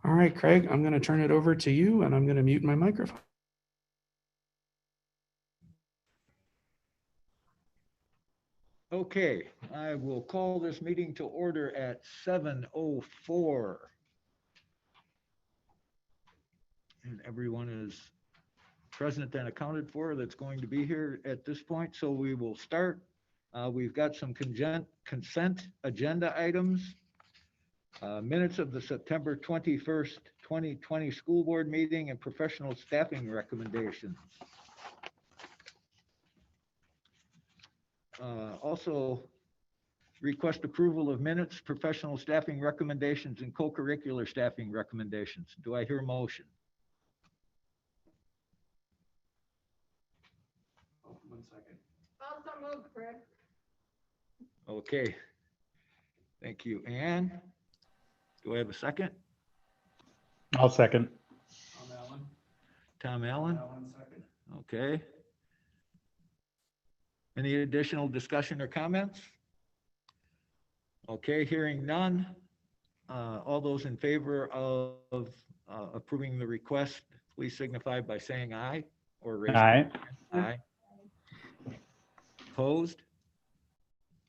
All right, Craig, I'm going to turn it over to you and I'm going to mute my microphone. Okay, I will call this meeting to order at 7:04. And everyone is present and accounted for that's going to be here at this point. So we will start. We've got some consent agenda items. Minutes of the September 21st, 2020 school board meeting and professional staffing recommendations. Also, request approval of minutes, professional staffing recommendations, and co-curricular staffing recommendations. Do I hear a motion? Oh, 1 second. Also moved, Fred. Okay. Thank you, Ann. Do I have a second? I'll second. Tom Allen. Tom Allen? Allen, second. Okay. Any additional discussion or comments? Okay, hearing none. All those in favor of approving the request, please signify by saying aye or raise. Aye. Aye. Opposed?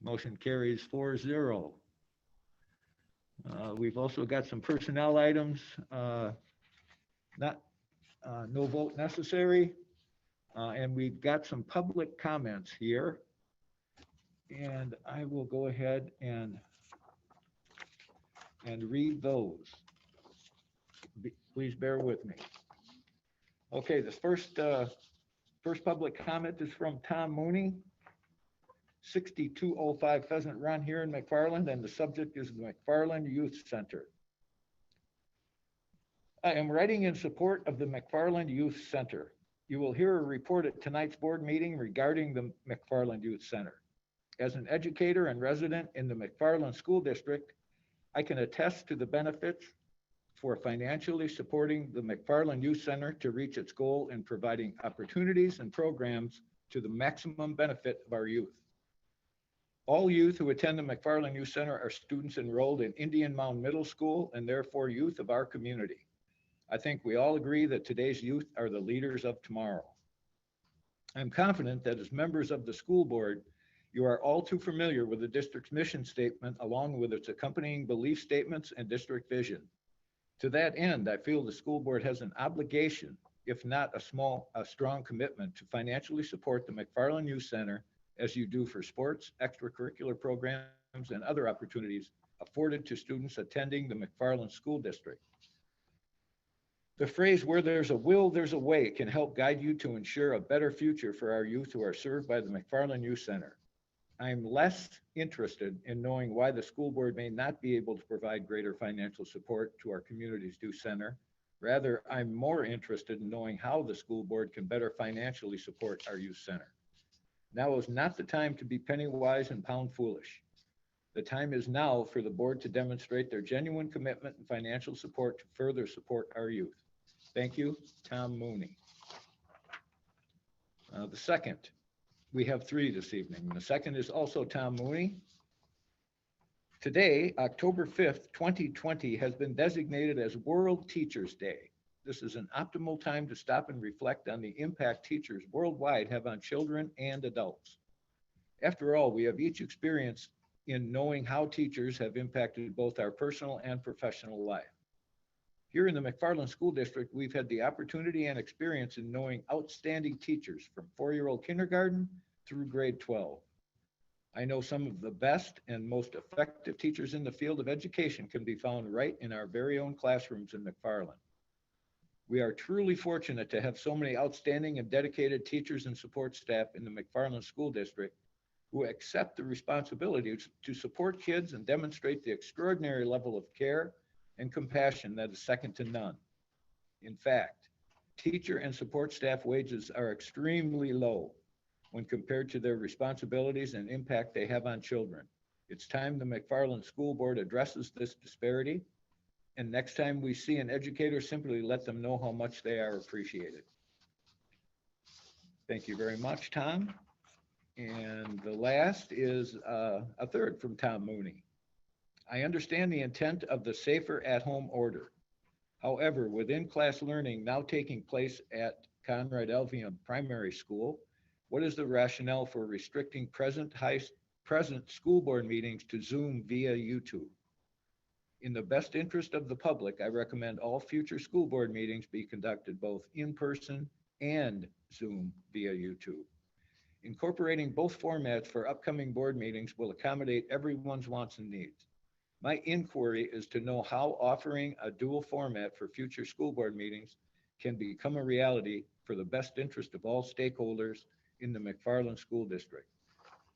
Motion carries 4-0. We've also got some personnel items, no vote necessary. And we've got some public comments here. And I will go ahead and read those. Please bear with me. Okay, this first public comment is from Tom Mooney, 6205 Pheasant Run here in McFarland, and the subject is the McFarland Youth Center. I am writing in support of the McFarland Youth Center. You will hear a report at tonight's board meeting regarding the McFarland Youth Center. As an educator and resident in the McFarland School District, I can attest to the benefits for financially supporting the McFarland Youth Center to reach its goal in providing opportunities and programs to the maximum benefit of our youth. All youth who attend the McFarland Youth Center are students enrolled in Indian Mound Middle School and therefore youth of our community. I think we all agree that today's youth are the leaders of tomorrow. I'm confident that as members of the school board, you are all too familiar with the district's mission statement along with its accompanying belief statements and district vision. To that end, I feel the school board has an obligation, if not a strong commitment, to financially support the McFarland Youth Center as you do for sports, extracurricular programs, and other opportunities afforded to students attending the McFarland School District. The phrase, where there's a will, there's a way, can help guide you to ensure a better future for our youth who are served by the McFarland Youth Center. I'm less interested in knowing why the school board may not be able to provide greater financial support to our community's youth center. Rather, I'm more interested in knowing how the school board can better financially support our youth center. Now is not the time to be penny wise and pound foolish. The time is now for the board to demonstrate their genuine commitment and financial support to further support our youth. Thank you, Tom Mooney. The second, we have 3 this evening. The second is also Tom Mooney. Today, October 5th, 2020 has been designated as World Teachers Day. This is an optimal time to stop and reflect on the impact teachers worldwide have on children and adults. After all, we have each experience in knowing how teachers have impacted both our personal and professional life. Here in the McFarland School District, we've had the opportunity and experience in knowing outstanding teachers from 4-year-old kindergarten through grade 12. I know some of the best and most effective teachers in the field of education can be found right in our very own classrooms in McFarland. We are truly fortunate to have so many outstanding and dedicated teachers and support staff in the McFarland School District who accept the responsibility to support kids and demonstrate the extraordinary level of care and compassion that is second to none. In fact, teacher and support staff wages are extremely low when compared to their responsibilities and impact they have on children. It's time the McFarland School Board addresses this disparity, and next time we see an educator, simply let them know how much they are appreciated. Thank you very much, Tom. And the last is a third from Tom Mooney. I understand the intent of the Safer at Home order. However, with in-class learning now taking place at Conrad Elvium Primary School, what is the rationale for restricting present school board meetings to Zoom via YouTube? In the best interest of the public, I recommend all future school board meetings be conducted both in person and Zoom via YouTube. Incorporating both formats for upcoming board meetings will accommodate everyone's wants and needs. My inquiry is to know how offering a dual format for future school board meetings can become a reality for the best interest of all stakeholders in the McFarland School District.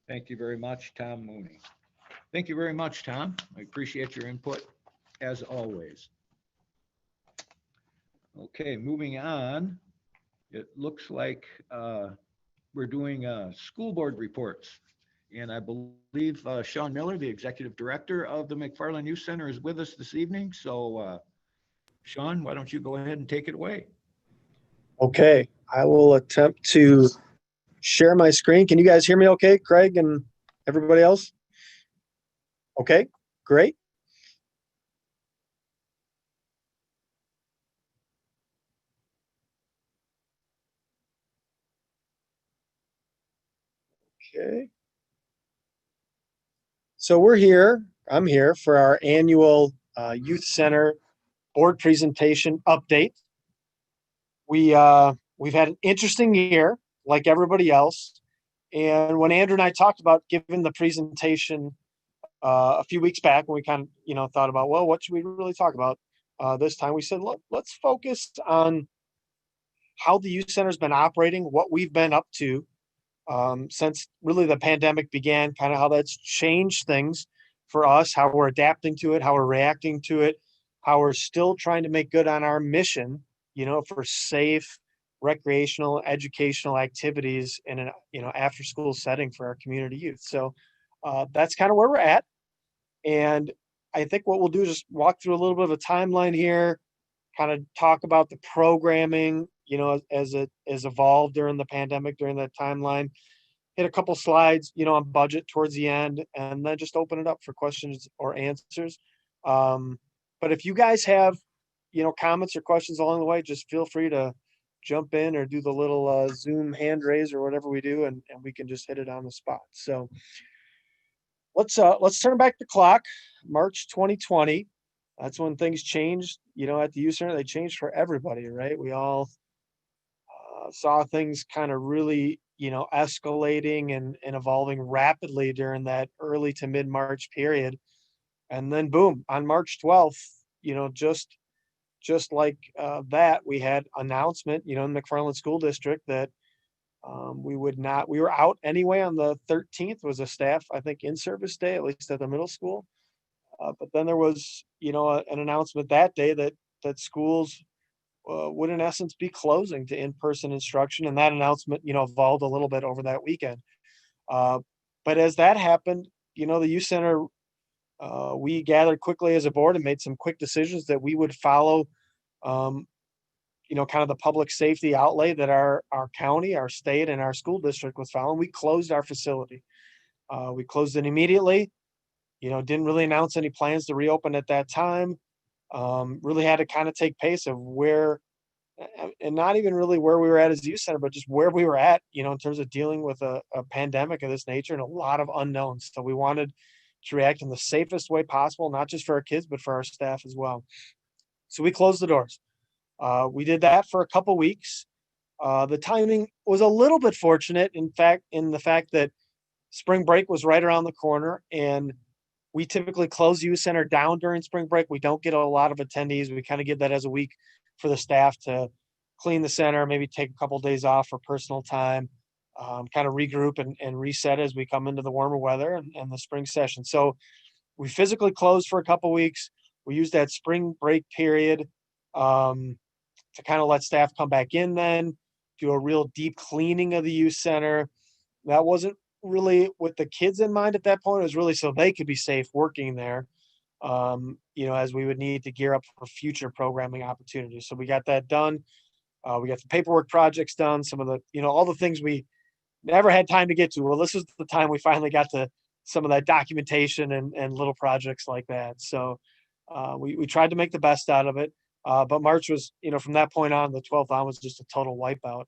Thank you very much, Tom Mooney. Thank you very much, Tom. I appreciate your input as always. Okay, moving on. It looks like we're doing school board reports. And I believe Sean Miller, the Executive Director of the McFarland Youth Center, is with us this evening. So Sean, why don't you go ahead and take it away? Okay, I will attempt to share my screen. Can you guys hear me okay, Craig and everybody else? Okay, great. Okay. So I'm here for our annual Youth Center board presentation update. We've had an interesting year, like everybody else. And when Andrew and I talked about giving the presentation a few weeks back, when we kind of thought about, well, what should we really talk about this time? We said, look, let's focus on how the youth center has been operating, what we've been up to since really the pandemic began, kind of how that's changed things for us, how we're adapting to it, how we're reacting to it, how we're still trying to make good on our mission, for safe recreational educational activities in an after school setting for our community youth. So that's kind of where we're at. And I think what we'll do is just walk through a little bit of a timeline here, kind of talk about the programming, as it is evolved during the pandemic, during that timeline, hit a couple slides, on budget towards the end, and then just open it up for questions or answers. But if you guys have, comments or questions along the way, just feel free to jump in or do the little Zoom hand raise or whatever we do, and we can just hit it on the spot. So let's turn back the clock. March 2020. That's when things changed, at the youth center. They changed for everybody, right? We all saw things kind of really, escalating and evolving rapidly during that early to mid-March period. And then boom, on March 12th, just like that, we had announcement, in the McFarland School District that we were out anyway on the 13th was a staff, I think, in-service day, at least at the middle school. But then there was, an announcement that day that schools would in essence be closing to in-person instruction. And that announcement, evolved a little bit over that weekend. But as that happened, the youth center, we gathered quickly as a board and made some quick decisions that we would follow, kind of the public safety outlay that our county, our state, and our school district was following. We closed our facility. We closed it immediately. Didn't really announce any plans to reopen at that time. Really had to kind of take pace of where, and not even really where we were at as a youth center, but just where we were at, in terms of dealing with a pandemic of this nature and a lot of unknowns. So we wanted to react in the safest way possible, not just for our kids, but for our staff as well. So we closed the doors. We did that for a couple weeks. The timing was a little bit fortunate, in the fact that spring break was right around the corner, and we typically close youth center down during spring break. We don't get a lot of attendees. We kind of give that as a week for the staff to clean the center, maybe take a couple of days off for personal time, kind of regroup and reset as we come into the warmer weather and the spring session. So we physically closed for a couple of weeks. We used that spring break period to kind of let staff come back in, then do a real deep cleaning of the youth center. That wasn't really with the kids in mind at that point. It was really so they could be safe working there, as we would need to gear up for future programming opportunities. So we got that done. We got the paperwork projects done, some of the, all the things we never had time to get to. Well, this is the time we finally got to some of that documentation and little projects like that. So we tried to make the best out of it. But March was, from that point on, the 12th on was just a total wipeout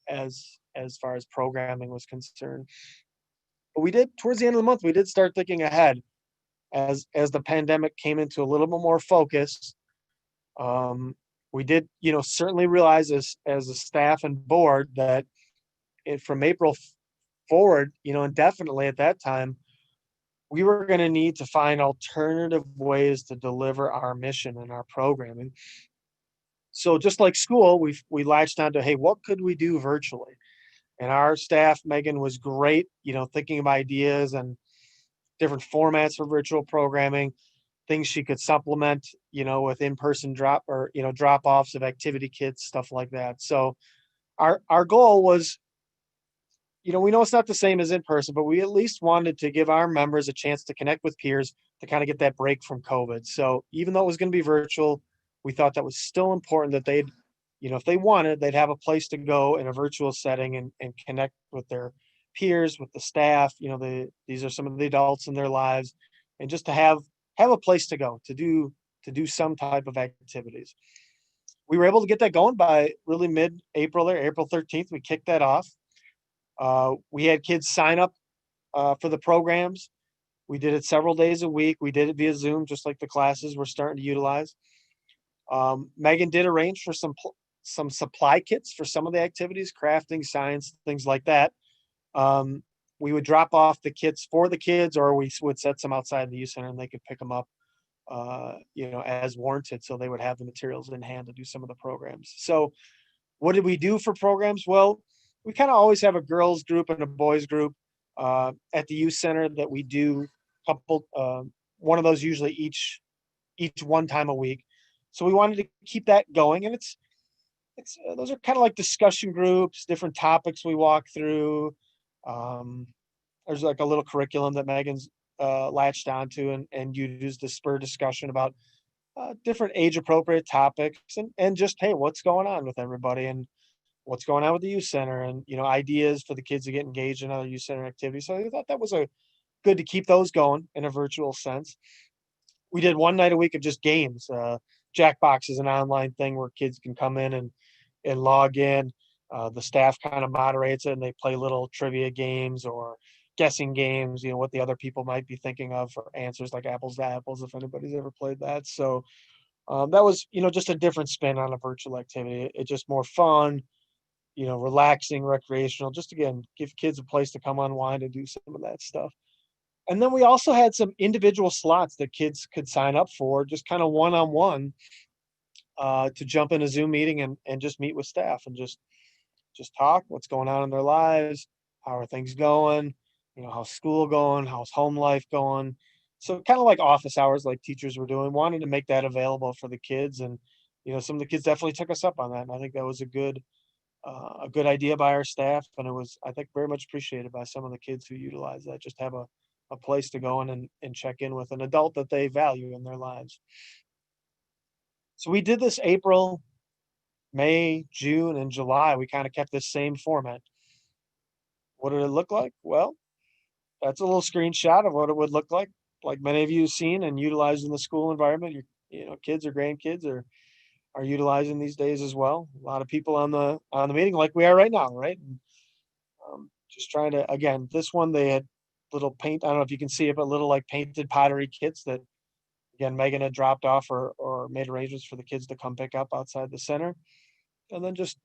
as far as programming was concerned. But we did, towards the end of the month, we did start thinking ahead as the pandemic came into a little bit more focus. We did, certainly realize as a staff and board that from April forward, indefinitely at that time, we were going to need to find alternative ways to deliver our mission and our programming. So just like school, we latched onto, hey, what could we do virtually? And our staff, Megan, was great, thinking of ideas and different formats for virtual programming, things she could supplement, with in-person drop-offs of activity kits, stuff like that. So our goal was, we know it's not the same as in person, but we at least wanted to give our members a chance to connect with peers to kind of get that break from COVID. So even though it was going to be virtual, we thought that was still important that they'd, if they wanted, they'd have a place to go in a virtual setting and connect with their peers, with the staff. These are some of the adults in their lives, and just to have a place to go to do some type of activities. We were able to get that going by really mid-April or April 13th. We kicked that off. We had kids sign up for the programs. We did it several days a week. We did it via Zoom, just like the classes we're starting to utilize. Megan did arrange for some supply kits for some of the activities, crafting, science, things like that. We would drop off the kits for the kids, or we would set some outside the youth center and they could pick them up, as warranted. So they would have the materials in hand to do some of the programs. So what did we do for programs? Well, we kind of always have a girls group and a boys group at the youth center that we do one of those usually each one time a week. So we wanted to keep that going, and it's those are kind of like discussion groups, different topics we walk through. There's like a little curriculum that Megan's latched onto and used to spur discussion about different age appropriate topics and just, hey, what's going on with everybody and what's going on with the youth center and, ideas for the kids to get engaged in other youth center activities. So I thought that was good to keep those going in a virtual sense. We did one night a week of just games. Jackbox is an online thing where kids can come in and log in. The staff kind of moderates it and they play little trivia games or guessing games, what the other people might be thinking of for answers, like apples to apples, if anybody's ever played that. So that was, just a different spin on a virtual activity. It's just more fun, relaxing, recreational, just again, give kids a place to come unwind and do some of that stuff. And then we also had some individual slots that kids could sign up for, just kind of one-on-one, to jump in a Zoom meeting and just meet with staff and just talk what's going on in their lives, how are things going, how's school going, how's home life going. So kind of like office hours, like teachers were doing, wanted to make that available for the kids. And, some of the kids definitely took us up on that. And I think that was a good idea by our staff. And it was, I think, very much appreciated by some of the kids who utilize that, just have a place to go in and check in with an adult that they value in their lives. So we did this April, May, June, and July. We kind of kept this same format. What did it look like? Well, that's a little screenshot of what it would look like many of you have seen and utilized in the school environment. Your kids or grandkids are utilizing these days as well. A lot of people on the meeting, like we are right now, right? And, just trying to, again, this one they had little paint. I don't know if you can see it, but little like painted pottery kits that, again, Megan had dropped off or made arrangements for the kids to come pick up outside the center. And then just,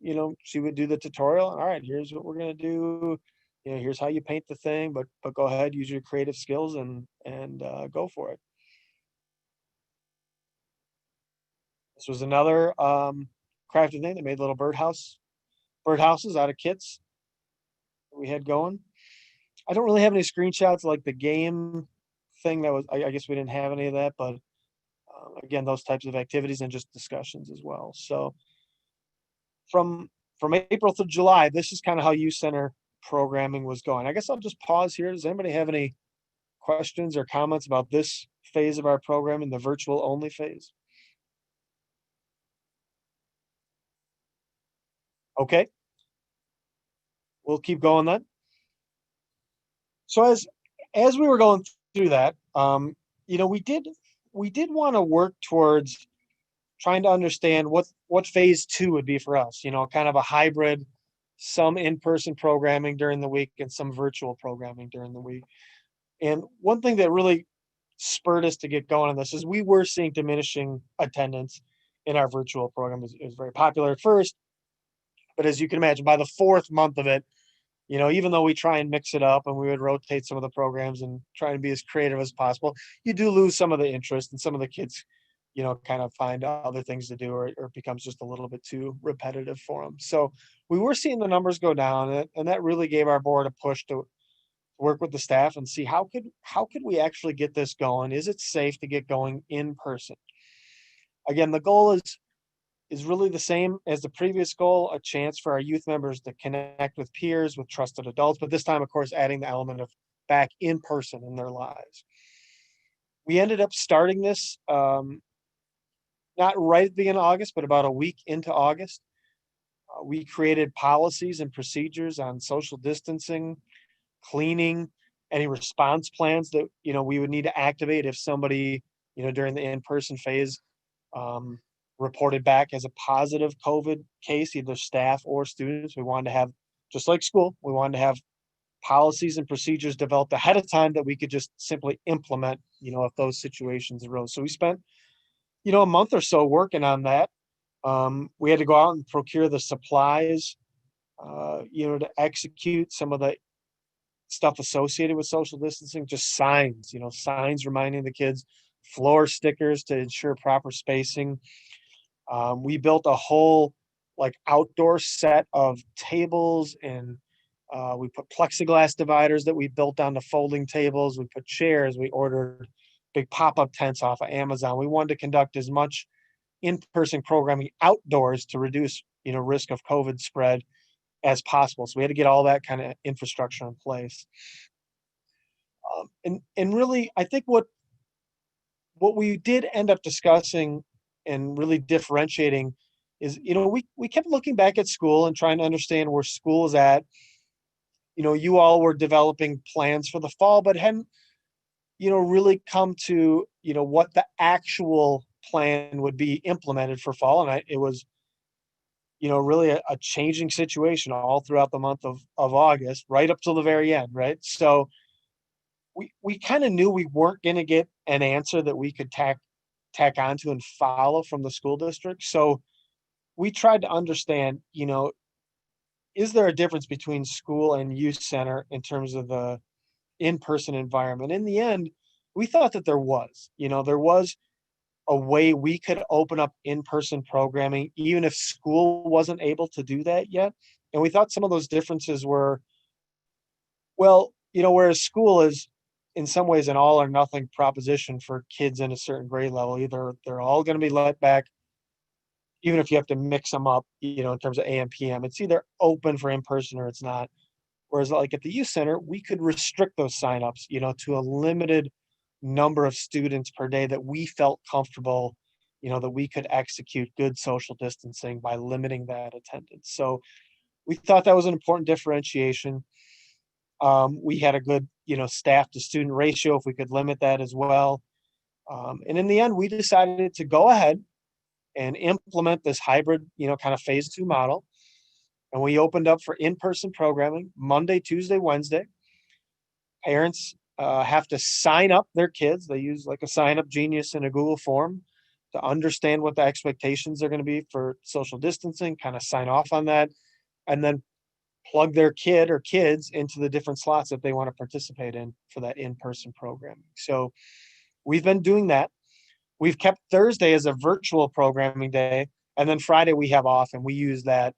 she would do the tutorial. All right, here's what we're going to do. Here's how you paint the thing, but go ahead, use your creative skills and go for it. This was another crafted thing. They made little birdhouses out of kits we had going. I don't really have any screenshots like the game thing that was, I guess we didn't have any of that, but again, those types of activities and just discussions as well. So from April to July, this is kind of how youth center programming was going. I guess I'll just pause here. Does anybody have any questions or comments about this phase of our program in the virtual only phase? Okay. We'll keep going then. So as we were going through that, we did want to work towards trying to understand what phase 2 would be for us, kind of a hybrid, some in-person programming during the week and some virtual programming during the week. And one thing that really spurred us to get going on this is we were seeing diminishing attendance in our virtual program. It was very popular at first, but as you can imagine, by the 4th month of it, even though we try and mix it up and we would rotate some of the programs and try and be as creative as possible, you do lose some of the interest, and some of the kids, kind of find other things to do, or it becomes just a little bit too repetitive for them. So we were seeing the numbers go down, and that really gave our board a push to work with the staff and see how could we actually get this going? Is it safe to get going in person? Again, the goal is really the same as the previous goal, a chance for our youth members to connect with peers, with trusted adults, but this time, of course, adding the element of back in person in their lives. We ended up starting this not right at the beginning of August, but about a week into August. We created policies and procedures on social distancing, cleaning, any response plans that we would need to activate if somebody during the in-person phase reported back as a positive COVID case, either staff or students. We wanted to have, just like school, we wanted to have policies and procedures developed ahead of time that we could just simply implement, if those situations arose. So we spent, a month or so working on that. We had to go out and procure the supplies, to execute some of the stuff associated with social distancing, just signs, signs reminding the kids, floor stickers to ensure proper spacing. We built a whole outdoor set of tables, and we put plexiglass dividers that we built on the folding tables. We put chairs. We ordered big pop-up tents off of Amazon. We wanted to conduct as much in-person programming outdoors to reduce, risk of COVID spread as possible. So we had to get all that kind of infrastructure in place. And really, I think what we did end up discussing and really differentiating is, we kept looking back at school and trying to understand where school is at. You all were developing plans for the fall, but hadn't, really come to, what the actual plan would be implemented for fall. And it was, really a changing situation all throughout the month of August, right up till the very end, right? So we kind of knew we weren't going to get an answer that we could tack onto and follow from the school district. So we tried to understand, is there a difference between school and youth center in terms of the in-person environment? In the end, we thought that there was a way we could open up in-person programming, even if school wasn't able to do that yet. And we thought some of those differences were, well, whereas school is in some ways an all or nothing proposition for kids in a certain grade level. Either they're all going to be let back, even if you have to mix them up, in terms of AM, PM, it's either open for in-person or it's not. Whereas at the youth center, we could restrict those signups, to a limited number of students per day that we felt comfortable, that we could execute good social distancing by limiting that attendance. So we thought that was an important differentiation. We had a good, staff to student ratio if we could limit that as well. And in the end, we decided to go ahead and implement this hybrid, kind of phase 2 model. And we opened up for in-person programming Monday, Tuesday, Wednesday. Parents have to sign up their kids. They use a sign up genius in a Google form to understand what the expectations are going to be for social distancing, kind of sign off on that, and then plug their kid or kids into the different slots that they want to participate in for that in-person programming. So we've been doing that. We've kept Thursday as a virtual programming day, and then Friday we have off, and we use that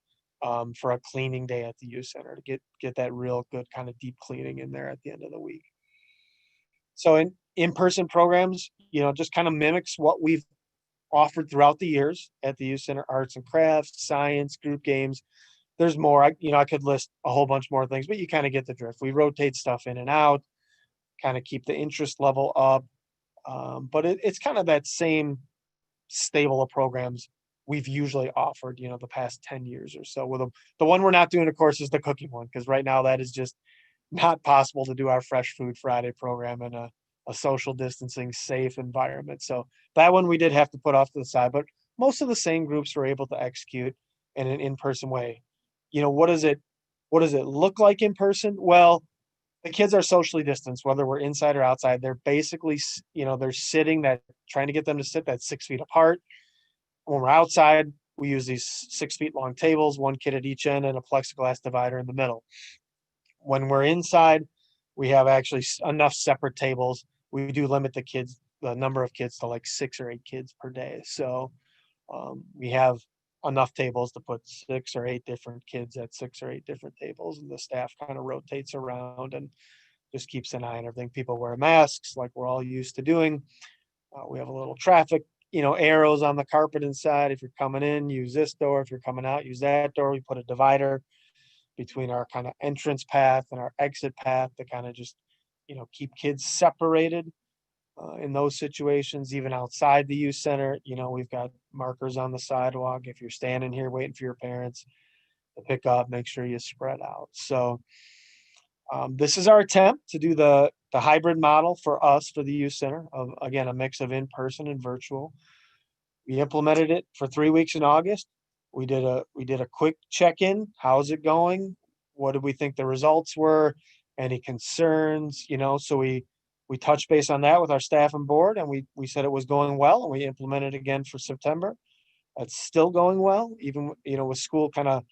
for a cleaning day at the youth center to get that real good kind of deep cleaning in there at the end of the week. So in-person programs, just kind of mimics what we've offered throughout the years at the youth center: arts and crafts, science, group games. There's more. I could list a whole bunch more things, but you kind of get the drift. We rotate stuff in and out, kind of keep the interest level up. But it's kind of that same stable of programs we've usually offered, the past 10 years or so. With the one we're not doing, of course, is the cooking one, because right now that is just not possible to do our Fresh Food Friday program in a social distancing safe environment. So that one we did have to put off to the side, but most of the same groups were able to execute in an in-person way. What does it look like in person? Well, the kids are socially distanced, whether we're inside or outside. They're basically, they're sitting trying to get them to sit that 6 feet apart. When we're outside, we use these 6 feet long tables, one kid at each end and a plexiglass divider in the middle. When we're inside, we have actually enough separate tables. We do limit the number of kids to like 6 or 8 kids per day. So we have enough tables to put 6 or 8 different kids at 6 or 8 different tables, and the staff kind of rotates around and just keeps an eye on everything. People wear masks like we're all used to doing. We have a little traffic, arrows on the carpet inside. If you're coming in, use this door. If you're coming out, use that door. We put a divider between our kind of entrance path and our exit path to kind of just, keep kids separated in those situations. Even outside the youth center, we've got markers on the sidewalk. If you're standing here waiting for your parents to pick up, make sure you spread out. So this is our attempt to do the hybrid model for us for the youth center of, again, a mix of in-person and virtual. We implemented it for 3 weeks in August. We did a quick check-in. How's it going? What did we think the results were? Any concerns? So we touched base on that with our staff and board, and we said it was going well, and we implemented it again for September. That's still going well, even with school kind of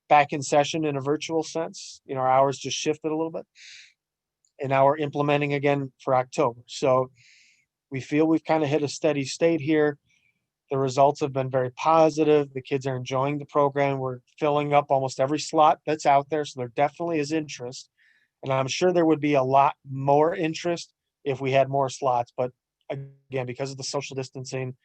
back in session in a virtual sense. Our hours just shifted a little bit, and now we're implementing again for October. So we feel we've kind of hit a steady state here. The results have been very positive. The kids are enjoying the program. We're filling up almost every slot that's out there. So there definitely is interest. And I'm sure there would be a lot more interest if we had more slots. But again, because of the social distancing,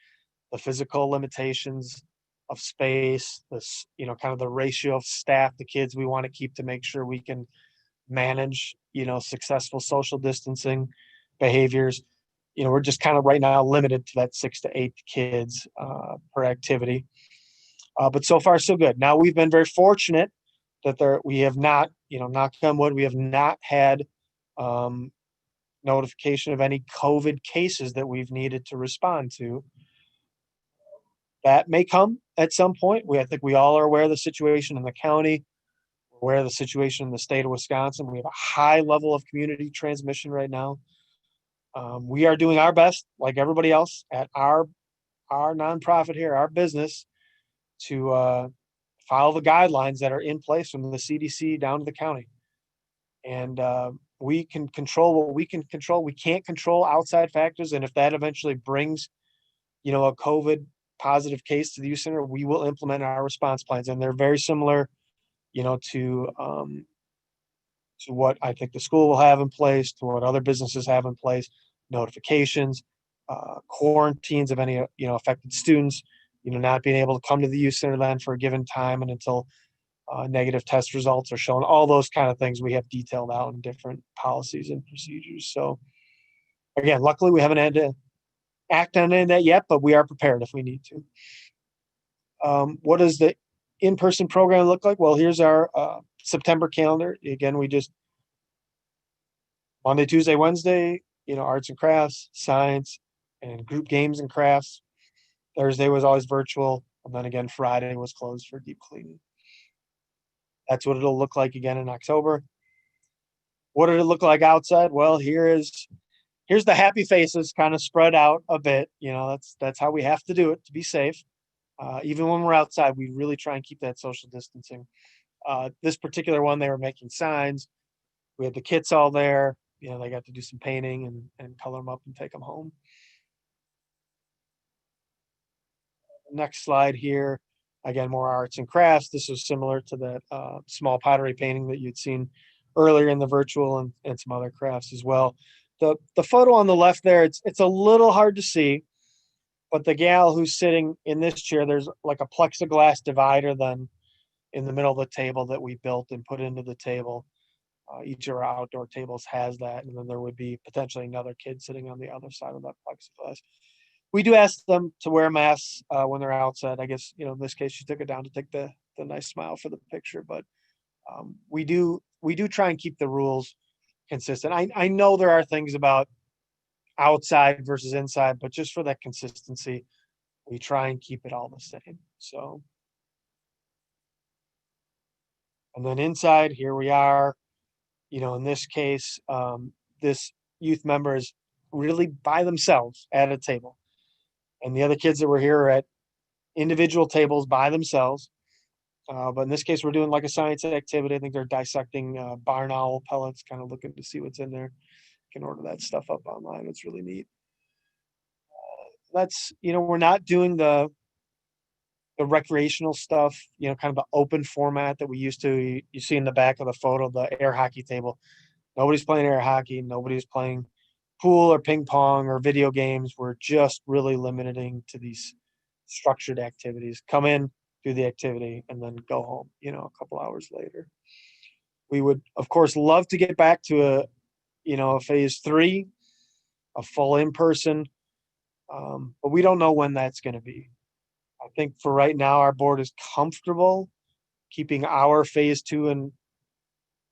the physical limitations of space, this, kind of the ratio of staff, the kids we want to keep to make sure we can manage, successful social distancing behaviors. We're just kind of right now limited to that 6 to 8 kids per activity. But so far, so good. Now, we've been very fortunate that we have not, knock on wood, we have not had notification of any COVID cases that we've needed to respond to. That may come at some point. I think we all are aware of the situation in the county, aware of the situation in the state of Wisconsin. We have a high level of community transmission right now. We are doing our best, like everybody else, at our nonprofit here, our business, to follow the guidelines that are in place from the CDC down to the county. And we can control what we can control. We can't control outside factors. And if that eventually brings, a COVID positive case to the youth center, we will implement our response plans. And they're very similar, to what I think the school will have in place, to what other businesses have in place, notifications, quarantines of any, affected students, not being able to come to the youth center then for a given time and until negative test results are shown. All those kind of things we have detailed out in different policies and procedures. So again, luckily we haven't had to act on any of that yet, but we are prepared if we need to. What does the in-person program look like? Well, here's our September calendar. Again, we just Monday, Tuesday, Wednesday, arts and crafts, science, and group games and crafts. Thursday was always virtual. And then again, Friday was closed for deep cleaning. That's what it'll look like again in October. What did it look like outside? Well, here's the happy faces kind of spread out a bit. That's how we have to do it to be safe. Even when we're outside, we really try and keep that social distancing. This particular one, they were making signs. We had the kits all there. They got to do some painting and color them up and take them home. Next slide here. Again, more arts and crafts. This is similar to that small pottery painting that you'd seen earlier in the virtual and some other crafts as well. The photo on the left there, it's a little hard to see, but the gal who's sitting in this chair, there's like a plexiglass divider then in the middle of the table that we built and put into the table. Each of our outdoor tables has that, and then there would be potentially another kid sitting on the other side of that plexiglass. We do ask them to wear masks when they're outside. I guess, in this case, she took it down to take the nice smile for the picture, but we do try and keep the rules consistent. I know there are things about outside versus inside, but just for that consistency, we try and keep it all the same. So. And then inside, here we are, in this case, this youth member is really by themselves at a table. And the other kids that were here are at individual tables by themselves. But in this case, we're doing like a science activity. I think they're dissecting barn owl pellets, kind of looking to see what's in there. You can order that stuff up online. It's really neat. We're not doing the recreational stuff, kind of the open format that we used to. You see in the back of the photo, the air hockey table. Nobody's playing air hockey. Nobody's playing pool or ping pong or video games. We're just really limiting to these structured activities. Come in, do the activity, and then go home, a couple hours later. We would, of course, love to get back to a phase 3, a full in-person, but we don't know when that's going to be. I think for right now, our board is comfortable keeping our phase 2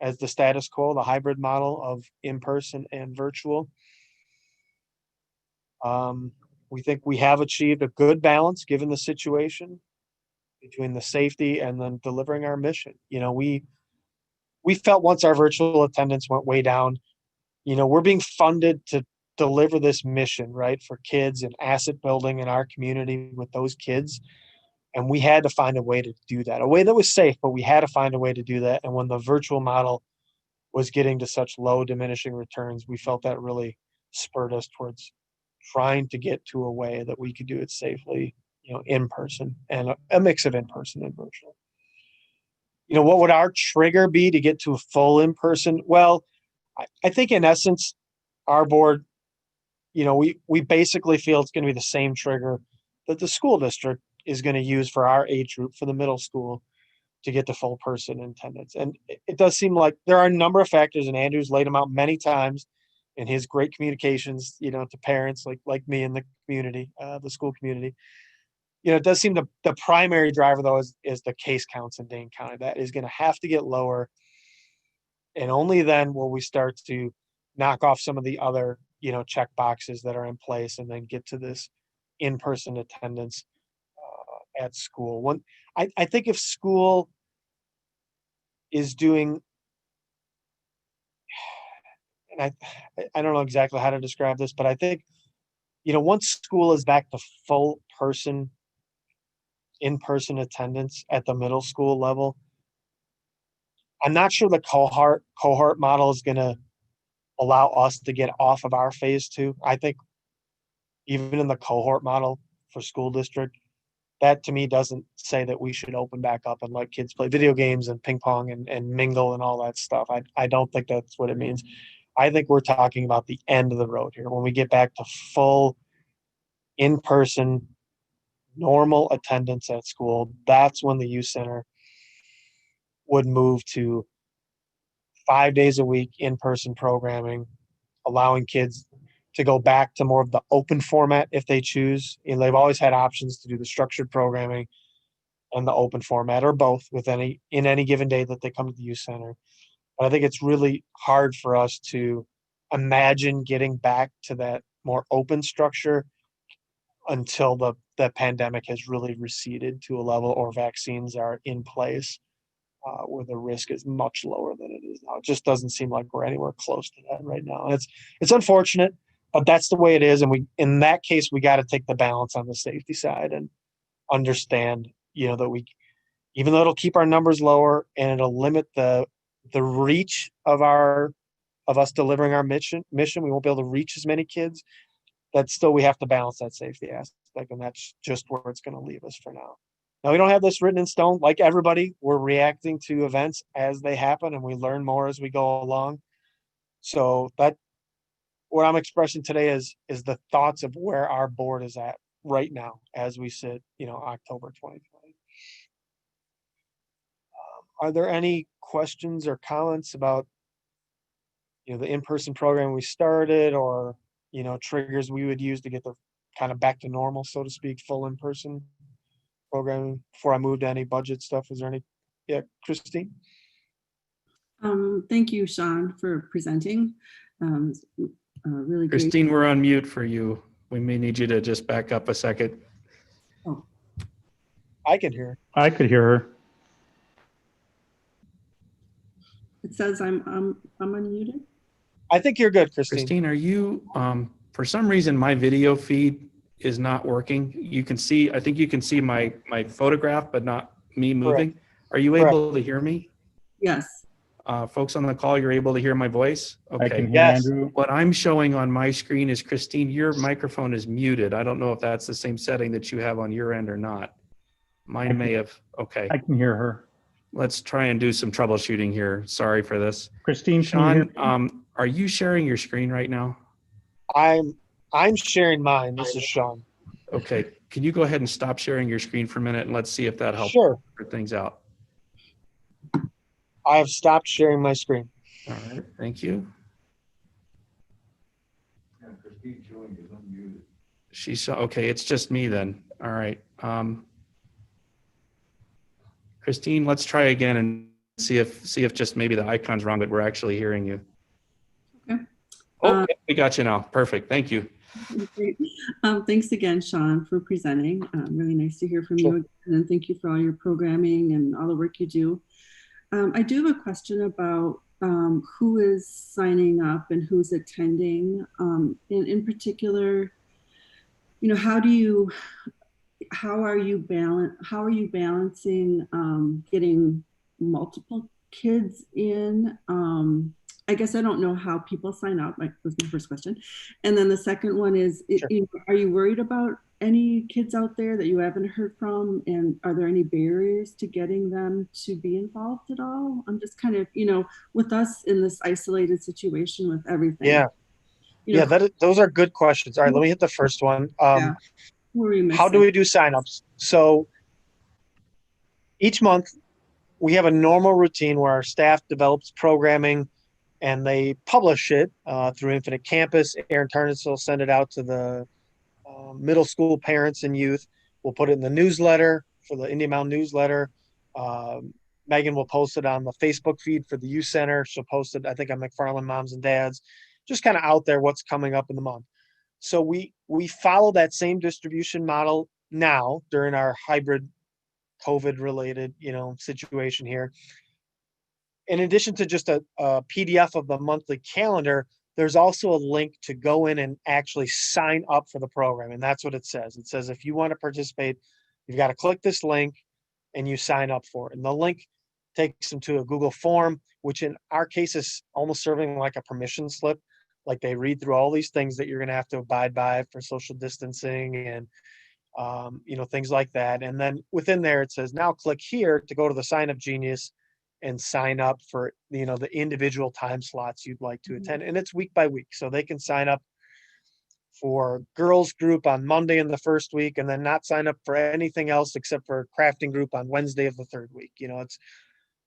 as the status quo, the hybrid model of in-person and virtual. We think we have achieved a good balance given the situation between the safety and then delivering our mission. We felt once our virtual attendance went way down, we're being funded to deliver this mission, right, for kids and asset building in our community with those kids. And we had to find a way to do that, a way that was safe, but we had to find a way to do that. And when the virtual model was getting to such low diminishing returns, we felt that really spurred us towards trying to get to a way that we could do it safely, in person, and a mix of in person and virtual. What would our trigger be to get to a full in person? Well, I think in essence, our board, we basically feel it's going to be the same trigger that the school district is going to use for our age group for the middle school to get to full person attendance. And it does seem like there are a number of factors, and Andrew's laid them out many times in his great communications, to parents like me in the community, the school community. It does seem the primary driver though is the case counts in Dane County. That is going to have to get lower. And only then will we start to knock off some of the other, check boxes that are in place and then get to this in-person attendance at school. I think if school is doing, and I don't know exactly how to describe this, but I think, once school is back to full person, in-person attendance at the middle school level, I'm not sure the cohort model is going to allow us to get off of our phase 2. I think even in the cohort model for school district, that to me doesn't say that we should open back up and let kids play video games and ping pong and mingle and all that stuff. I don't think that's what it means. I think we're talking about the end of the road here. When we get back to full in-person, normal attendance at school, that's when the youth center would move to 5 days a week in-person programming, allowing kids to go back to more of the open format if they choose. They've always had options to do the structured programming and the open format, or both in any given day that they come to the youth center. But I think it's really hard for us to imagine getting back to that more open structure until the pandemic has really receded to a level or vaccines are in place where the risk is much lower than it is now. It just doesn't seem like we're anywhere close to that right now. And it's unfortunate, but that's the way it is. And in that case, we got to take the balance on the safety side and understand, that even though it'll keep our numbers lower and it'll limit the reach of us delivering our mission, we won't be able to reach as many kids. That still, we have to balance that safety aspect, and that's just where it's going to leave us for now. Now, we don't have this written in stone. Like everybody, we're reacting to events as they happen, and we learn more as we go along. So what I'm expressing today is the thoughts of where our board is at right now as we sit, October 2020. Are there any questions or comments about, the in-person program we started, or, triggers we would use to get the kind of back to normal, so to speak, full in-person programming before I move to any budget stuff? Is there any? Yeah, Christine? Thank you, Sean, for presenting. Really great. Christine, we're on mute for you. We may need you to just back up a second. I can hear. I could hear her. It says I'm unmuted. I think you're good, Christine. Christine, are you, for some reason, my video feed is not working. You can see, I think you can see my photograph, but not me moving. Are you Correct. able to hear me? Yes. Folks on the call, you're able to hear my voice? I can Okay. hear Yes. Andrew. What I'm showing on my screen is, Christine, your microphone is muted. I don't know if that's the same setting that you have on your end or not. Mine may have, okay. I can hear her. Let's try and do some troubleshooting here. Sorry for this. Christine, can you hear Sean, me? are you sharing your screen right now? I'm sharing mine. This is Sean. Okay, can you go ahead and stop sharing your screen for a minute and let's see if that helps Sure. figure things out. I have stopped sharing my screen. All right, thank you. She's, okay, it's just me then. All right. Christine, let's try again and see if just maybe the icon's wrong, but we're actually hearing you. Okay. Okay, we got you now. Perfect, thank you. Great. Thanks again, Sean, for presenting. Really nice to hear from Sure. you again, and thank you for all your programming and all the work you do. I do have a question about who is signing up and who's attending. In particular, how are you balancing getting multiple kids in? I guess I don't know how people sign up. Like, was my first question. And then the second one is, Sure. are you worried about any kids out there that you haven't heard from? And are there any barriers to getting them to be involved at all? I'm just kind of, with us in this isolated situation with everything. Yeah. Yeah, those are good questions. All right, let me hit the first one. Yeah. Who are we How do missing? we do signups? So each month we have a normal routine where our staff develops programming and they publish it through Infinite Campus. Aaron Tarnas will send it out to the middle school parents and youth. We'll put it in the newsletter for the Indian Mountain newsletter. Megan will post it on the Facebook feed for the youth center. She'll post it, I think, on McFarland Moms and Dads, just kind of out there what's coming up in the month. So we follow that same distribution model now during our hybrid COVID related, situation here. In addition to just a PDF of the monthly calendar, there's also a link to go in and actually sign up for the program. And that's what it says. It says, if you want to participate, you've got to click this link and you sign up for it. And the link takes them to a Google form, which in our case is almost serving like a permission slip. Like they read through all these things that you're going to have to abide by for social distancing and, things like that. And then within there, it says, now click here to go to the Sign Up Genius and sign up for, the individual time slots you'd like to attend. And it's week by week. So they can sign up for girls group on Monday in the first week and then not sign up for anything else except for crafting group on Wednesday of the third week. It's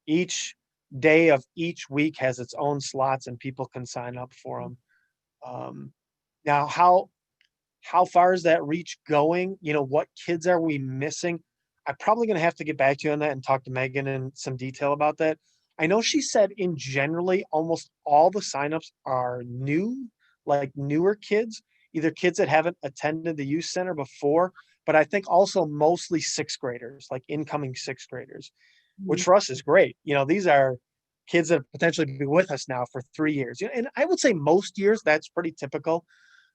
each day of each week has its own slots and people can sign up for them. Now, how far is that reach going? What kids are we missing? I'm probably going to have to get back to you on that and talk to Megan in some detail about that. I know she said in generally almost all the signups are new, like newer kids, either kids that haven't attended the youth center before, but I think also mostly sixth graders, like incoming sixth graders, which for us is great. These are kids that potentially be with us now for 3 years. And I would say most years that's pretty typical.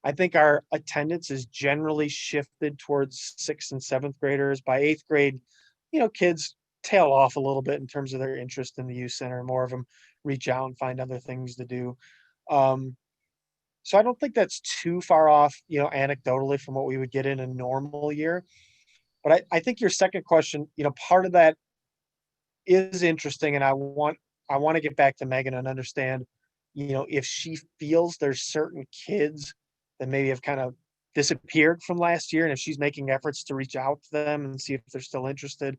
I think our attendance is generally shifted towards sixth and seventh graders. By eighth grade, kids tail off a little bit in terms of their interest in the youth center. More of them reach out and find other things to do. So I don't think that's too far off, anecdotally from what we would get in a normal year. But I think your second question, part of that is interesting. And I want to get back to Megan and understand, if she feels there's certain kids that maybe have kind of disappeared from last year, and if she's making efforts to reach out to them and see if they're still interested,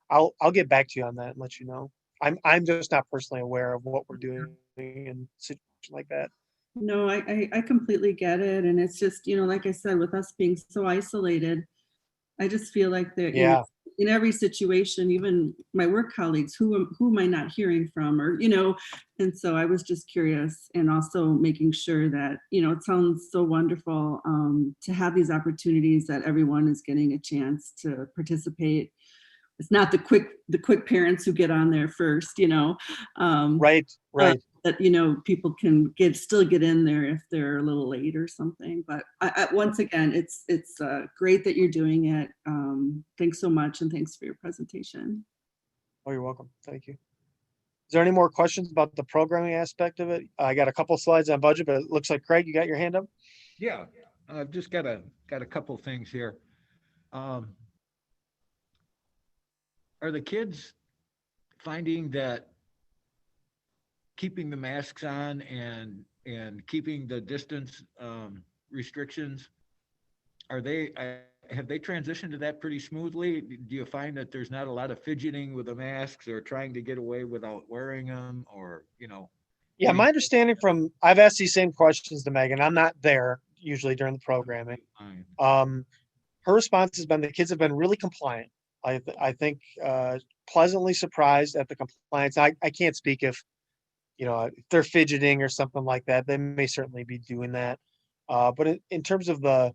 I'll get back to you on that and let you know. I'm just not personally aware of what we're doing in a situation like that. No, I completely get it. And it's just, like I said, with us being so isolated, I just feel like there, Yeah. in every situation, even my work colleagues, who am I not hearing from, or, and so I was just curious, and also making sure that, it sounds so wonderful to have these opportunities that everyone is getting a chance to participate. It's not the quick parents who get on there first, Right, right. that, people can still get in there if they're a little late or something. But once again, it's great that you're doing it. Thanks so much, and thanks for your presentation. Oh, you're welcome. Thank you. Is there any more questions about the programming aspect of it? I got a couple slides on budget, but it looks like Craig, you got your hand up? Yeah, I've just got a couple things here. Are the kids finding that keeping the masks on and keeping the distance restrictions, have they transitioned to that pretty smoothly? Do you find that there's not a lot of fidgeting with the masks or trying to get away without wearing them, or Yeah, my understanding I've asked these same questions to Megan. I'm not there usually during the programming. Her response has been the kids have been really compliant. I think pleasantly surprised at the compliance. I can't speak if if they're fidgeting or something like that. They may certainly be doing that. But in terms of the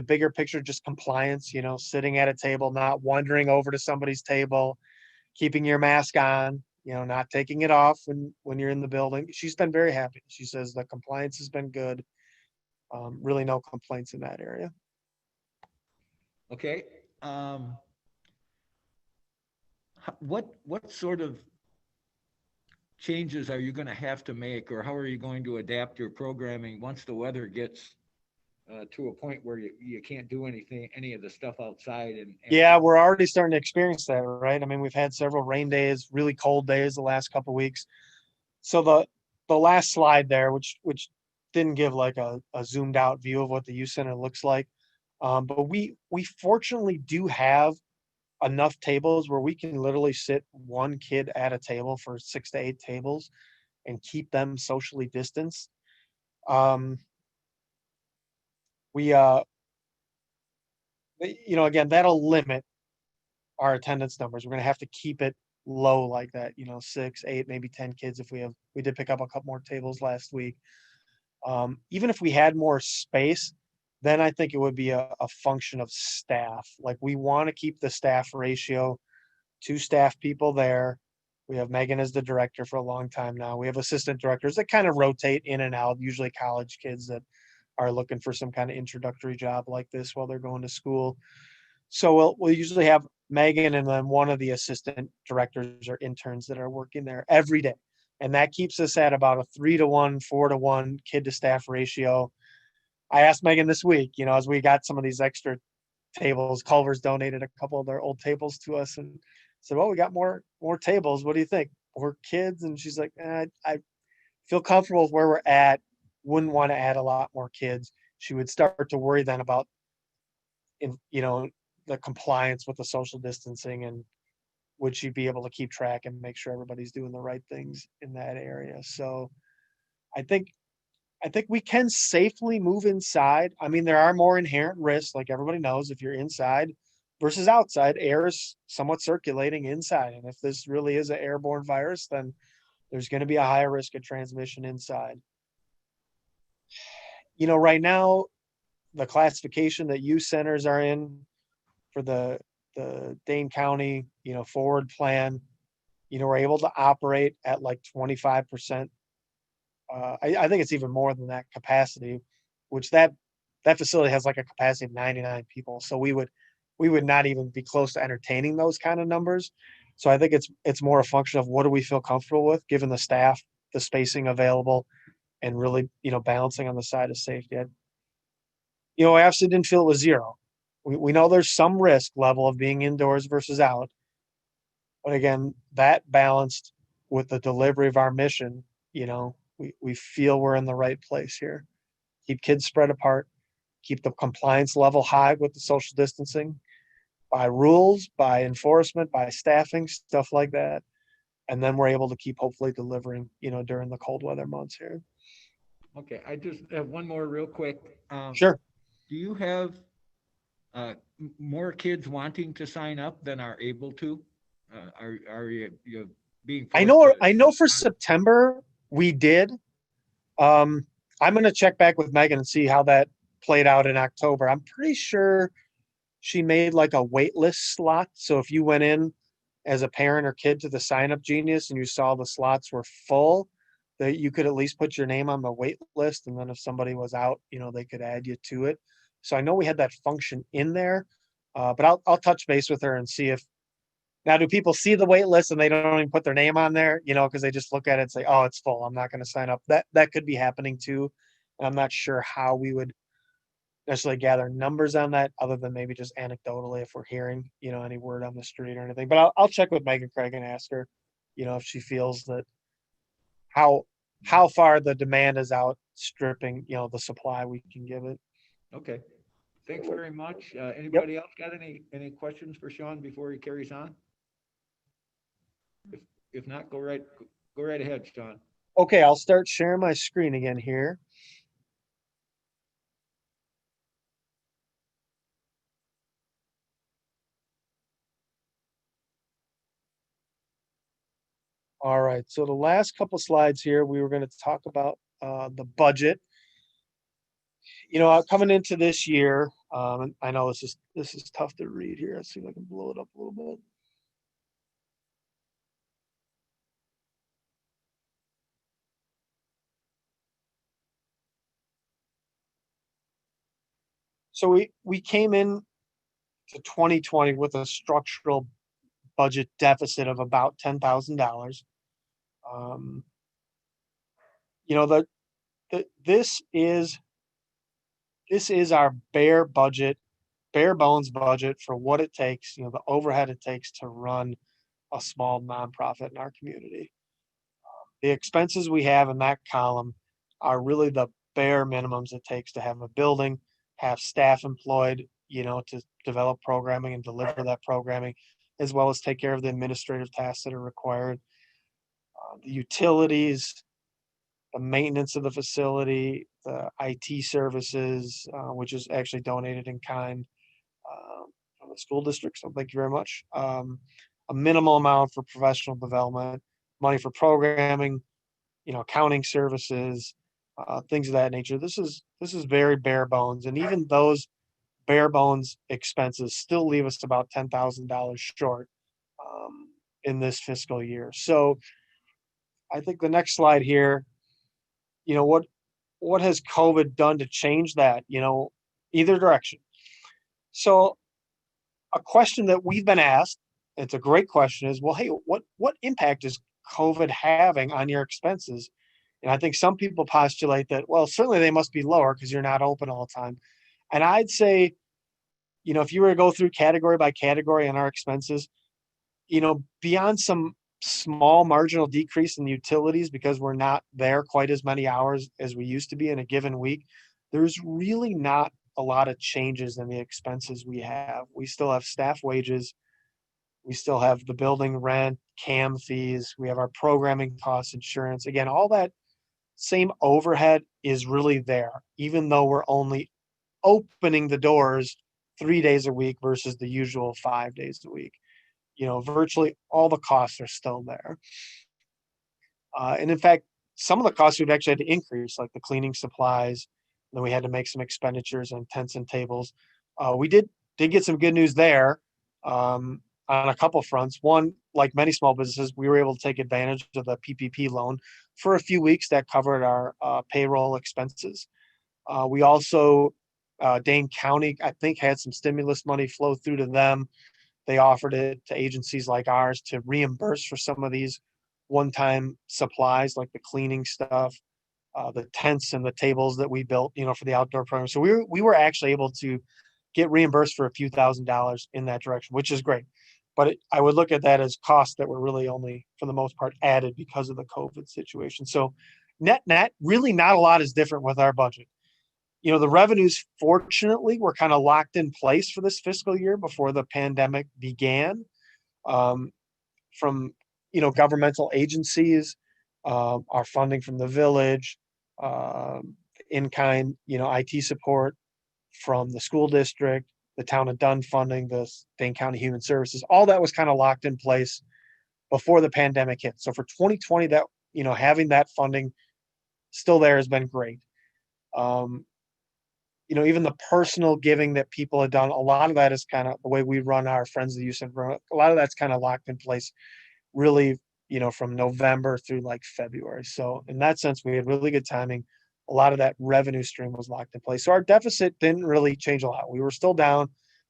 bigger picture, just compliance, sitting at a table, not wandering over to somebody's table, keeping your mask on, not taking it off when you're in the building. She's been very happy. She says the compliance has been good. Really no complaints in that area. Okay. What sort of changes are you going to have to make, or how are you going to adapt your programming once the weather gets to a point where you can't do any of the stuff outside? And yeah, we're already starting to experience that, right? I mean, we've had several rain days, really cold days the last couple of weeks. So the last slide there, which didn't give like a zoomed out view of what the youth center looks like, but we fortunately do have enough tables where we can literally sit one kid at a table for 6 to 8 tables and keep them socially distanced. Again, that'll limit our attendance numbers. We're going to have to keep it low like that, 6, 8, maybe 10 kids if we did pick up a couple more tables last week. Even if we had more space, then I think it would be a function of staff. Like, we want to keep the staff ratio, 2 staff people there. We have Megan as the director for a long time now. We have assistant directors that kind of rotate in and out, usually college kids that are looking for some kind of introductory job like this while they're going to school. So we'll usually have Megan and then one of the assistant directors or interns that are working there every day. And that keeps us at about a 3-to-1, 4-to-1 kid to staff ratio. I asked Megan this week, as we got some of these extra tables, Culver's donated a couple of their old tables to us and said, well, we got more tables. What do you think? More kids? And she's like, I feel comfortable with where we're at. Wouldn't want to add a lot more kids. She would start to worry then about, the compliance with the social distancing, and would she be able to keep track and make sure everybody's doing the right things in that area. So I think we can safely move inside. I mean, there are more inherent risks, like everybody knows, if you're inside versus outside. Air is somewhat circulating inside. And if this really is an airborne virus, then there's going to be a higher risk of transmission inside. Right now, the classification that youth centers are in for the Dane County, forward plan, we're able to operate at like 25%. I think it's even more than that capacity, which that facility has like a capacity of 99 people. So we would not even be close to entertaining those kind of numbers. So I think it's more a function of what do we feel comfortable with, given the staff, the spacing available, and really, balancing on the side of safety. I absolutely didn't feel it was zero. We know there's some risk level of being indoors versus out. But again, that balanced with the delivery of our mission, we feel we're in the right place here. Keep kids spread apart, keep the compliance level high with the social distancing, by rules, by enforcement, by staffing, stuff like that. And then we're able to keep hopefully delivering, during the cold weather months here. Okay, I just have one more real quick. Sure. Do you have more kids wanting to sign up than are able to? Are you being I forced know, I to- know for September we did. I'm gonna check back with Megan and see how that played out in October. I'm pretty sure she made like a wait list slot. So if you went in as a parent or kid to the sign up Genius and you saw the slots were full, that you could at least put your name on the wait list. And then if somebody was out, they could add you to it. So I know we had that function in there. But I'll touch base with her and see if now do people see the wait list and they don't even put their name on there, because they just look at it and say, oh, it's full. I'm not going to sign up. That could be happening too. And I'm not sure how we would necessarily gather numbers on that other than maybe just anecdotally if we're hearing, any word on the street or anything. But I'll check with Megan Craig and ask her, if she feels that how far the demand is outstripping, the supply we can give it. Okay, thanks very much. Anybody else got any questions for Sean before he carries on? If not, go right ahead, Sean. Okay, I'll start sharing my screen again here. All right, so the last couple slides here, we were going to talk about the budget. Coming into this year, and I know this is tough to read here. Let's see if I can blow it up a little bit. So we came in to 2020 with a structural budget deficit of about $10,000. This is our bare bones budget for what it takes, the overhead it takes to run a small nonprofit in our community. The expenses we have in that column are really the bare minimums it takes to have a building, have staff employed, to develop programming and deliver that programming, as well as take care of the administrative tasks that are required. The utilities, the maintenance of the facility, the IT services, which is actually donated in kind from the school district. So thank you very much. A minimal amount for professional development, money for programming, accounting services, things of that nature. This is very bare bones, and even those bare bones expenses still leave us about $10,000 short in this fiscal year. So I think the next slide here, what has COVID done to change that, either direction? So a question that we've been asked, it's a great question, is, well, hey, what impact is COVID having on your expenses? And I think some people postulate that, well, certainly they must be lower because you're not open all the time. And I'd say, if you were to go through category by category on our expenses, beyond some small marginal decrease in the utilities because we're not there quite as many hours as we used to be in a given week, there's really not a lot of changes in the expenses we have. We still have staff wages. We still have the building rent, CAM fees. We have our programming costs, insurance. Again, all that same overhead is really there, even though we're only opening the doors 3 days a week versus the usual 5 days a week. Virtually all the costs are still there. And in fact, some of the costs we've actually had to increase, like the cleaning supplies. Then we had to make some expenditures on tents and tables. We did get some good news there on a couple fronts. One, like many small businesses, we were able to take advantage of the PPP loan for a few weeks that covered our payroll expenses. We also, Dane County, I think, had some stimulus money flow through to them. They offered it to agencies like ours to reimburse for some of these one-time supplies, like the cleaning stuff, the tents and the tables that we built, for the outdoor program. So we were actually able to get reimbursed for a few $1,000s in that direction, which is great. But I would look at that as costs that were really only, for the most part, added because of the COVID situation. So net, really not a lot is different with our budget. The revenues, fortunately, were kind of locked in place for this fiscal year before the pandemic began, from, governmental agencies, our funding from the village, in-kind, IT support from the school district, the town of Dunn funding, the Dane County Human Services, all that was kind of locked in place before the pandemic hit. So for 2020, that, having that funding still there has been great. Even the personal giving that people have done, a lot of that is kind of the way we run our Friends of the Youth Center. A lot of that's kind of locked in place really, from November through like February. So in that sense, we had really good timing. A lot of that revenue stream was locked in place. So our deficit didn't really change a lot. We were still down.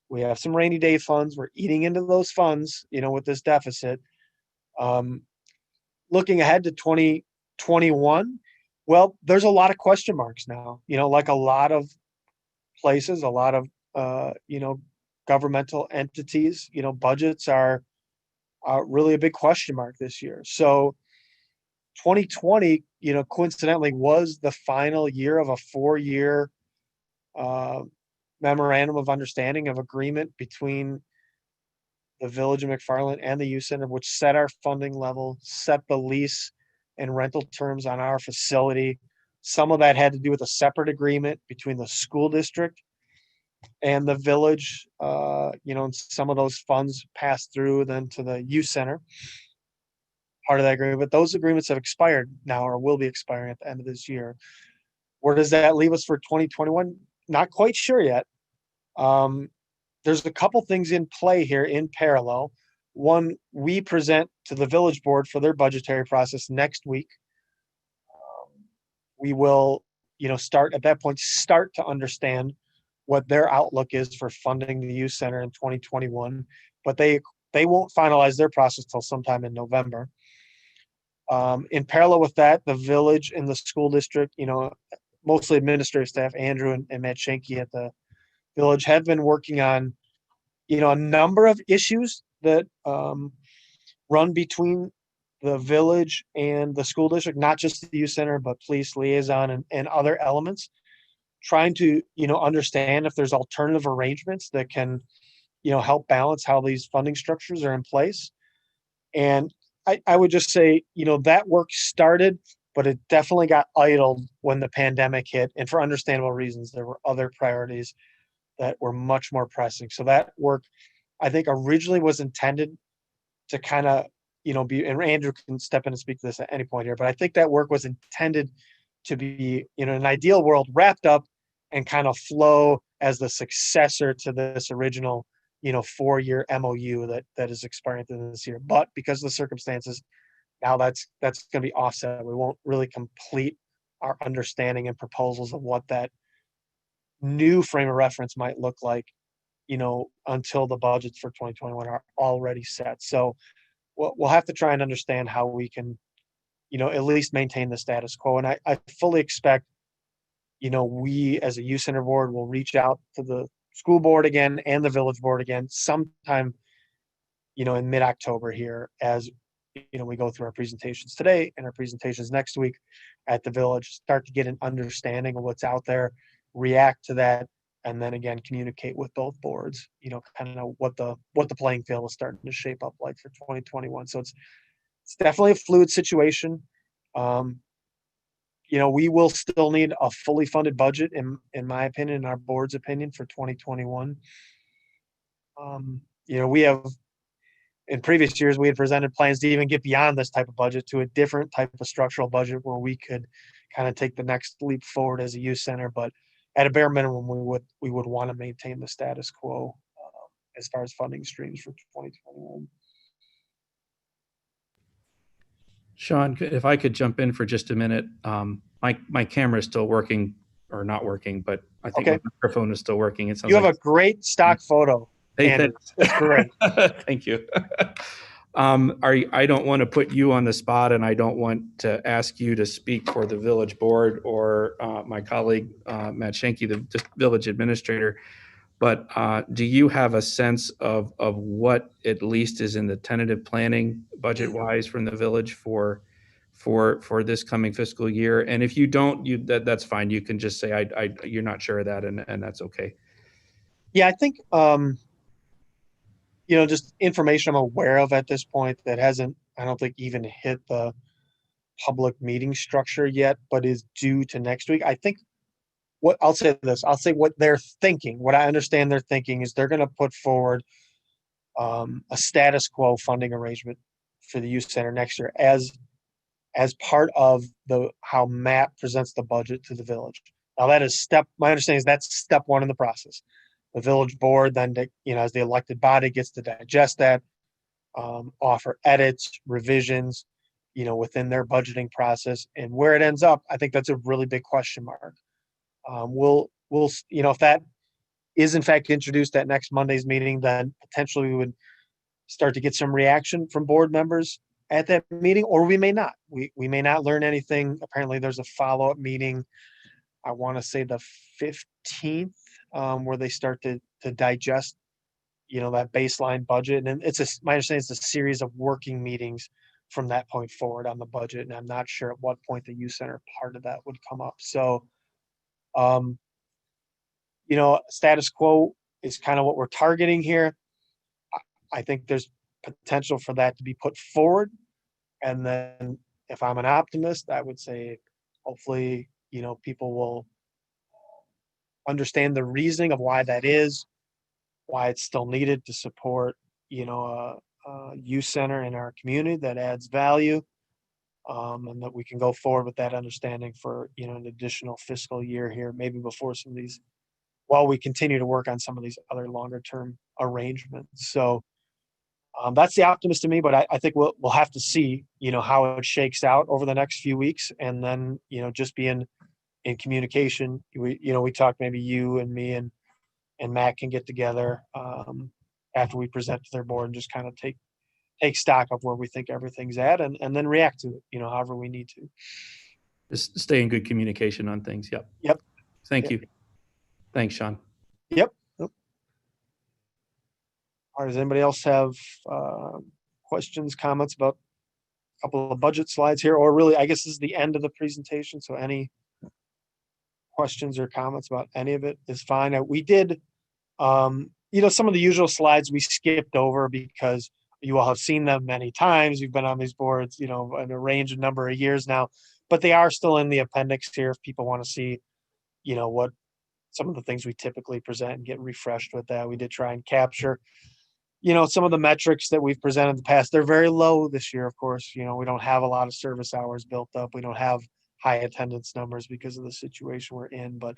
We have some rainy day funds. We're eating into those funds, with this deficit. Looking ahead to 2021, well, there's a lot of question marks now, like a lot of places, a lot of, governmental entities, budgets are really a big question mark this year. So 2020, coincidentally was the final year of a 4-year memorandum of understanding of agreement between the Village of McFarland and the Youth Center, which set our funding level, set the lease and rental terms on our facility. Some of that had to do with a separate agreement between the school district and the village. And some of those funds passed through then to the youth center, part of that agreement. But those agreements have expired now or will be expiring at the end of this year. Where does that leave us for 2021? Not quite sure yet. There's a couple things in play here in parallel. One, we present to the village board for their budgetary process next week. We will, start at that point, start to understand what their outlook is for funding the youth center in 2021, but they won't finalize their process till sometime in November. In parallel with that, the village and the school district, mostly administrative staff, Andrew and Matt Schenke at the village, have been working on, a number of issues that run between the village and the school district, not just the youth center, but police liaison and other elements, trying to, understand if there's alternative arrangements that can, help balance how these funding structures are in place. And I would just say, that work started, but it definitely got idled when the pandemic hit. And for understandable reasons, there were other priorities that were much more pressing. So that work, I think, originally was intended to kind of, be, and Andrew can step in and speak to this at any point here, but I think that work was intended to be, in an ideal world, wrapped up and kind of flow as the successor to this original, 4-year MOU that is expiring this year. But because of the circumstances, now that's going to be offset. We won't really complete our understanding and proposals of what that new frame of reference might look like, until the budgets for 2021 are already set. So we'll have to try and understand how we can, at least maintain the status quo. And I fully expect, we as a youth center board will reach out to the school board again and the village board again sometime, in mid-October here as, we go through our presentations today and our presentations next week at the village, start to get an understanding of what's out there, react to that, and then again communicate with both boards, kind of what the playing field is starting to shape up like for 2021. So it's definitely a fluid situation. We will still need a fully funded budget in my opinion, in our board's opinion, for 2021. We have, in previous years, we had presented plans to even get beyond this type of budget to a different type of structural budget where we could kind of take the next leap forward as a youth center. But at a bare minimum, we would want to maintain the status quo as far as funding streams for 2021. Sean, if I could jump in for just a minute. My camera is still working, or not working, but I think Okay. my microphone is still working. It sounds You have like a great stock photo. Hey, Andrew. That's great. Thank you. I don't want to put you on the spot, and I don't want to ask you to speak for the village board or my colleague, Matt Schenke, the village administrator. But do you have a sense of what at least is in the tentative planning budget-wise from the village for this coming fiscal year? And if you don't, that's fine. You can just say you're not sure of that, and that's okay. Yeah, I think just information I'm aware of at this point that hasn't, I don't think, even hit the public meeting structure yet, but is due to next week. I think what I'll say this, I'll say what they're thinking. What I understand they're thinking is they're going to put forward a status quo funding arrangement for the youth center next year as part of how Matt presents the budget to the village. Now that is my understanding is that's step one in the process. The village board then, as the elected body, gets to digest that, offer edits, revisions, within their budgeting process. And where it ends up, I think that's a really big question mark. We'll, if that is in fact introduced at next Monday's meeting, then potentially we would start to get some reaction from board members at that meeting, or we may not. We may not learn anything. Apparently there's a follow-up meeting, I want to say the 15th, where they start to digest, that baseline budget. And my understanding is a series of working meetings from that point forward on the budget. And I'm not sure at what point the youth center part of that would come up. So, status quo is kind of what we're targeting here. I think there's potential for that to be put forward. And then if I'm an optimist, I would say hopefully, people will understand the reasoning of why that is, why it's still needed to support, a youth center in our community that adds value. And that we can go forward with that understanding for, an additional fiscal year here, maybe before some of these, while we continue to work on some of these other longer term arrangements. So that's the optimist to me, but I think we'll have to see, how it shakes out over the next few weeks. And then, just be in communication. We talk, maybe you and me and Matt can get together after we present to their board and just kind of take stock of where we think everything's at and then react to it, however we need to. Just stay in good communication on things. Yep. Thank you. Thanks, Sean. Yep. All right. Does anybody else have questions, comments about a couple of budget slides here? Or really, I guess this is the end of the presentation. So any questions or comments about any of it is fine. We did, some of the usual slides we skipped over because you all have seen them many times. You've been on these boards, in a range of number of years now, but they are still in the appendix here if people want to see, what some of the things we typically present and get refreshed with that. We did try and capture, some of the metrics that we've presented in the past. They're very low this year, of course. We don't have a lot of service hours built up. We don't have high attendance numbers because of the situation we're in, but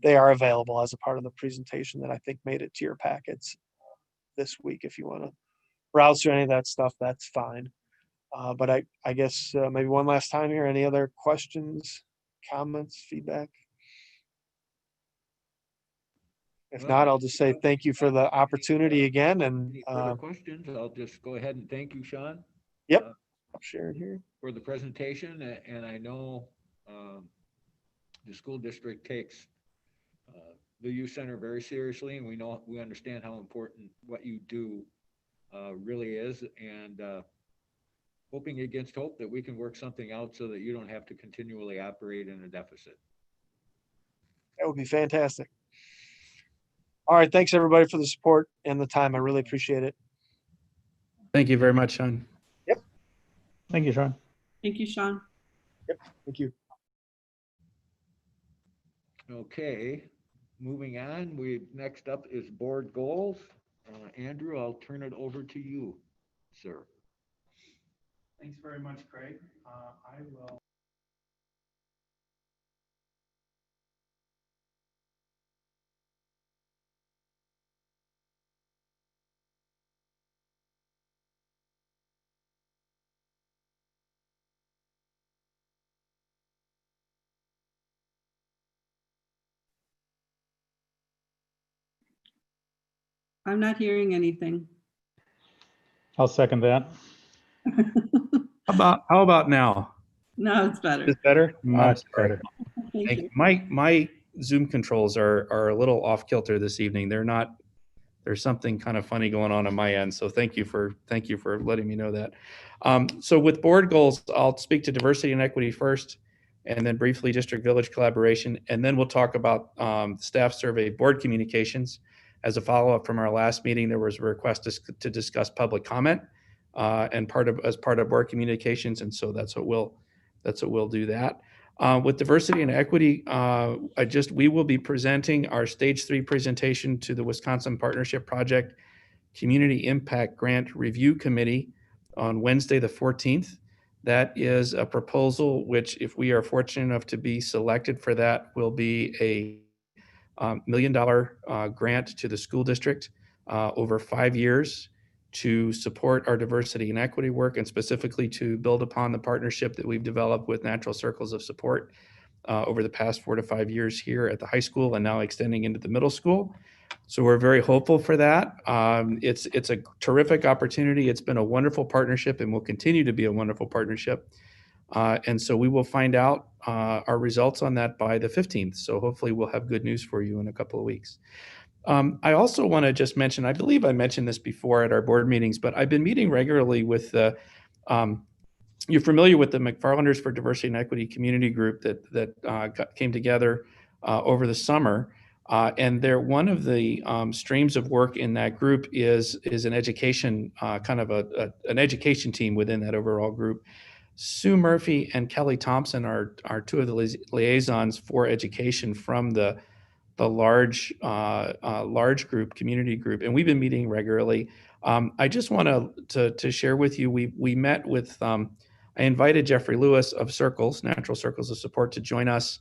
they are available as a part of the presentation that I think made it to your packets this week. If you want to browse through any of that stuff, that's fine. But I guess maybe one last time here, any other questions, comments, feedback? If not, I'll just say thank you for the opportunity again. And Any further questions? I'll just go ahead and thank you, Sean. Yep. I'll share it here. For the presentation. And I know the school district takes the youth center very seriously, and we understand how important what you do really is, and hoping against hope that we can work something out so that you don't have to continually operate in a deficit. That would be fantastic. All right. Thanks everybody for the support and the time. I really appreciate it. Thank you very much, Sean. Yep. Thank you, Sean. Thank you, Sean. Yep. Thank you. Okay, moving on. Next up is board goals. Andrew, I'll turn it over to you, sir. Thanks very much, Craig. I will. I'm not hearing anything. I'll second that. How about now? No, it's better. Is better? Much better. Thank Thank you. you. My Zoom controls are a little off kilter this evening. There's something kind of funny going on my end. So thank you for letting me know that. So with board goals, I'll speak to diversity and equity first, and then briefly district village collaboration. And then we'll talk about staff survey board communications. As a follow-up from our last meeting, there was a request to discuss public comment and as part of board communications. And so that's what we'll do that. With diversity and equity, we will be presenting our stage 3 presentation to the Wisconsin Partnership Project Community Impact Grant Review Committee on Wednesday, the 14th. That is a proposal which, if we are fortunate enough to be selected for that, will be a $1 million grant to the school district over 5 years to support our diversity and equity work, and specifically to build upon the partnership that we've developed with Natural Circles of Support over the past 4 to 5 years here at the high school and now extending into the middle school. So we're very hopeful for that. It's a terrific opportunity. It's been a wonderful partnership and will continue to be a wonderful partnership. And so we will find out our results on that by the 15th. So hopefully we'll have good news for you in a couple of weeks. I also want to just mention, I believe I mentioned this before at our board meetings, but I've been meeting regularly with the, you're familiar with the McFarlanders for Diversity and Equity community group that came together over the summer. And one of the streams of work in that group is an education, kind of an education team within that overall group. Sue Murphy and Kelly Thompson are two of the liaisons for education from the large group, community group, and we've been meeting regularly. I just want to share with you, we met with, I invited Jeffrey Lewis of Circles, Natural Circles of Support, to join us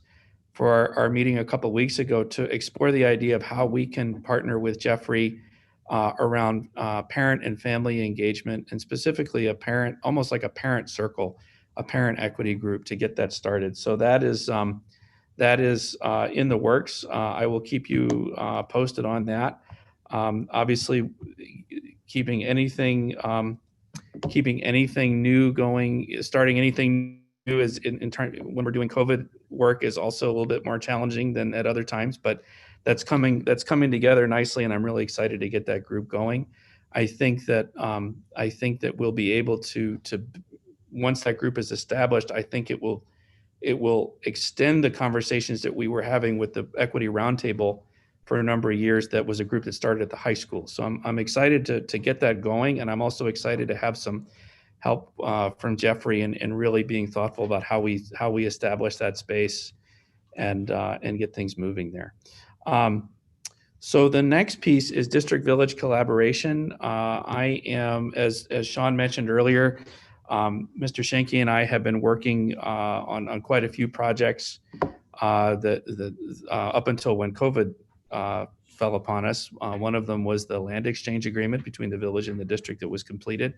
for our meeting a couple of weeks ago to explore the idea of how we can partner with Jeffrey around parent and family engagement, and specifically almost like a parent circle, a parent equity group, to get that started. So that is in the works. I will keep you posted on that. Obviously, keeping anything new going, starting anything new is when we're doing COVID work is also a little bit more challenging than at other times, but that's coming together nicely, and I'm really excited to get that group going. I think that we'll be able to once that group is established, I think it will extend the conversations that we were having with the Equity Roundtable for a number of years. That was a group that started at the high school. So I'm excited to get that going, and I'm also excited to have some help from Jeffrey and really being thoughtful about how we establish that space and get things moving there. So the next piece is district village collaboration. I am, as Sean mentioned earlier, Mr. Schenke and I have been working on quite a few projects that up until when COVID fell upon us. One of them was the land exchange agreement between the village and the district that was completed.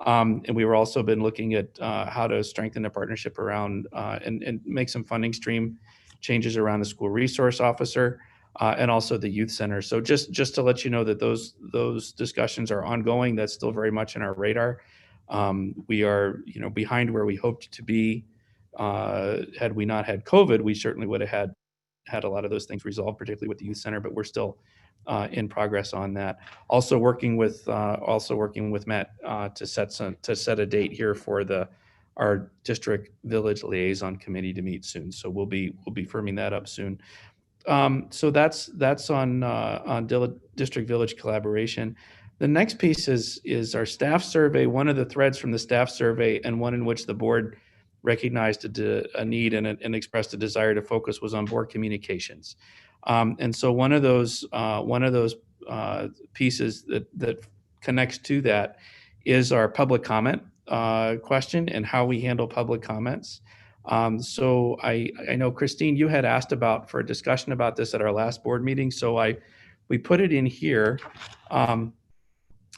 And we were also been looking at how to strengthen the partnership around and make some funding stream changes around the school resource officer and also the youth center. So just to let you know that those discussions are ongoing. That's still very much in our radar. We are, behind where we hoped to be. Had we not had COVID, we certainly would have had a lot of those things resolved, particularly with the youth center, but we're still in progress on that. Also working with Matt to set a date here for our district village liaison committee to meet soon. So we'll be firming that up soon. So that's on district village collaboration. The next piece is our staff survey. One of the threads from the staff survey, and one in which the board recognized a need and expressed a desire to focus, was on board communications. And so one of those pieces that connects to that is our public comment question and how we handle public comments. So I know, Christine, you had asked for a discussion about this at our last board meeting. So we put it in here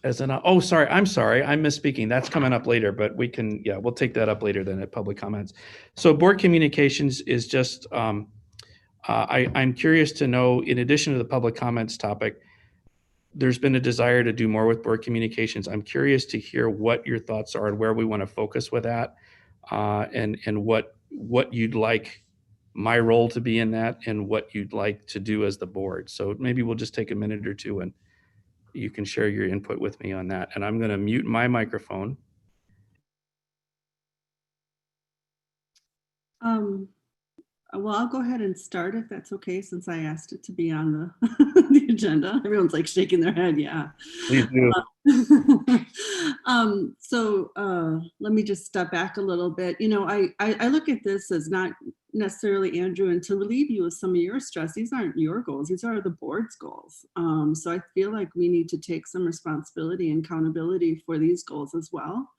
I'm sorry, I'm misspeaking. That's coming up later, but we'll take that up later then at public comments. So board communications is just, I'm curious to know, in addition to the public comments topic, there's been a desire to do more with board communications. I'm curious to hear what your thoughts are and where we want to focus with that, and what you'd like my role to be in that, and what you'd like to do as the board. So maybe we'll just take a minute or two and you can share your input with me on that. And I'm going to mute my microphone. Well, I'll go ahead and start if that's okay, since I asked it to be on the agenda. Everyone's like shaking their head. Yeah. Please do. So let me just step back a little bit. I look at this as not necessarily, Andrew, and to relieve you of some of your stress, these aren't your goals, these are the board's goals. So I feel like we need to take some responsibility and accountability for these goals as well.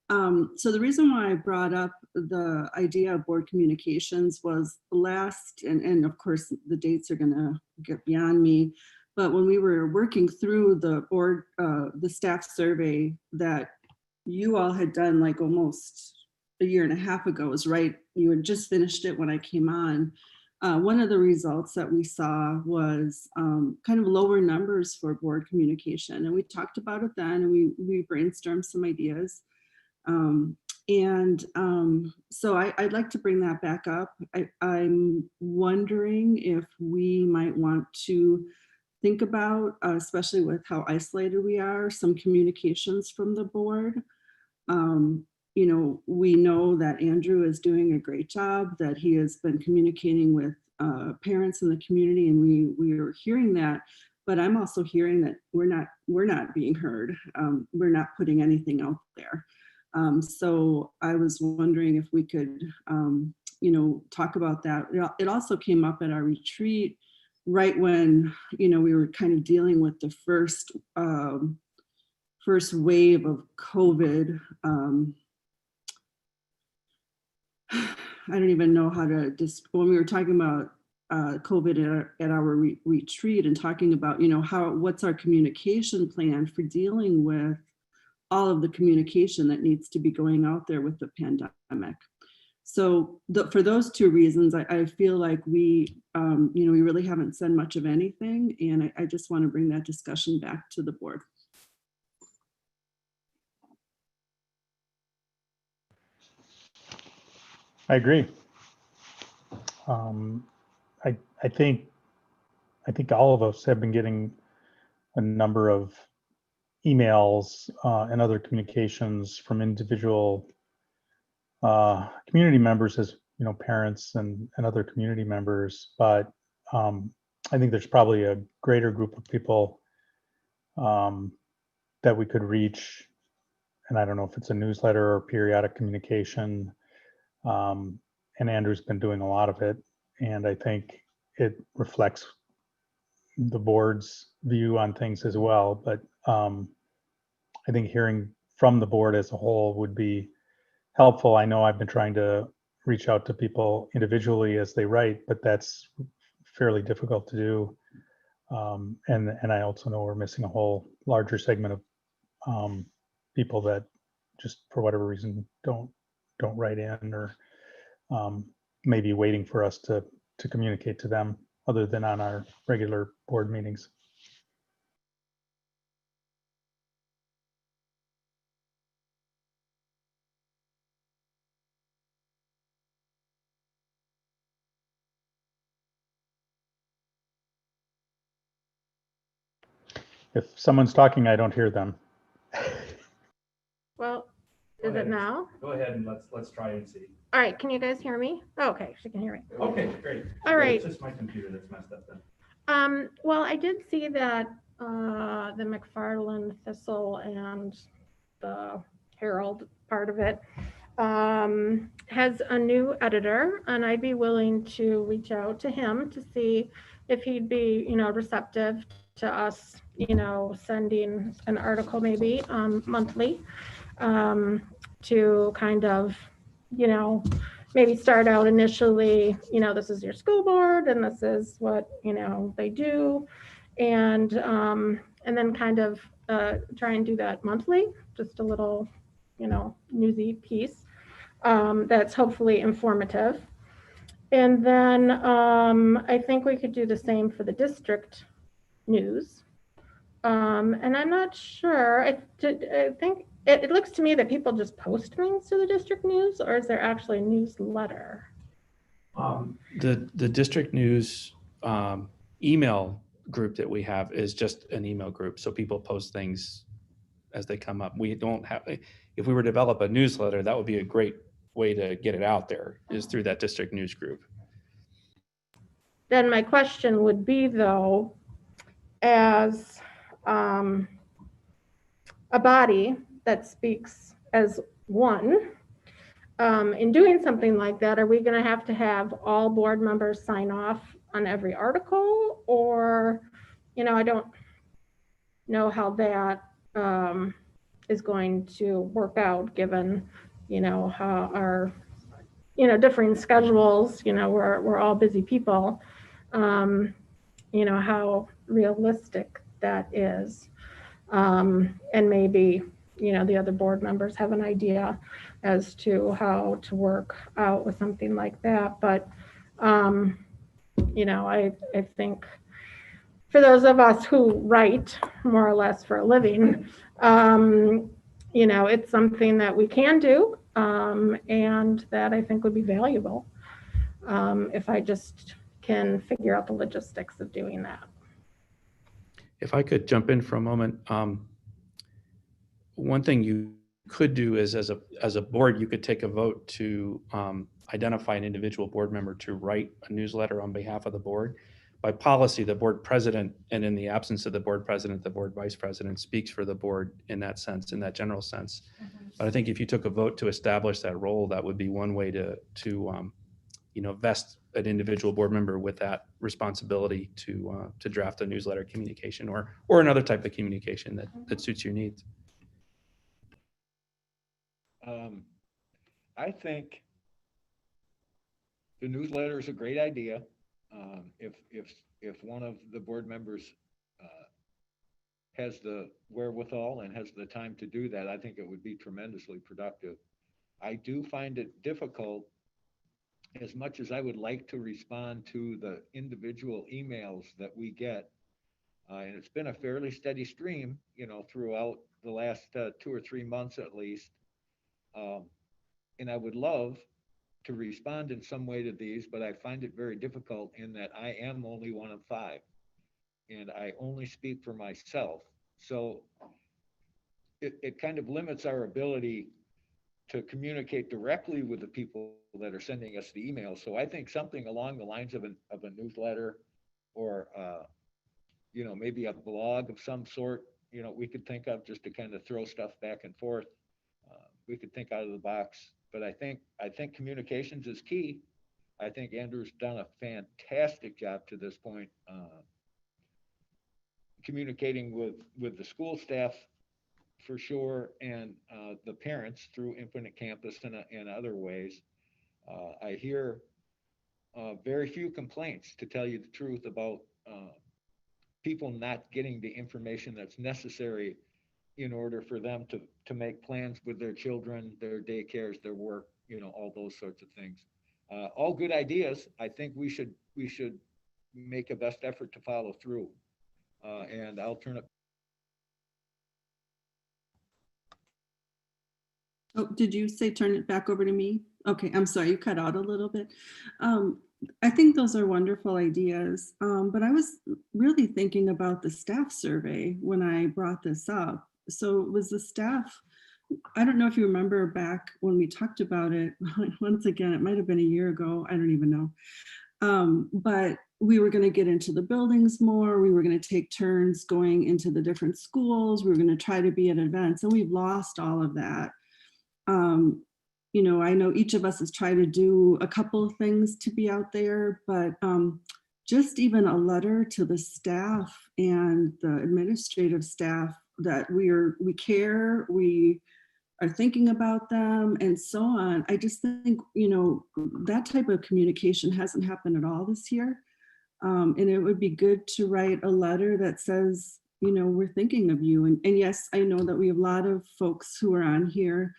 So the reason why I brought up the idea of board communications was and of course the dates are gonna get beyond me, but when we were working through the board, the staff survey that you all had done like almost a year and a half ago, is right, you had just finished it when I came on. One of the results that we saw was kind of lower numbers for board communication. And we talked about it then, and we brainstormed some ideas. So I'd like to bring that back up. I'm wondering if we might want to think about, especially with how isolated we are, some communications from the board. You know, we know that Andrew is doing a great job, that he has been communicating with parents in the community, and we are hearing that. But I'm also hearing that we're not being heard. We're not putting anything out there. So I was wondering if we could, you know, talk about that. It also came up at our retreat right when, you know, we were kind of dealing with the first wave of COVID. I don't even know how to when we were talking about COVID at our retreat, and talking about, you know, what's our communication plan for dealing with all of the communication that needs to be going out there with the pandemic. So for those two reasons, I feel like we, you know, we really haven't said much of anything, and I just want to bring that discussion back to the board. I agree. I think all of us have been getting a number of emails and other communications from individual community members, as you know, parents and other community members. But I think there's probably a greater group of people that we could reach. And I don't know if it's a newsletter or periodic communication. And Andrew's been doing a lot of it. And I think it reflects the board's view on things as well. But I think hearing from the board as a whole would be helpful. I know I've been trying to reach out to people individually as they write, but that's fairly difficult to do. And I also know we're missing a whole larger segment of people that just for whatever reason don't write in, or maybe waiting for us to communicate to them other than on our regular board meetings. If someone's talking, I don't hear them. Well, Go is ahead. it now? Go ahead and let's try and see. All right, can you guys hear me? Oh, okay, she can hear me. Okay, great. All right. It's just my computer that's messed up then. Well, I did see that the McFarland Thistle and the Herald part of it has a new editor, and I'd be willing to reach out to him to see if he'd be, you know, receptive to us, you know, sending an article maybe monthly to kind of, you know, maybe start out initially, you know, this is your school board and this is what, you know, they do. And then kind of try and do that monthly, just a little, you know, newsy piece that's hopefully informative. And then I think we could do the same for the district news. And I'm not sure, I think it looks to me that people just post things to the district news, or is there actually a newsletter? The district news email group that we have is just an email group. So people post things as they come up. We don't have, if we were to develop a newsletter, that would be a great way to get it out there, is through that district news group. Then my question would be, though, as a body that speaks as one, in doing something like that, are we going to have all board members sign off on every article? Or, I don't know how that is going to work out, given, how our, differing schedules, we're all busy people. How realistic that is. And maybe, the other board members have an idea as to how to work out with something like that. But, I think for those of us who write more or less for a living, it's something that we can do, and that I think would be valuable, if I just can figure out the logistics of doing that. If I could jump in for a moment, one thing you could do is, as a board, you could take a vote to identify an individual board member to write a newsletter on behalf of the board. By policy, the board president, and in the absence of the board president, the board vice president speaks for the board in that sense, in that general sense. But I think if you took a vote to establish that role, that would be one way to vest an individual board member with that responsibility to draft a newsletter communication or another type of communication that suits your needs. I think the newsletter is a great idea. If one of the board members has the wherewithal and has the time to do that, I think it would be tremendously productive. I do find it difficult, as much as I would like to respond to the individual emails that we get, and it's been a fairly steady stream, throughout the last 2 or 3 months at least. And I would love to respond in some way to these, but I find it very difficult in that I am only one of 5, and I only speak for myself. So it kind of limits our ability to communicate directly with the people that are sending us the emails. So I think something along the lines of a newsletter, or maybe a blog of some sort, we could think of, just to kind of throw stuff back and forth. We could think out of the box. But I think communications is key. I think Andrew's done a fantastic job to this point, communicating with the school staff for sure, and the parents through Infinite Campus and other ways. I hear very few complaints, to tell you the truth, about people not getting the information that's necessary in order for them to make plans with their children, their daycares, their work, all those sorts of things. All good ideas. I think we should make a best effort to follow through. And I'll turn it. Oh, did you say turn it back over to me? Okay, I'm sorry, you cut out a little bit. I think those are wonderful ideas, but I was really thinking about the staff survey when I brought this up. So it was the staff, I don't know if you remember back when we talked about it, once again, it might have been a year ago, I don't even know. But we were going to get into the buildings more, we were going to take turns going into the different schools, we were going to try to be at events, and we've lost all of that. I know each of us has tried to do a couple of things to be out there, but just even a letter to the staff and the administrative staff that we care, we are thinking about them, and so on. I just think, that type of communication hasn't happened at all this year. And it would be good to write a letter that says, we're thinking of you. And yes, I know that we have a lot of folks who are on here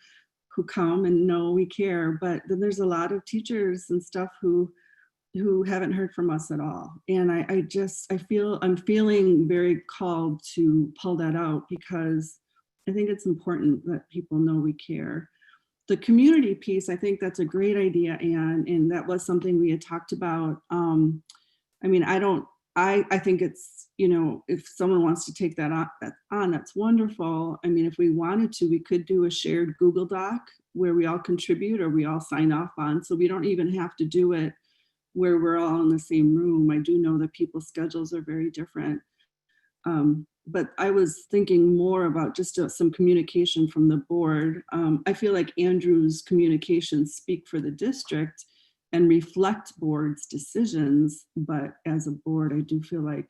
who come and know we care, but then there's a lot of teachers and stuff who haven't heard from us at all. And I'm feeling very called to pull that out, because I think it's important that people know we care. The community piece, I think that's a great idea, Anne, and that was something we had talked about. I think it's, if someone wants to take that on, that's wonderful. I mean, if we wanted to, we could do a shared Google Doc where we all contribute or we all sign off on, so we don't even have to do it where we're all in the same room. I do know that people's schedules are very different. But I was thinking more about just some communication from the board. I feel like Andrew's communications speak for the district and reflect board's decisions, but as a board, I do feel like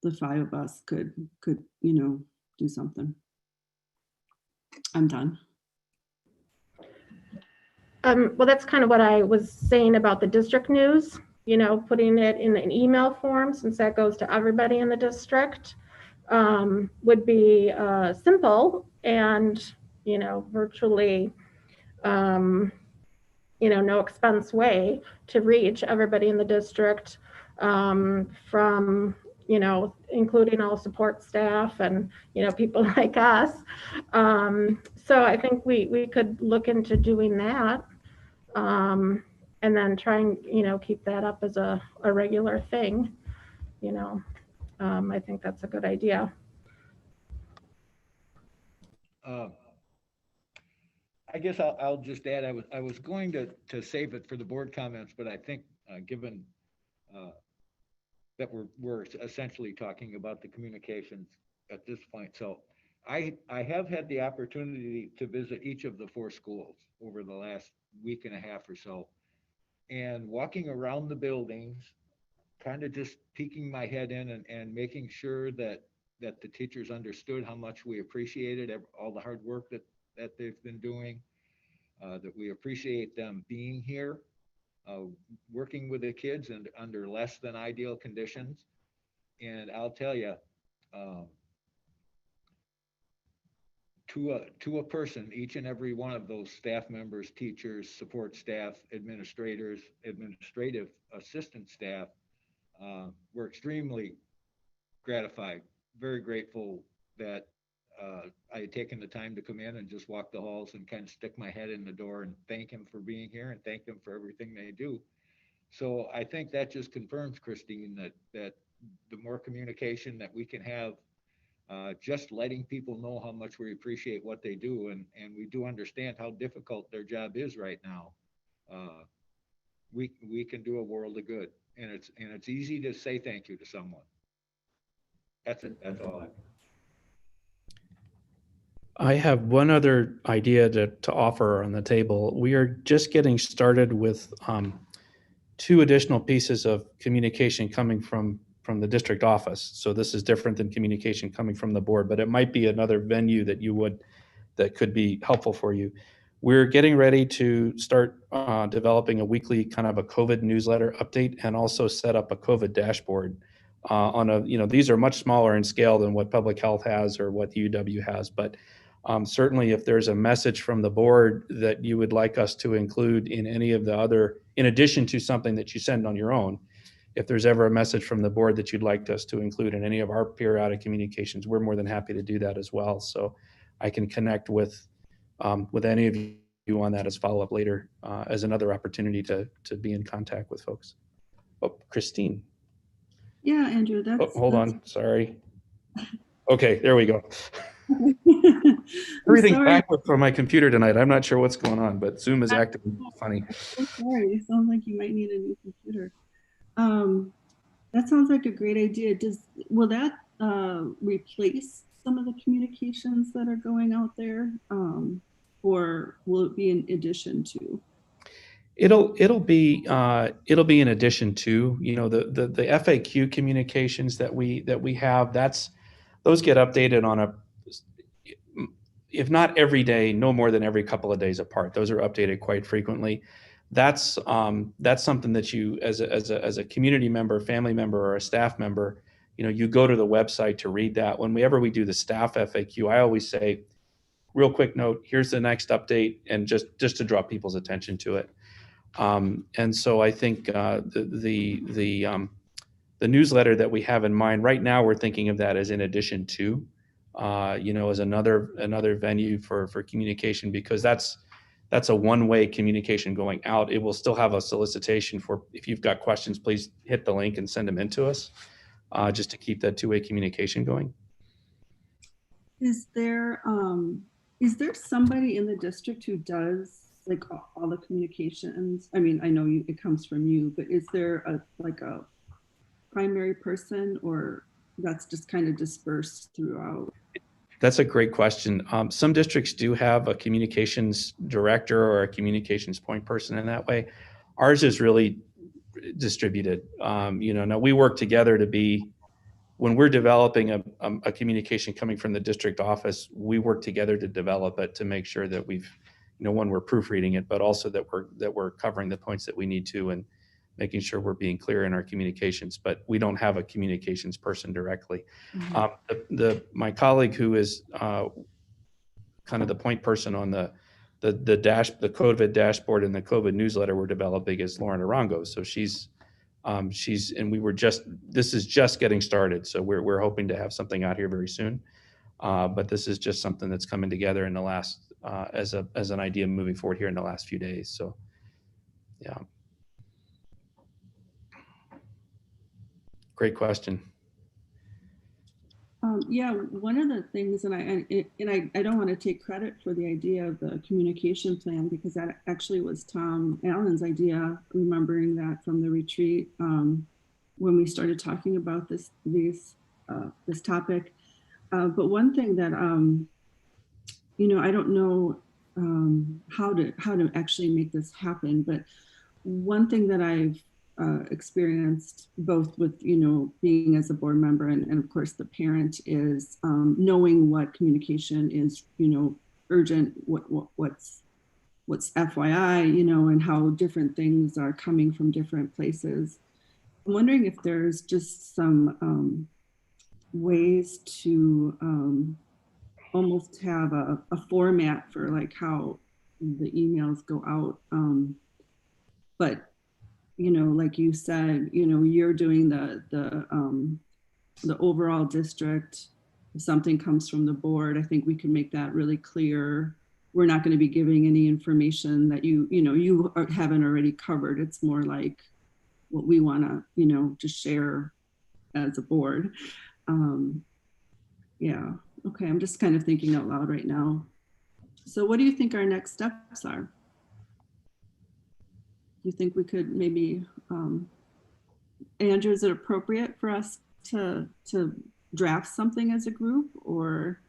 the 5 of us could, do something. I'm done. Well, that's kind of what I was saying about the district news, putting it in an email form, since that goes to everybody in the district, would be simple and, virtually, no expense way to reach everybody in the district, from, including all support staff and, people like us. So I think we could look into doing that. And then try and, keep that up as a regular thing, I think that's a good idea. I guess I'll just add, I was going to save it for the board comments, but I think given that we're essentially talking about the communications at this point. So I have had the opportunity to visit each of the 4 schools over the last week and a half or so, and walking around the buildings, kind of just peeking my head in and making sure that the teachers understood how much we appreciated all the hard work that they've been doing, that we appreciate them being here, working with the kids and under less than ideal conditions. And I'll tell you, to a person, each and every one of those staff members, teachers, support staff, administrators, administrative assistant staff, we're extremely gratified, very grateful that I had taken the time to come in and just walk the halls and kind of stick my head in the door and thank him for being here and thank them for everything they do. So I think that just confirms, Christine, that the more communication that we can have, just letting people know how much we appreciate what they do, and we do understand how difficult their job is right now, we can do a world of good. And it's easy to say thank you to someone. That's it. That's all. I have one other idea to offer on the table. We are just getting started with 2 additional pieces of communication coming from the district office. So this is different than communication coming from the board, but it might be another venue that could be helpful for you. We're getting ready to start developing a weekly kind of a COVID newsletter update, and also set up a COVID dashboard these are much smaller in scale than what public health has or what the UW has, but certainly if there's a message from the board that you would like us to include in any of the other, in addition to something that you send on your own, if there's ever a message from the board that you'd like us to include in any of our periodic communications, we're more than happy to do that as well. So I can connect with any of you on that as follow-up later, as another opportunity to be in contact with folks. Oh, Christine. Yeah, Andrew, that's... hold on, sorry. Okay, there we go. Everything's backward from my computer tonight. I'm not sure what's going on, but Zoom is acting funny. I'm sorry. It sounds like you might need a new computer. That sounds like a great idea. Will that replace some of the communications that are going out there, or will it be in addition to? It'll be in addition to, the FAQ communications that we have. Those get updated on if not every day, no more than every couple of days apart. Those are updated quite frequently. That's something that you, as a community member, family member, or a staff member, you go to the website to read that. Whenever we do the staff FAQ, I always say, real quick note, here's the next update, and just to draw people's attention to it. And so I think the newsletter that we have in mind right now, we're thinking of that as in addition to, as another venue for communication, because that's a one-way communication going out. It will still have a solicitation for, if you've got questions, please hit the link and send them in to us, just to keep that two-way communication going. Is there somebody in the district who does like all the communications? I mean, I know it comes from you, but is there a primary person or that's just kind of dispersed throughout? That's a great question. Some districts do have a communications director or a communications point person in that way. Ours is really distributed. Now we work together to be, when we're developing a communication coming from the district office, we work together to develop it to make sure that we've, one, we're proofreading it, but also that we're covering the points that we need to and making sure we're being clear in our communications. But we don't have a communications person directly. My colleague who is kind of the point person on the COVID dashboard and the COVID newsletter we're developing is Lauren Arango. So this is just getting started. So we're hoping to have something out here very soon. But this is just something that's coming together in the last, as an idea moving forward here in the last few days. So, yeah. Great question. Yeah, one of the things, and I don't want to take credit for the idea of the communication plan, because that actually was Tom Allen's idea, remembering that from the retreat when we started talking about this topic. But one thing that I don't know how to actually make this happen, but one thing that I've experienced both with being as a board member and of course the parent is knowing what communication is urgent, what's FYI, and how different things are coming from different places. I'm wondering if there's just some ways to almost have a format for like how the emails go out, but like you said, you're doing the overall district. If something comes from the board, I think we can make that really clear. We're not going to be giving any information that you haven't already covered. It's more like what we want to, just share as a board. Yeah. Okay. I'm just kind of thinking out loud right now. So what do you think our next steps are? You think we could maybe, Andrew, is it appropriate for us to draft something as a group, or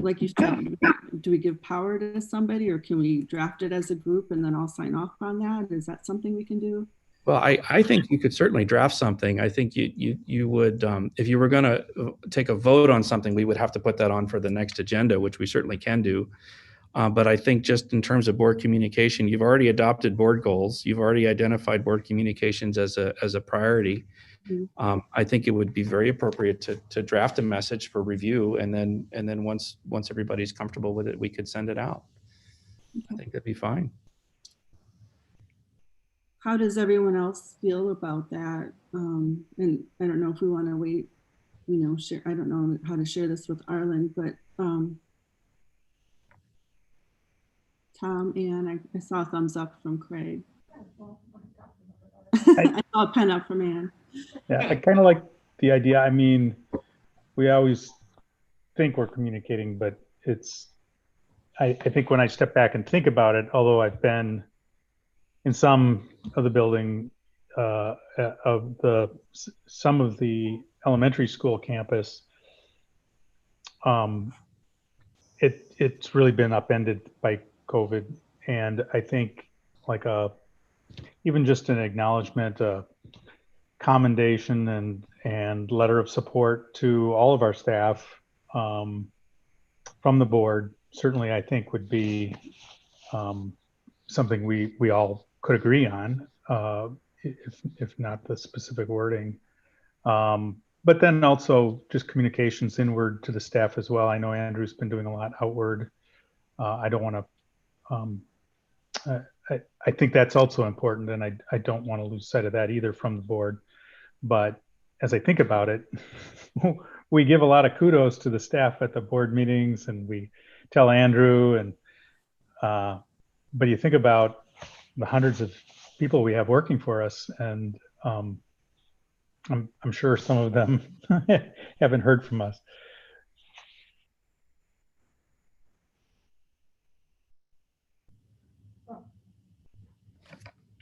like you said, do we give power to somebody, or can we draft it as a group and then I'll sign off on that? Is that something we can do? Well, I think you could certainly draft something. I think you would, if you were going to take a vote on something, we would have to put that on for the next agenda, which we certainly can do. But I think just in terms of board communication, you've already adopted board goals. You've already identified board communications as a priority. Mm-hmm. I think it would be very appropriate to draft a message for review, and then once everybody's comfortable with it, we could send it out. Okay. I think that'd be fine. How does everyone else feel about that? And I don't know if we want to wait, share. I don't know how to share this with Arlen, but Tom, and I saw a thumbs up from Craig. I saw a pen up from Ann. Yeah, I kind of like the idea. I mean, we always think we're communicating, but I think when I step back and think about it, although I've been in some of the building some of the elementary school campus, it's really been upended by COVID. And I think like even just an acknowledgement, a commendation and letter of support to all of our staff from the board, certainly I think would be something we all could agree on, if not the specific wording. But then also just communications inward to the staff as well. I know Andrew's been doing a lot outward. I don't want to, I think that's also important, and I don't want to lose sight of that either from the board. But as I think about it, we give a lot of kudos to the staff at the board meetings, and we tell Andrew, and but you think about the hundreds of people we have working for us, and I'm sure some of them haven't heard from us.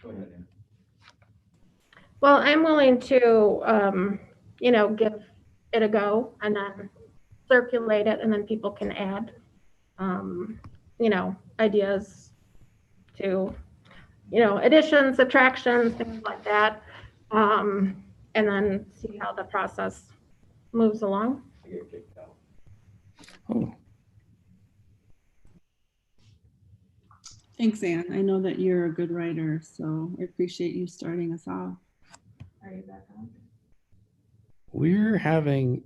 Go ahead, well, I'm willing to, give it a go and then circulate it, and then people can add, ideas to, additions, subtractions, things like that. And then see how the process moves along. Oh, Thanks, Anne. I know that you're a good writer, so I appreciate you starting us off. Are you back on? we're having,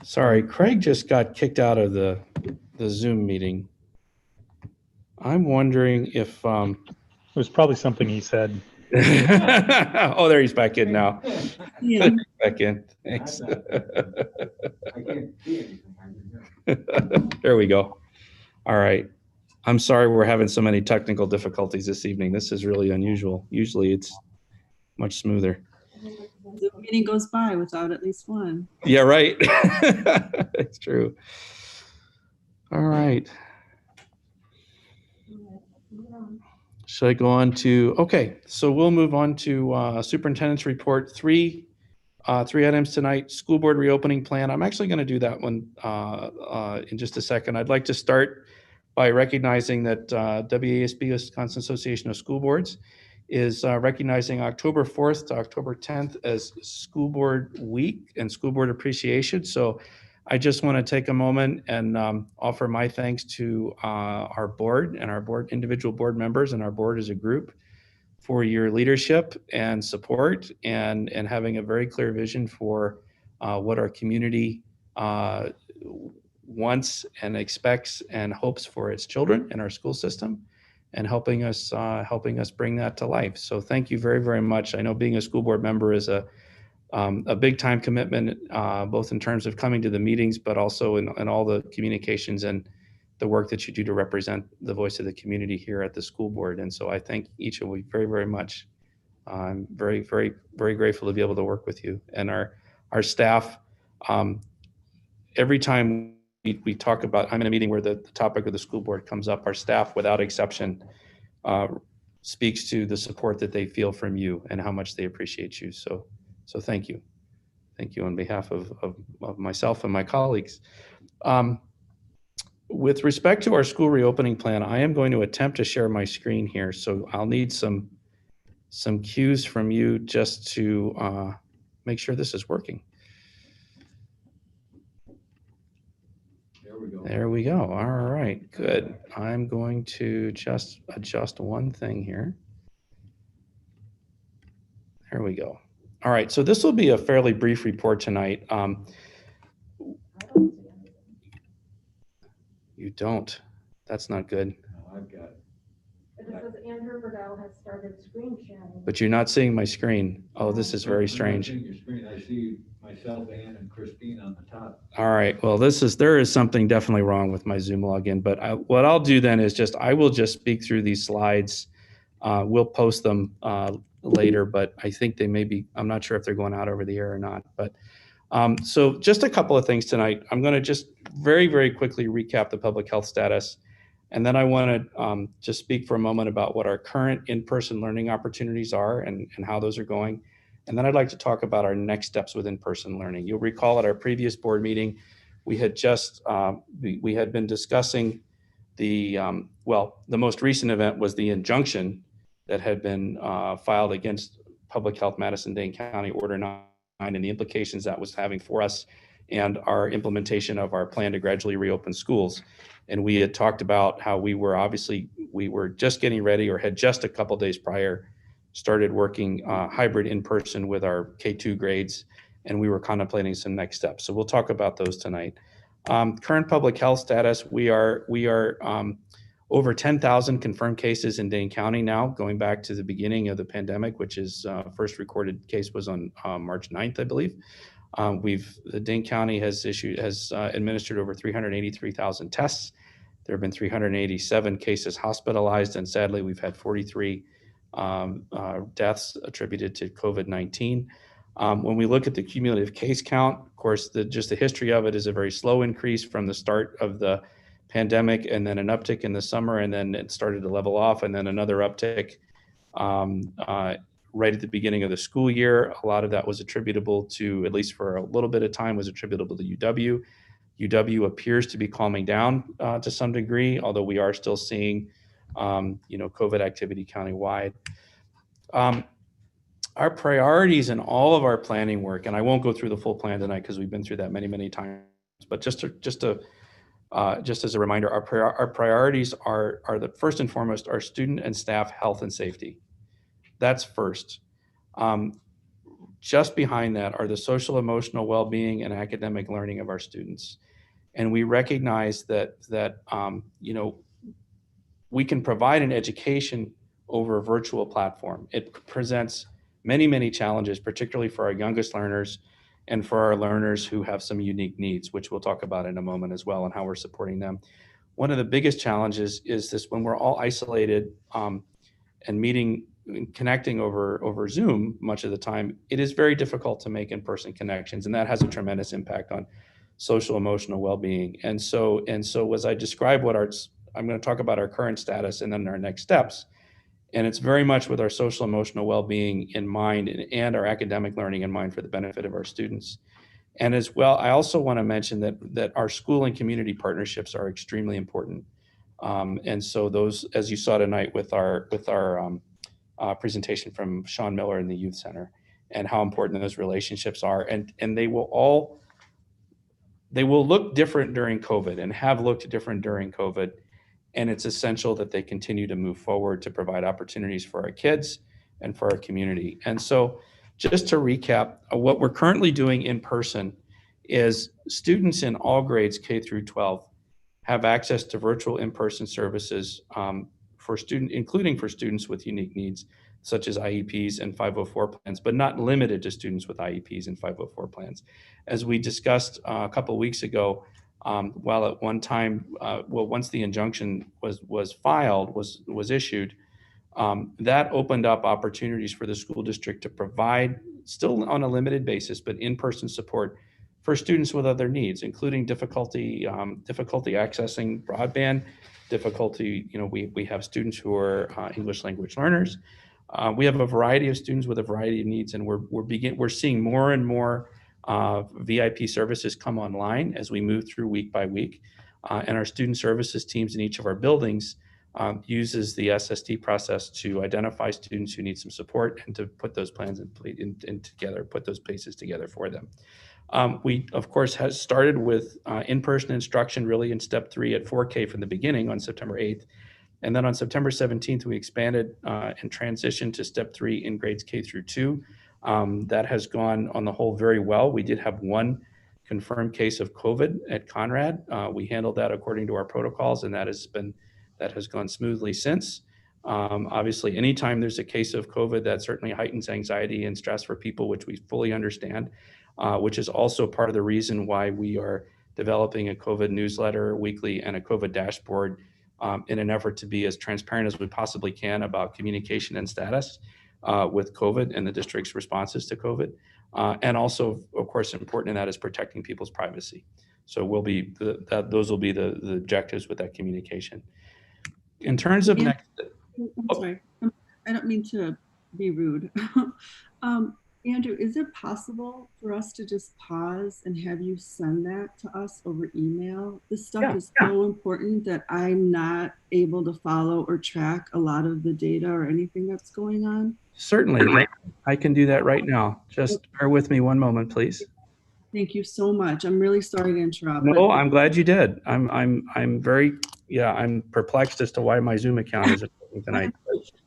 sorry, Craig just got kicked out of the Zoom meeting. I'm wondering if, It was probably something he said. oh, there he's back in now. Yeah. Back in, thanks. There we go. All right. I'm sorry we're having so many technical difficulties this evening. This is really unusual. Usually it's much smoother. The meeting goes by without at least one. Yeah, right. It's true. All right. Should I go on to, okay, so we'll move on to superintendent's report. Three items tonight. School board reopening plan. I'm actually going to do that one in just a second. I'd like to start by recognizing that WASB, Wisconsin Association of School Boards, is recognizing October 4th to October 10th as School Board Week and School Board Appreciation. So I just want to take a moment and offer my thanks to our board and our board, individual board members and our board as a group for your leadership and support and having a very clear vision for what our community wants and expects and hopes for its children in our school system, and helping us bring that to life. So thank you very, very much. I know being a school board member is a big time commitment, both in terms of coming to the meetings, but also in all the communications and the work that you do to represent the voice of the community here at the school board. And so I thank each of you very, very much. I'm very, very, very grateful to be able to work with you and our staff. Every time we talk about, I'm in a meeting where the topic of the school board comes up, our staff, without exception, speaks to the support that they feel from you and how much they appreciate you. So thank you. Thank you on behalf of myself and my colleagues. With respect to our school reopening plan, I am going to attempt to share my screen here. So I'll need some cues from you just to make sure this is working. There we go. All right, good. I'm going to just adjust one thing here. There we go. All right, so this will be a fairly brief report tonight. You don't. That's not good. No, I've got it. It says Andrew Verdell has started screen sharing. But you're not seeing my screen. Oh, this is very strange. I'm not seeing your screen. I see myself, Ann, and Christine on the top. All right. Well, there is something definitely wrong with my Zoom login. But what I'll do then is I will just speak through these slides. We'll post them later, but I think they may be. I'm not sure if they're going out over the air or not. But so just a couple of things tonight. I'm going to just very, very quickly recap the public health status. And then I want to just speak for a moment about what our current in-person learning opportunities are and how those are going. And then I'd like to talk about our next steps with in-person learning. You'll recall at our previous board meeting, we had just, we had been discussing the most recent event was the injunction that had been filed against Public Health Madison-Dane County Order 9 and the implications that was having for us and our implementation of our plan to gradually reopen schools. And we had talked about how we were just getting ready or had just a couple days prior started working hybrid in person with our K2 grades, and we were contemplating some next steps. So we'll talk about those tonight. Current public health status, we are over 10,000 confirmed cases in Dane County now, going back to the beginning of the pandemic, which is first recorded case was on March 9th, I believe. Dane County has administered over 383,000 tests. There have been 387 cases hospitalized, and sadly, we've had 43 deaths attributed to COVID-19. When we look at the cumulative case count, of course, just the history of it is a very slow increase from the start of the pandemic, and then an uptick in the summer, and then it started to level off, and then another uptick right at the beginning of the school year. A lot of that was attributable to, at least for a little bit of time, was attributable to UW. UW appears to be calming down to some degree, although we are still seeing, COVID activity countywide. Our priorities in all of our planning work, and I won't go through the full plan tonight because we've been through that many, many times, but just as a reminder, our priorities are the first and foremost our student and staff health and safety. That's first. Just behind that are the social emotional well-being and academic learning of our students. And we recognize that we can provide an education over a virtual platform. It presents many, many challenges, particularly for our youngest learners and for our learners who have some unique needs, which we'll talk about in a moment as well, and how we're supporting them. One of the biggest challenges is this: when we're all isolated and meeting and connecting over Zoom much of the time, it is very difficult to make in-person connections, and that has a tremendous impact on social emotional well-being. And so as I describe I'm going to talk about our current status and then our next steps. And it's very much with our social emotional well-being in mind and our academic learning in mind for the benefit of our students. And as well, I also want to mention that our school and community partnerships are extremely important. And so those, as you saw tonight with our presentation from Sean Miller in the Youth Center, and how important those relationships are, and they will look different during COVID and have looked different during COVID. And it's essential that they continue to move forward to provide opportunities for our kids and for our community. And so just to recap, what we're currently doing in person is students in all grades K through 12 have access to virtual in-person services including for students with unique needs, such as IEPs and 504 plans, but not limited to students with IEPs and 504 plans. As we discussed a couple of weeks ago, while at one time, once the injunction was issued, that opened up opportunities for the school district to provide, still on a limited basis, but in-person support for students with other needs, including difficulty accessing broadband, we have students who are English language learners. We have a variety of students with a variety of needs, and we're seeing more and more VIP services come online as we move through week by week. And our student services teams in each of our buildings uses the SST process to identify students who need some support and to put those plans put those places together for them. We, of course, has started with in-person instruction really in step 3 at 4K from the beginning on September 8th. And then on September 17th, we expanded and transitioned to step 3 in grades K through 2. That has gone on the whole very well. We did have one confirmed case of COVID at Conrad. We handled that according to our protocols, and that has gone smoothly since. Obviously, anytime there's a case of COVID, that certainly heightens anxiety and stress for people, which we fully understand, which is also part of the reason why we are developing a COVID newsletter weekly and a COVID dashboard in an effort to be as transparent as we possibly can about communication and status with COVID and the district's responses to COVID. And also, of course, important in that is protecting people's privacy. So those will be the objectives with that communication. In terms of I'm sorry, I don't mean to be rude. Andrew, is it possible for us to just pause and have you send that to us over email? This stuff is so important that I'm not able to follow or track a lot of the data or anything that's going on. Certainly, I can do that right now. Just bear with me one moment, please. Thank you so much. I'm really sorry to interrupt. No, I'm glad you did. I'm perplexed as to why my Zoom account isn't working tonight.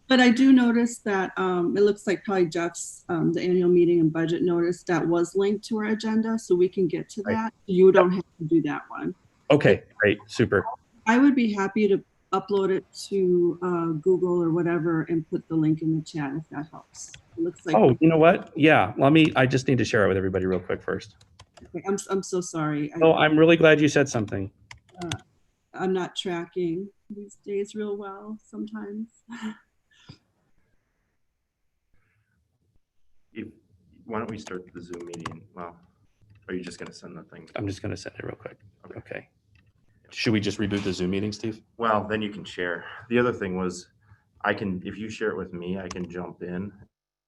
But I do notice that it looks like probably Jeff's the annual meeting and budget notice that was linked to our agenda, so we can get to that. You don't have to do that one. Okay, great, super. I would be happy to upload it to Google or whatever and put the link in the chat if that helps. It looks like. Oh, you know what? Yeah, I just need to share it with everybody real quick first. I'm so sorry. Oh, I'm really glad you said something. I'm not tracking these days real well sometimes. Why don't we start the Zoom meeting? Well, are you just going to send the thing? I'm just going to send it real quick. Okay. Should we just reboot the Zoom meeting, Steve? Well, then you can share. The other thing was, if you share it with me, I can jump in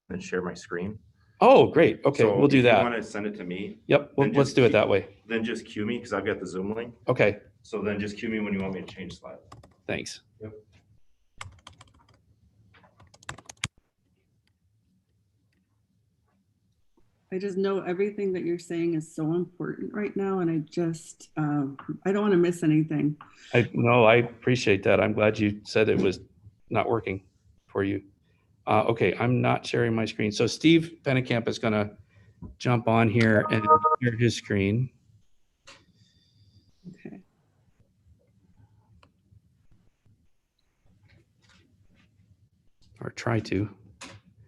and share my screen. Oh, great. Okay, So we'll do if you that. want to send it to me, Yep, then let's just do it keep- that way. then just cue me because I've got the Zoom link. Okay, So then just cue me when you want me to change slide. thanks. Yep. I just know everything that you're saying is so important right now, and I just, I don't want to miss anything. I appreciate that. I'm glad you said it was not working for you. Okay, I'm not sharing my screen. So Steve Pennekamp is gonna jump on here and share his screen. Okay. Or try to.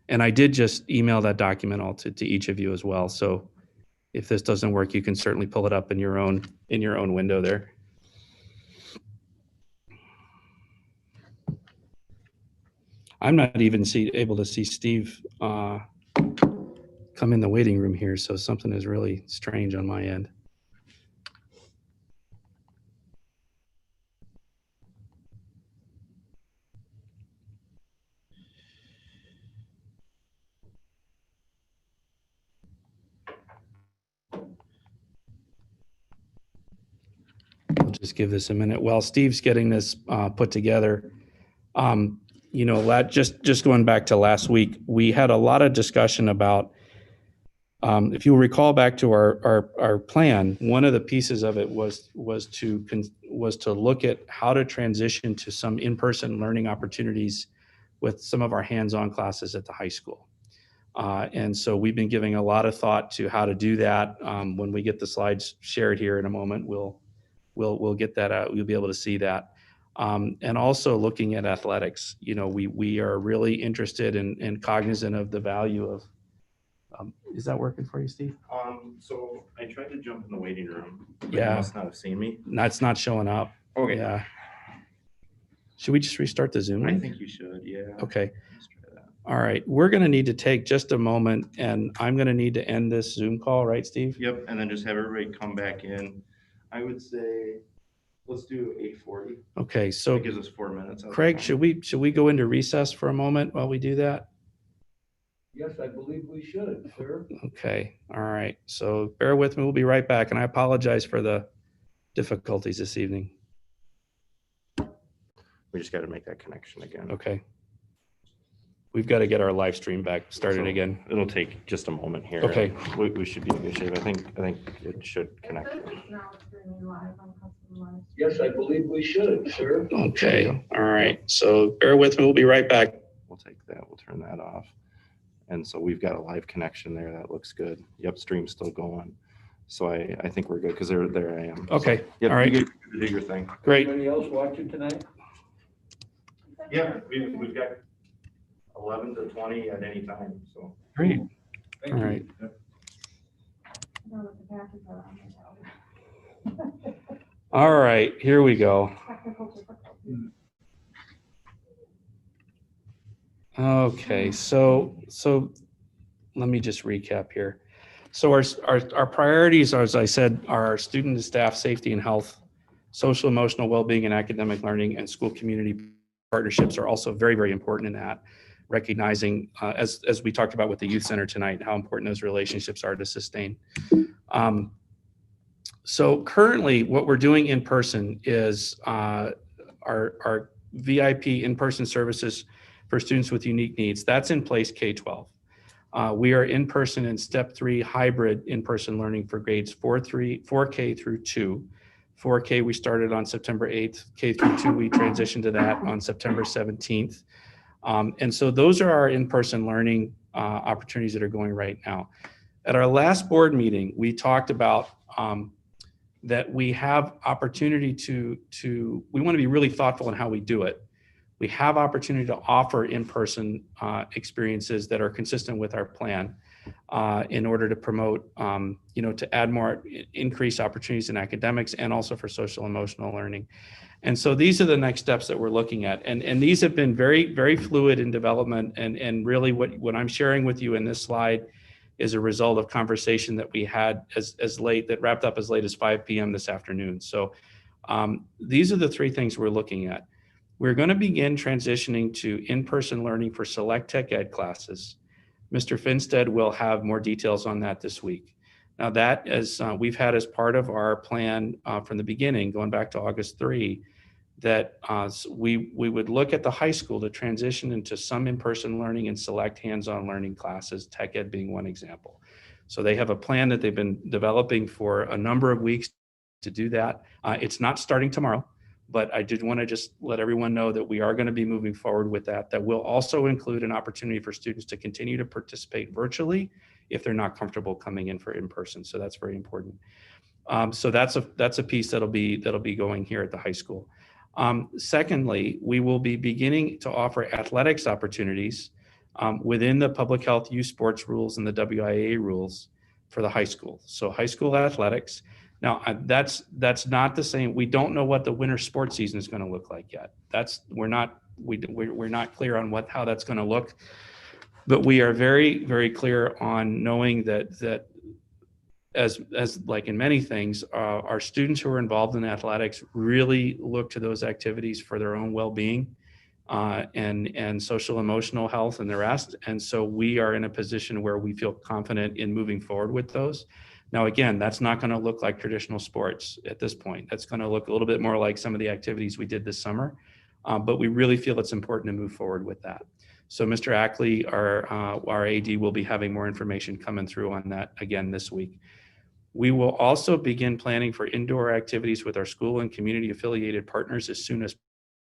And I did just email that document all to each of you as well. So if this doesn't work, you can certainly pull it up in your own window there. I'm not even able to see Steve come in the waiting room here, so something is really strange on my end. I'll just give this a minute. While Steve's getting this put together, you know, just going back to last week, we had a lot of discussion about, if you recall back to our plan, one of the pieces of it was to look at how to transition to some in-person learning opportunities with some of our hands-on classes at the high school. And so we've been giving a lot of thought to how to do that. When we get the slides shared here in a moment, we'll get that out. You'll be able to see that. And also looking at athletics, you know, we are really interested and cognizant of the value of, is that working for you, Steve? So I tried to jump in the waiting room, but Yeah. you must not have seen me. That's not showing up. Okay. Yeah. Should we just restart the Zoom? I link? think you should, yeah. Okay. Let's try that. All right. We're going to need to take just a moment, and I'm going to need to end this Zoom call, right, Steve? Yep, and then just have everybody come back in. I would say, let's do 8:40. Okay. So That gives us 4 minutes. Craig, should we go into recess for a moment while we do that? Yes, I believe we should, sir. Okay. All right. So bear with me. We'll be right back. And I apologize for the difficulties this evening. We just got to make that connection again. Okay. We've got to get our live stream back started So again. It'll take just a moment here. Okay. We should be in good shape. I think it should connect. Yes, I believe we should, sir. Okay. All right. So bear with me. We'll be right back. We'll take that. We'll turn that off. And so we've got a live connection there. That looks good. Yep, stream's still going. So I think we're good because there I am. Okay. So, yep, All right. you do your thing. Great. Anybody else watching tonight? Yeah, we've got 11 to 20 at any time. So Great. Thank All you. right. All right. Here we go. Okay. So let me just recap here. So our priorities are, as I said, are our student and staff safety and health, social emotional well-being and academic learning, and school community partnerships are also very, very important in that, recognizing, as we talked about with the youth center tonight, how important those relationships are to sustain. So currently what we're doing in person is our VIP in-person services for students with unique needs. That's in place K-12. We are in person in step 3 hybrid in-person learning for grades 4K through 2. 4K we started on September 8th. K through 2 we transitioned to that on September 17th. And so those are our in-person learning opportunities that are going right now. At our last board meeting, we talked about that we have opportunity we want to be really thoughtful in how we do it. We have opportunity to offer in-person experiences that are consistent with our plan in order to promote, to add more increased opportunities in academics and also for social emotional learning. And so these are the next steps that we're looking at. And these have been very, very fluid in development. And really what I'm sharing with you in this slide is a result of conversation that we had that wrapped up as late as 5 p.m. this afternoon. So these are the 3 things we're looking at. We're going to begin transitioning to in-person learning for select tech ed classes. Mr. Finstead will have more details on that this week. Now that, as we've had as part of our plan from the beginning, going back to August 3, that we would look at the high school to transition into some in-person learning and select hands-on learning classes, tech ed being one example. So they have a plan that they've been developing for a number of weeks to do that. It's not starting tomorrow, but I did want to just let everyone know that we are going to be moving forward with that. That will also include an opportunity for students to continue to participate virtually if they're not comfortable coming in for in-person. So that's very important. So that's a piece that'll be going here at the high school. Secondly, we will be beginning to offer athletics opportunities within the public health youth sports rules and the WIA rules for the high school. So high school athletics. Now that's not the same. We don't know what the winter sports season is going to look like yet. We're not clear on how that's going to look, but we are very, very clear on knowing that as like in many things, our students who are involved in athletics really look to those activities for their own well-being and social emotional health and the rest. And so we are in a position where we feel confident in moving forward with those. Now, again, that's not going to look like traditional sports at this point. That's going to look a little bit more like some of the activities we did this summer, but we really feel it's important to move forward with that. So Mr. Ackley, our AD, will be having more information coming through on that again this week. We will also begin planning for indoor activities with our school and community affiliated partners as soon as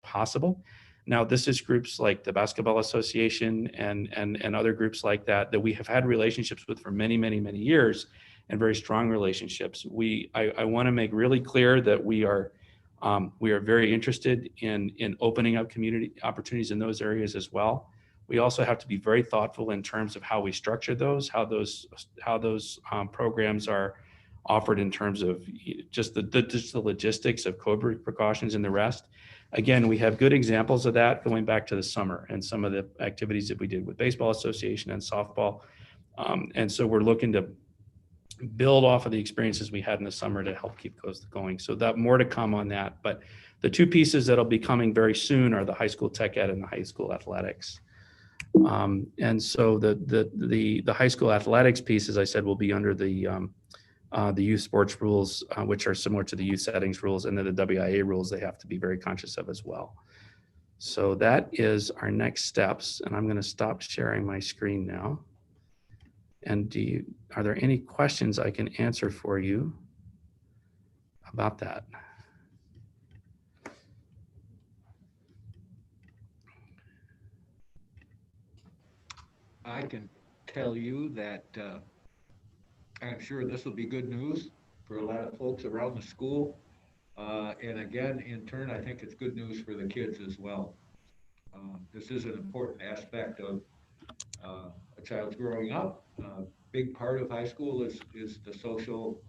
possible. Now, this is groups like the Basketball Association and other groups like that we have had relationships with for many, many, many years, and very strong relationships. I want to make really clear that we are very interested in opening up community opportunities in those areas as well. We also have to be very thoughtful in terms of how we structure those, how those programs are offered in terms of just the logistics of COVID precautions and the rest. Again, we have good examples of that going back to the summer and some of the activities that we did with Baseball Association and softball. And so we're looking to build off of the experiences we had in the summer to help keep those going. So that more to come on that. But the two pieces that'll be coming very soon are the high school tech ed and the high school athletics. And so the high school athletics piece, as I said, will be under the youth sports rules, which are similar to the youth settings rules, and then the WIA rules they have to be very conscious of as well. So that is our next steps, and I'm going to stop sharing my screen now. And are there any questions I can answer for you about that? I can tell you that I'm sure this will be good news for a lot of folks around the school. And again, in turn, I think it's good news for the kids as well. This is an important aspect of a child's growing up. A big part of high school is the social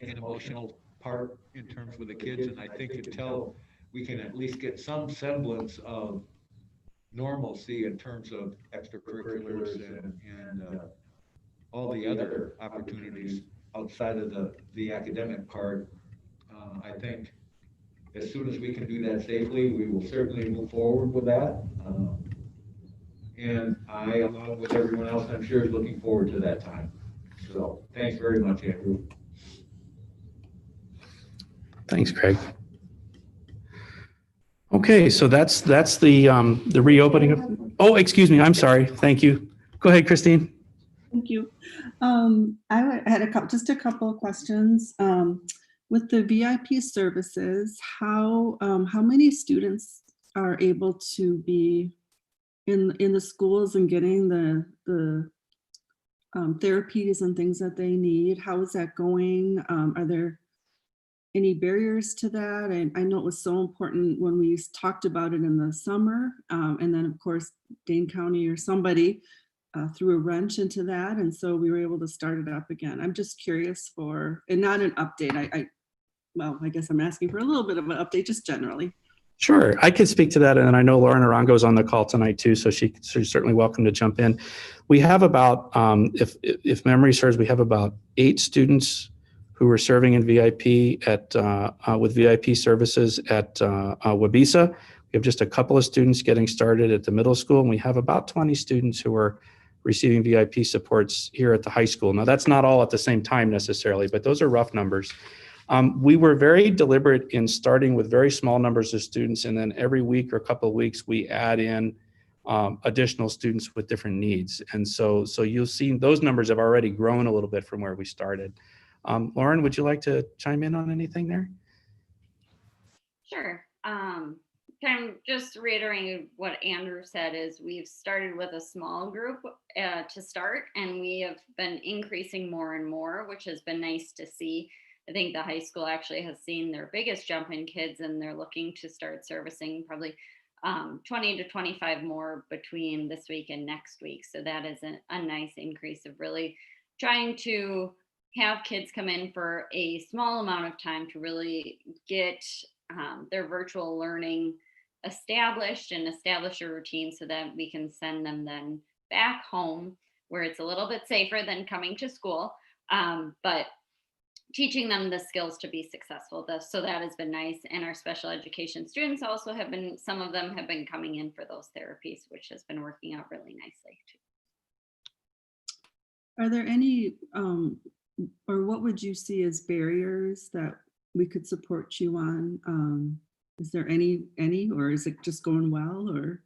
and emotional part in terms with the kids. And I think until we can at least get some semblance of normalcy in terms of extracurriculars and all the other opportunities outside of the academic part, I think as soon as we can do that safely, we will certainly move forward with that. And I, along with everyone else, I'm sure, is looking forward to that time. So thanks very much, Andrew. Thanks, Craig. Okay, so that's the reopening of. Oh, excuse me. I'm sorry. Thank you. Go ahead, Christine. Thank you. I had just a couple of questions. With the VIP services, how many students are able to be in the schools and getting the therapies and things that they need? How is that going? Are there any barriers to that? And I know it was so important when we talked about it in the summer. And then of course, Dane County or somebody threw a wrench into that. And so we were able to start it up again. I'm just curious and not an update. I guess I'm asking for a little bit of an update, just generally. Sure, I could speak to that. And I know Lauren Arango is on the call tonight too, so she's certainly welcome to jump in. We have about, if memory serves, we have about 8 students who are serving in VIP with VIP services at Wabisa. We have just a couple of students getting started at the middle school, and we have about 20 students who are receiving VIP supports here at the high school. Now, that's not all at the same time necessarily, but those are rough numbers. We were very deliberate in starting with very small numbers of students, and then every week or a couple of weeks, we add in additional students with different needs. And so you'll see those numbers have already grown a little bit from where we started. Lauren, would you like to chime in on anything there? Sure. Kind of just reiterating what Andrew said is we've started with a small group to start, and we have been increasing more and more, which has been nice to see. I think the high school actually has seen their biggest jump in kids, and they're looking to start servicing probably 20 to 25 more between this week and next week. So that is a nice increase of really trying to have kids come in for a small amount of time to really get their virtual learning established and establish a routine so that we can send them then back home where it's a little bit safer than coming to school, but teaching them the skills to be successful. So that has been nice. And our special education students also have been, some of them have been coming in for those therapies, which has been working out really nicely too. Are there any, or what would you see as barriers that we could support you on? Is there any, or is it just going well, or?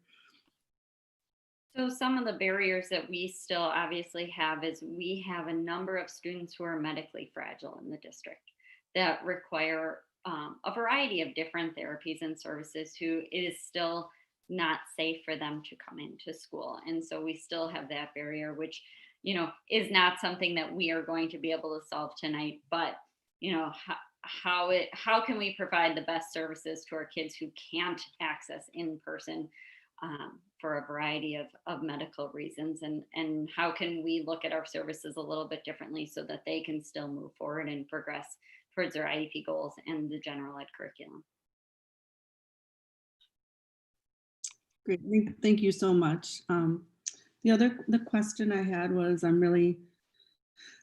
So some of the barriers that we still obviously have is we have a number of students who are medically fragile in the district that require a variety of different therapies and services who it is still not safe for them to come into school. And so we still have that barrier, which, you know, is not something that we are going to be able to solve tonight, but, you know, how can we provide the best services to our kids who can't access in person for a variety of medical reasons, and how can we look at our services a little bit differently so that they can still move forward and progress towards their IEP goals and the general ed curriculum. Great, thank you so much. The question I had was, I'm really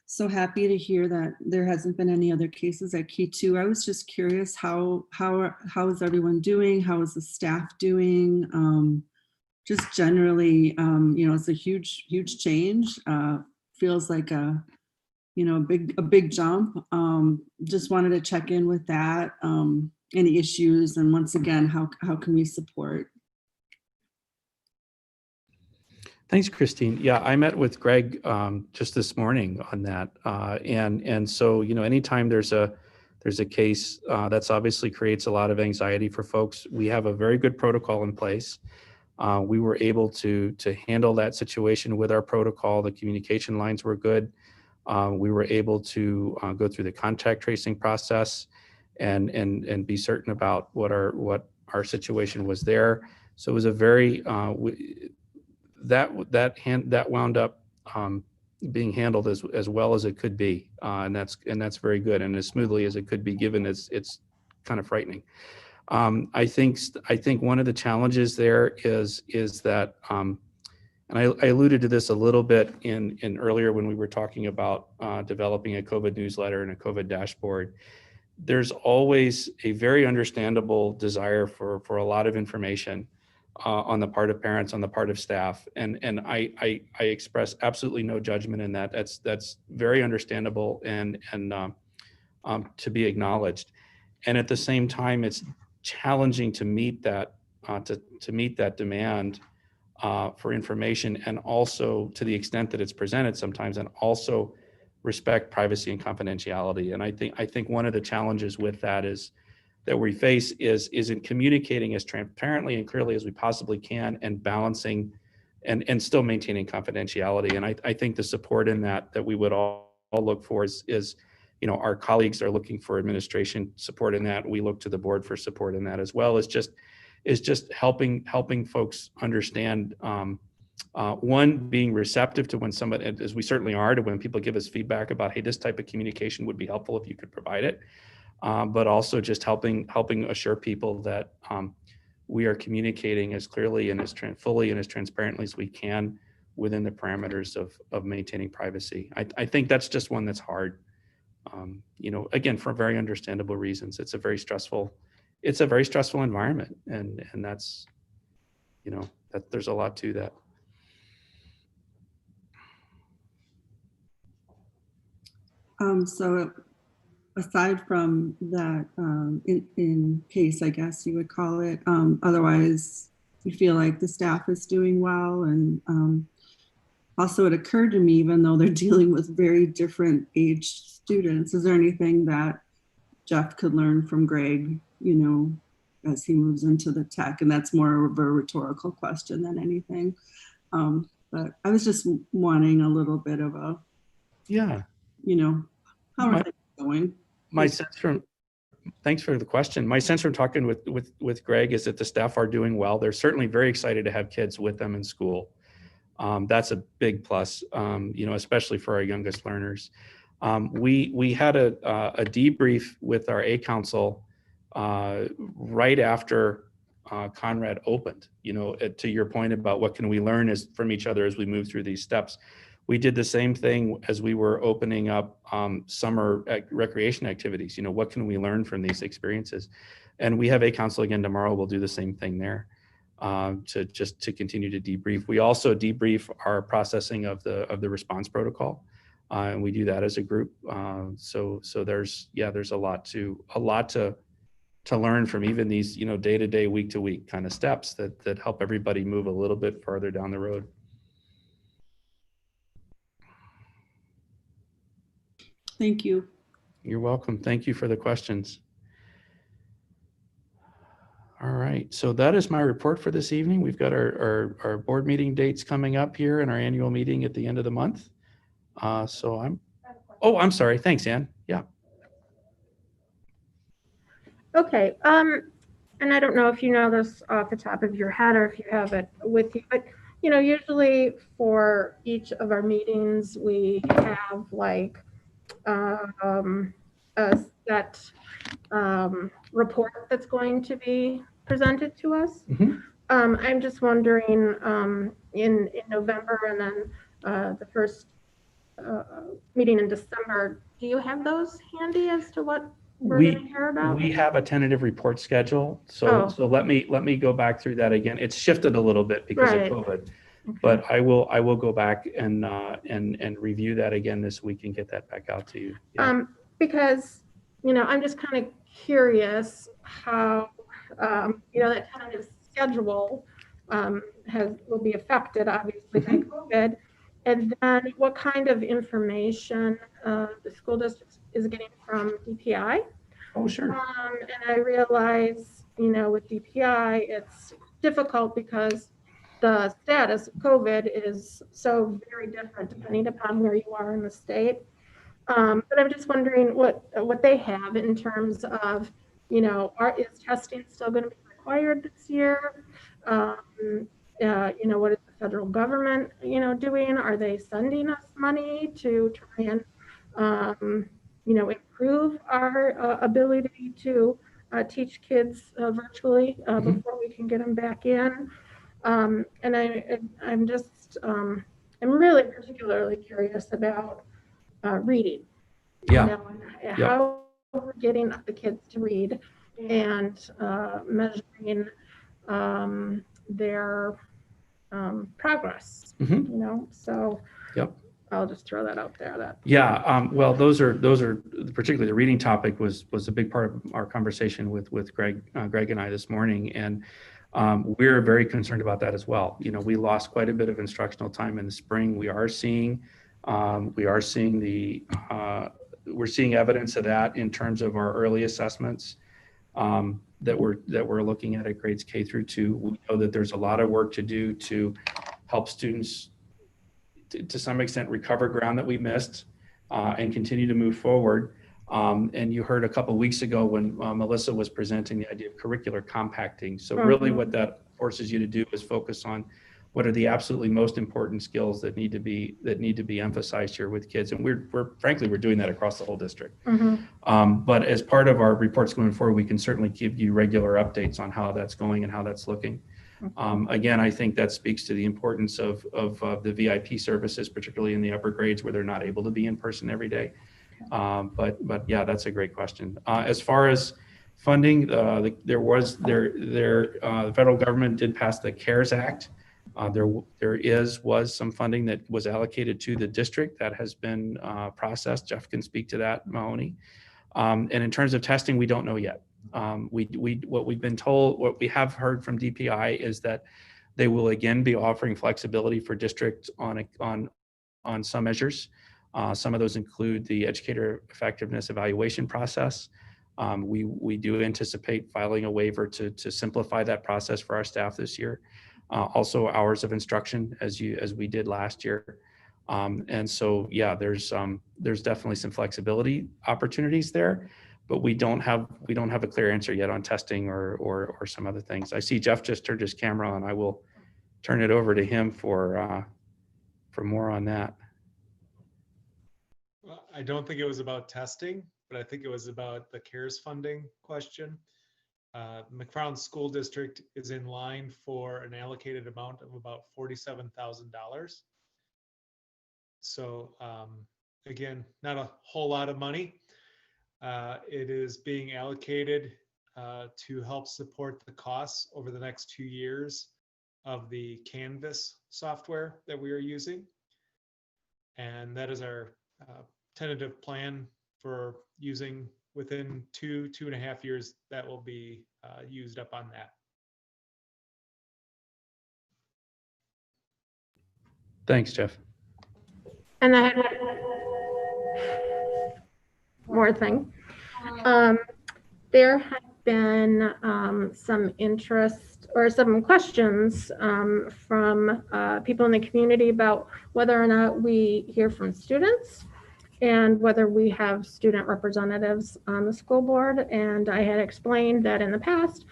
so happy to hear that there hasn't been any other cases at Key 2. I was just curious, how is everyone doing? How is the staff doing? Just generally, you know, it's a huge change. Feels like a big jump. Just wanted to check in with that. Any issues, and once again, how can we support? Thanks, Christine. Yeah, I met with Greg just this morning on that, and so, you know, anytime there's a case that's obviously creates a lot of anxiety for folks. We have a very good protocol in place. We were able to handle that situation with our protocol. The communication lines were good. We were able to go through the contact tracing process and be certain about what our situation was there. So it was a very that wound up being handled as well as it could be, and that's very good, and as smoothly as it could be, given it's kind of frightening. I think one of the challenges there is that, and I alluded to this a little bit in earlier when we were talking about developing a COVID newsletter and a COVID dashboard. There's always a very understandable desire for a lot of information on the part of parents, on the part of staff, and I express absolutely no judgment in that. That's very understandable and to be acknowledged. And at the same time, it's challenging to meet that to meet that demand for information, and also to the extent that it's presented sometimes, and also respect privacy and confidentiality. And I think one of the challenges with that is that we face is in communicating as transparently and clearly as we possibly can, and balancing and still maintaining confidentiality. And I think the support in that we would all look for is, you know, our colleagues are looking for administration support in that. We look to the board for support in that as well. It's just helping folks understand, one, being receptive to when somebody, as we certainly are, to when people give us feedback about, hey, this type of communication would be helpful if you could provide it. But also just helping assure people that we are communicating as clearly and as fully and as transparently as we can within the parameters of maintaining privacy. I think that's just one that's hard. You know, again, for very understandable reasons. It's a very stressful environment, and that's, you know, that there's a lot to that. So aside from that, in case, I guess you would call it, otherwise you feel like the staff is doing well. And also it occurred to me, even though they're dealing with very different aged students, is there anything that Jeff could learn from Greg, as he moves into the tech? And that's more of a rhetorical question than anything. But I was just wanting a little bit of a, Yeah. how are things going? My sense from, thanks for the question. My sense from talking with Greg is that the staff are doing well. They're certainly very excited to have kids with them in school. That's a big plus, especially for our youngest learners. We had a debrief with our A Council right after Conrad opened, to your point about what can we learn from each other as we move through these steps. We did the same thing as we were opening up summer recreation activities. What can we learn from these experiences? And we have A Council again tomorrow. We'll do the same thing there to continue to debrief. We also debrief our processing of the response protocol, and we do that as a group. So there's a lot to learn from even these day to day, week to week kind of steps that help everybody move a little bit farther down the road. Thank you. You're welcome. Thank you for the questions. All right, so that is my report for this evening. We've got our board meeting dates coming up here and our annual meeting at the end of the month. I'm sorry. Thanks, Ann. Yeah. Okay, and I don't know if you know this off the top of your head or if you have it with you, but usually for each of our meetings, we have like a set report that's going to be presented to us. Mm-hmm. I'm just wondering, in November and then the first meeting in December, do you have those handy as to what we're going to hear about? We have a tentative report schedule. So let me go back through that again. It's shifted a little bit because of COVID, okay. But I will go back and review that again this week and get that back out to you. Yeah. Because I'm just kind of curious how that tentative schedule will be affected, obviously, by COVID, and then what kind of information the school district is getting from DPI. Oh, sure. And I realize, with DPI, it's difficult because the status of COVID is so very different depending upon where you are in the state. But I'm just wondering what they have in terms of, is testing still going to be required this year? What is the federal government, doing? Are they sending us money to try and, improve our ability to teach kids virtually before we can get them back in? And I'm really particularly curious about reading. Yeah. How we're getting the kids to read and measuring their progress. So. Yep. I'll just throw that out there. Well, those are particularly the reading topic was a big part of our conversation with Greg and I this morning, and we're very concerned about that as well. We lost quite a bit of instructional time in the spring. We're seeing evidence of that in terms of our early assessments that we're looking at grades K through 2. We know that there's a lot of work to do to help students to some extent recover ground that we missed and continue to move forward. And you heard a couple of weeks ago when Melissa was presenting the idea of curricular compacting. So really what that forces you to do is focus on what are the absolutely most important skills that need to be emphasized here with kids. And we're frankly doing that across the whole district. But as part of our reports going forward, we can certainly give you regular updates on how that's going and how that's looking. Again, I think that speaks to the importance of the VIP services, particularly in the upper grades where they're not able to be in person every day. But yeah, that's a great question. As far as funding, the federal government did pass the CARES Act Was some funding that was allocated to the district that has been processed. Jeff can speak to that, Mahoney. And in terms of testing, we don't know yet. What we've been told, what we have heard from DPI is that they will again be offering flexibility for districts on some measures. Some of those include the educator effectiveness evaluation process. We do anticipate filing a waiver to simplify that process for our staff this year. Also hours of instruction as we did last year. And so, yeah, there's definitely some flexibility opportunities there, but we don't have a clear answer yet on testing or some other things. I see Jeff just turned his camera on. I will turn it over to him for more on that. Well, I don't think it was about testing, but I think it was about the CARES funding question. McFarland School District is in line for an allocated amount of about $47,000. So again, not a whole lot of money. It is being allocated to help support the costs over the next 2 years of the Canvas software that we are using. And that is our tentative plan for using within 2.5 years that will be used up on that. Thanks, Jeff. And then more thing. There have been some interest or some questions from people in the community about whether or not we hear from students and whether we have student representatives on the school board. And I had explained that in the past,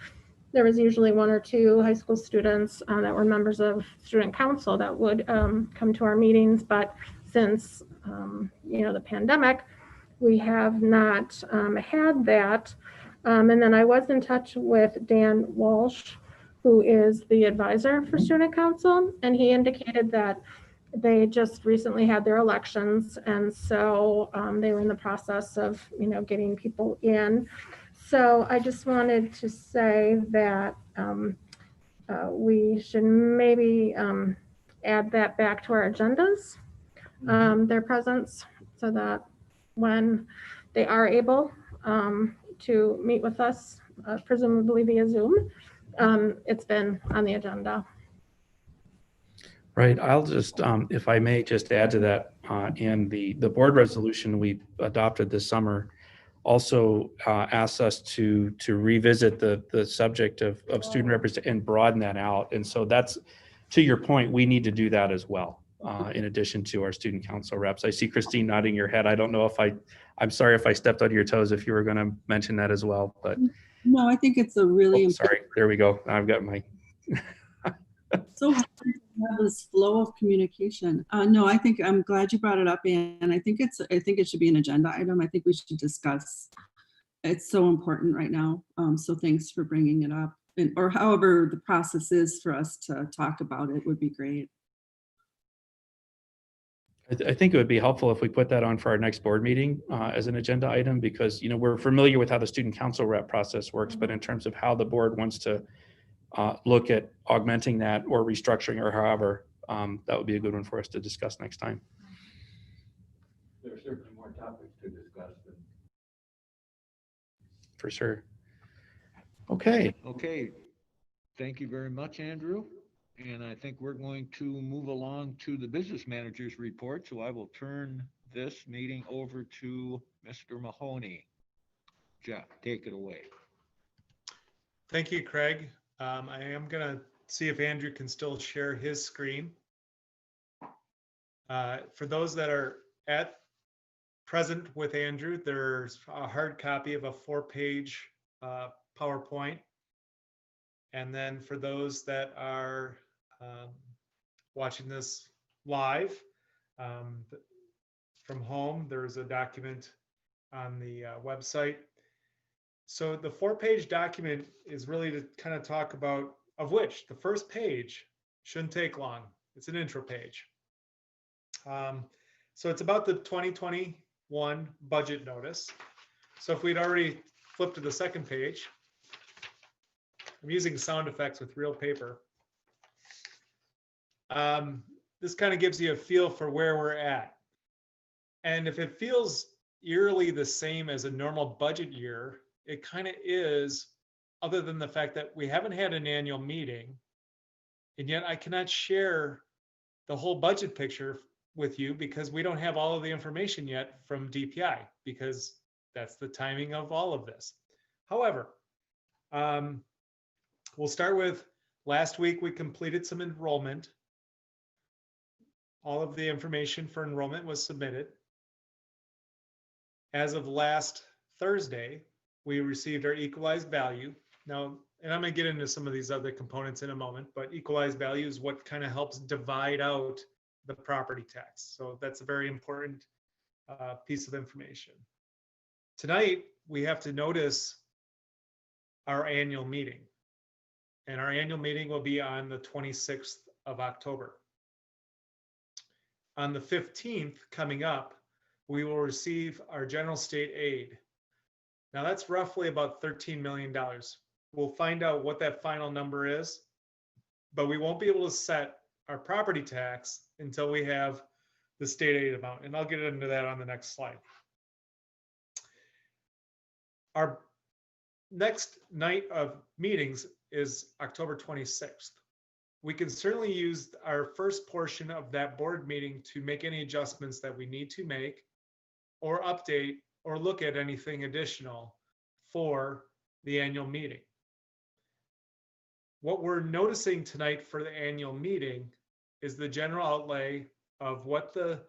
there was usually 1 or 2 high school students that were members of student council that would come to our meetings. But since, the pandemic, we have not had that. And then I was in touch with Dan Walsh, who is the advisor for student council, and he indicated that they just recently had their elections, and so they were in the process of, getting people in. So I just wanted to say that we should maybe add that back to our agendas, their presence, so that when they are able to meet with us, presumably via Zoom, it's been on the agenda. Right. I'll just, if I may, just add to that, and the board resolution we adopted this summer also asks us to revisit the subject of student representation and broaden that out. And so that's, to your point, we need to do that as well, in addition to our student council reps. I see Christine nodding your head. I don't know if I'm sorry if I stepped on your toes if you were going to mention that as well, but. No, I think it's a really sorry. There we go. I've got my. So hard to have this flow of communication. No, I think I'm glad you brought it up, and I think it should be an agenda item. I think we should discuss. It's so important right now. So thanks for bringing it up, or however the process is for us to talk about it would be great. I think it would be helpful if we put that on for our next board meeting as an agenda item, because we're familiar with how the student council rep process works, but in terms of how the board wants to look at augmenting that or restructuring or however, that would be a good one for us to discuss next time. There are certainly more topics to discuss. For sure. Okay. Okay. Thank you very much, Andrew. And I think we're going to move along to the business manager's report. So I will turn this meeting over to Mr. Mahoney. Jeff, take it away. Thank you, Craig. I am going to see if Andrew can still share his screen. For those that are present with Andrew, there's a hard copy of a 4-page PowerPoint. And then for those that are watching this live from home, there's a document on the website. So the 4-page document is really to kind of talk about, of which the first page shouldn't take long. It's an intro page. So it's about the 2021 budget notice. So if we'd already flipped to the second page, I'm using sound effects with real paper. This kind of gives you a feel for where we're at. And if it feels eerily the same as a normal budget year, it kind of is, other than the fact that we haven't had an annual meeting, and yet I cannot share the whole budget picture with you because we don't have all of the information yet from DPI, because that's the timing of all of this. However, we'll start with last week we completed some enrollment. All of the information for enrollment was submitted. As of last Thursday, we received our equalized value. Now, and I'm going to get into some of these other components in a moment, but equalized value is what kind of helps divide out the property tax. So that's a very important piece of information. Tonight, we have to notice our annual meeting. And our annual meeting will be on the 26th of October. On the 15th, coming up, we will receive our general state aid. Now that's roughly about $13 million. We'll find out what that final number is, but we won't be able to set our property tax until we have the state aid amount. And I'll get into that on the next slide. Our next night of meetings is October 26th. We can certainly use our first portion of that board meeting to make any adjustments that we need to make, or update, or look at anything additional for the annual meeting. What we're noticing tonight for the annual meeting is the general outlay of what the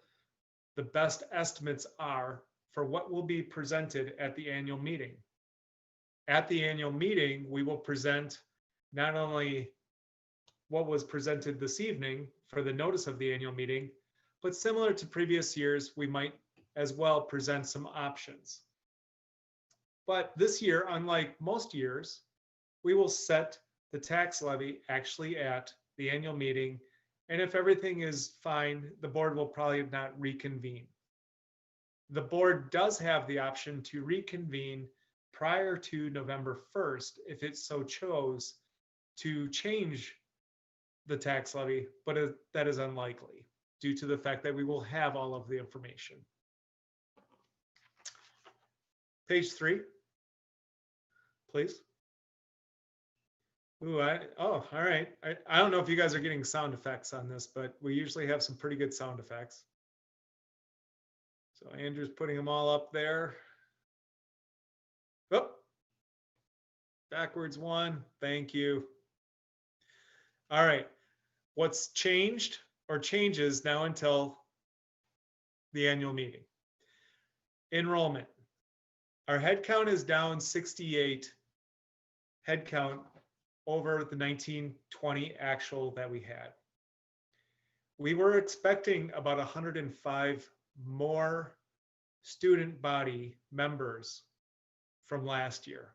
best estimates are for what will be presented at the annual meeting. At the annual meeting, we will present not only what was presented this evening for the notice of the annual meeting, but similar to previous years, we might as well present some options. But this year, unlike most years, we will set the tax levy actually at the annual meeting. And if everything is fine, the board will probably not reconvene. The board does have the option to reconvene prior to November 1st if it so chose to change the tax levy, but that is unlikely due to the fact that we will have all of the information. Page 3, please. Ooh, all right. I don't know if you guys are getting sound effects on this, but we usually have some pretty good sound effects. So Andrew's putting them all up there. Oh, backwards one. Thank you. All right. What's changed or changes now until the annual meeting? Enrollment. Our head count is down 68 head count over the 1920 actual that we had. We were expecting about 105 more student body members from last year.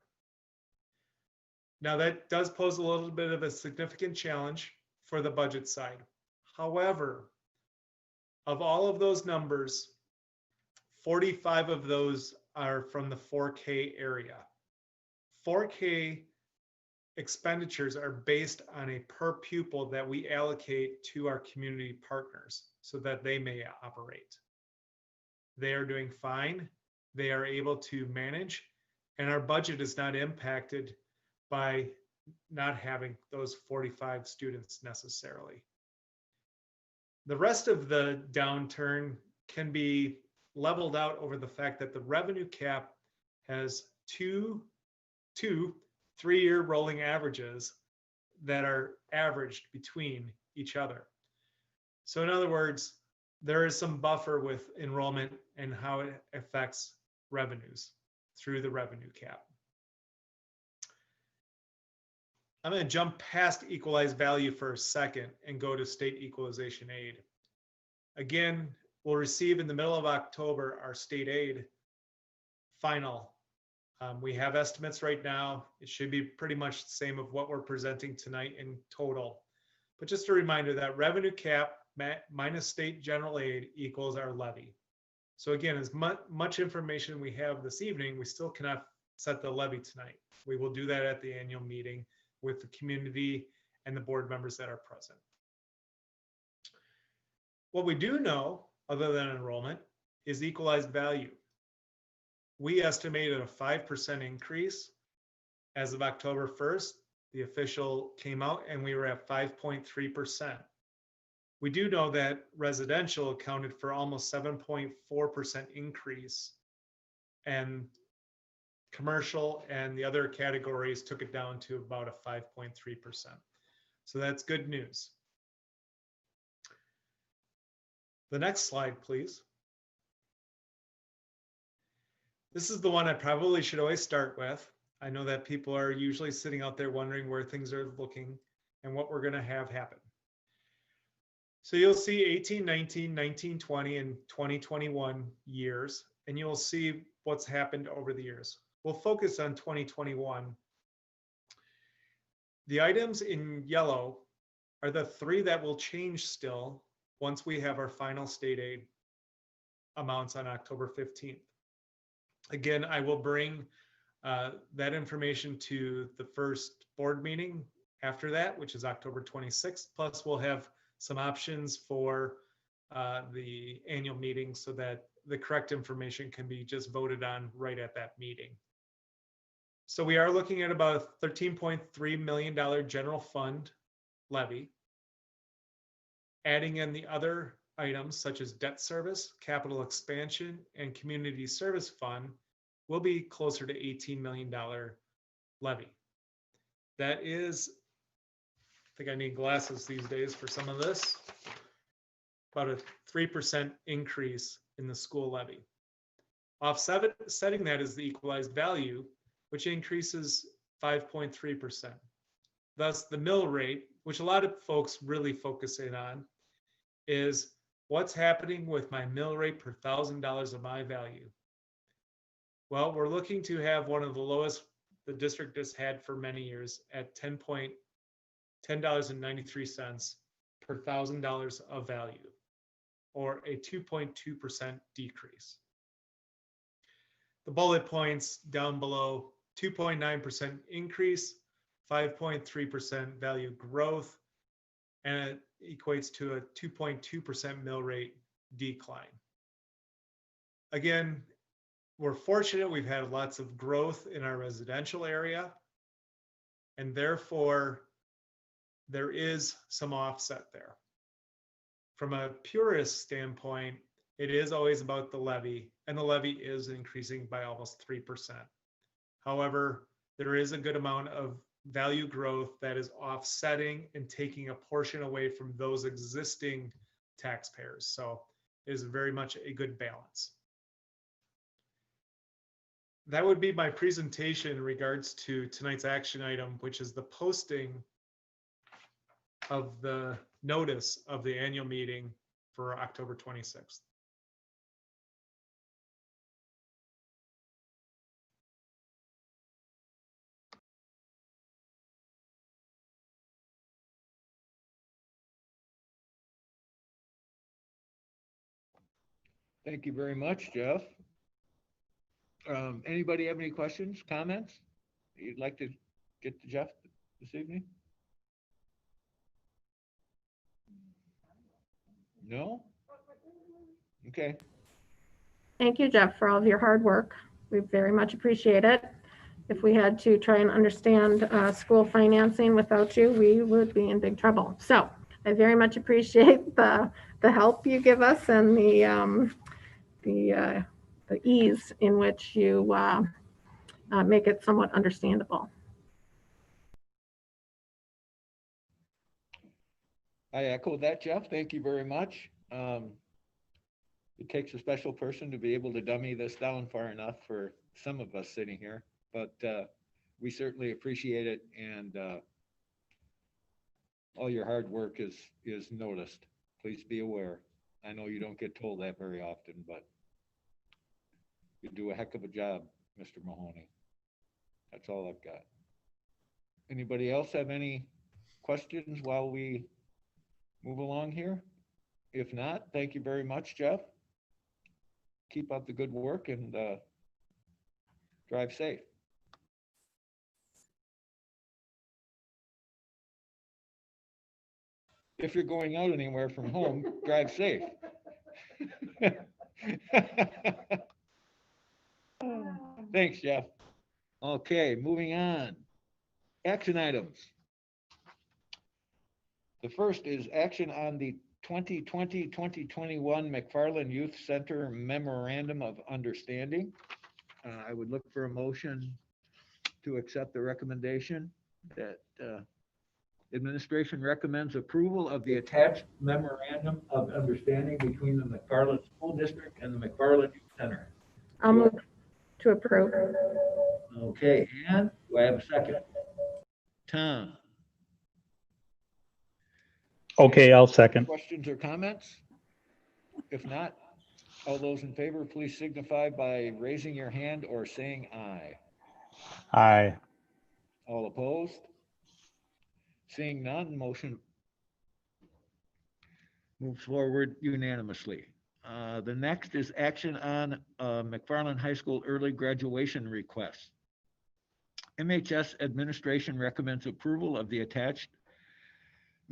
Now that does pose a little bit of a significant challenge for the budget side. However, of all of those numbers, 45 of those are from the 4K area. 4K expenditures are based on a per pupil that we allocate to our community partners so that they may operate. They are doing fine. They are able to manage, and our budget is not impacted by not having those 45 students necessarily. The rest of the downturn can be leveled out over the fact that the revenue cap has two 3-year rolling averages that are averaged between each other. So in other words, there is some buffer with enrollment and how it affects revenues through the revenue cap. I'm going to jump past equalized value for a second and go to state equalization aid. Again, we'll receive in the middle of October our state aid final. We have estimates right now. It should be pretty much the same of what we're presenting tonight in total. But just a reminder that revenue cap minus state general aid equals our levy. So again, as much information we have this evening, we still cannot set the levy tonight. We will do that at the annual meeting with the community and the board members that are present. What we do know, other than enrollment, is equalized value. We estimated a 5% increase as of October 1st. The official came out and we were at 5.3%. We do know that residential accounted for almost 7.4% increase, and commercial and the other categories took it down to about a 5.3%. So that's good news. The next slide, please. This is the one I probably should always start with. I know that people are usually sitting out there wondering where things are looking and what we're going to have happen. So you'll see 18, 19, 19, 20, and 2021 years, and you'll see what's happened over the years. We'll focus on 2021. The items in yellow are the 3 that will change still once we have our final state aid amounts on October 15th. Again, I will bring that information to the first board meeting after that, which is October 26th. Plus, we'll have some options for the annual meeting so that the correct information can be just voted on right at that meeting. So we are looking at about a $13.3 million general fund levy. Adding in the other items such as debt service, capital expansion, and community service fund will be closer to $18 million levy. That is, I think I need glasses these days for some of this, about a 3% increase in the school levy. Offsetting that is the equalized value, which increases 5.3%. Thus, the mill rate, which a lot of folks really focus in on, is what's happening with my mill rate per $1,000 of my value. Well, we're looking to have one of the lowest the district has had for many years at $10.93 per $1,000 of value, or a 2.2% decrease. The bullet points down below: 2.9% increase, 5.3% value growth, and it equates to a 2.2% mill rate decline. Again, we're fortunate we've had lots of growth in our residential area, and therefore there is some offset there. From a purist standpoint, it is always about the levy, and the levy is increasing by almost 3%. However, there is a good amount of value growth that is offsetting and taking a portion away from those existing taxpayers. So it is very much a good balance. That would be my presentation in regards to tonight's action item, which is the posting of the notice of the annual meeting for October 26th. Thank you very much, Jeff. Anybody have any questions, comments you'd like to get to Jeff this evening? No? Okay. Thank you, Jeff, for all of your hard work. We very much appreciate it. If we had to try and understand school financing without you, we would be in big trouble. So I very much appreciate the help you give us and the ease in which you make it somewhat understandable. I echo that, Jeff. Thank you very much. It takes a special person to be able to dummy this down far enough for some of us sitting here, but we certainly appreciate it, and all your hard work is noticed. Please be aware. I know you don't get told that very often, but you do a heck of a job, Mr. Mahoney. That's all I've got. Anybody else have any questions while we move along here? If not, thank you very much, Jeff. Keep up the good work and drive safe. if you're going out anywhere from home, drive safe. Thanks, Jeff. Okay, moving on. Action items. The first is action on the 2020-2021 McFarland Youth Center Memorandum of Understanding. I would look for a motion to accept the recommendation that administration recommends approval of the attached memorandum of understanding between the McFarland School District and the McFarland Youth Center. I'll move to approve. Okay, and do I have a second? Tom, Okay, I'll second. questions or comments? If not, all those in favor, please signify by raising your hand or saying aye. Aye. All opposed? Seeing none, motion moves forward unanimously. The next is action on McFarland High School early graduation request. MHS administration recommends approval of the attached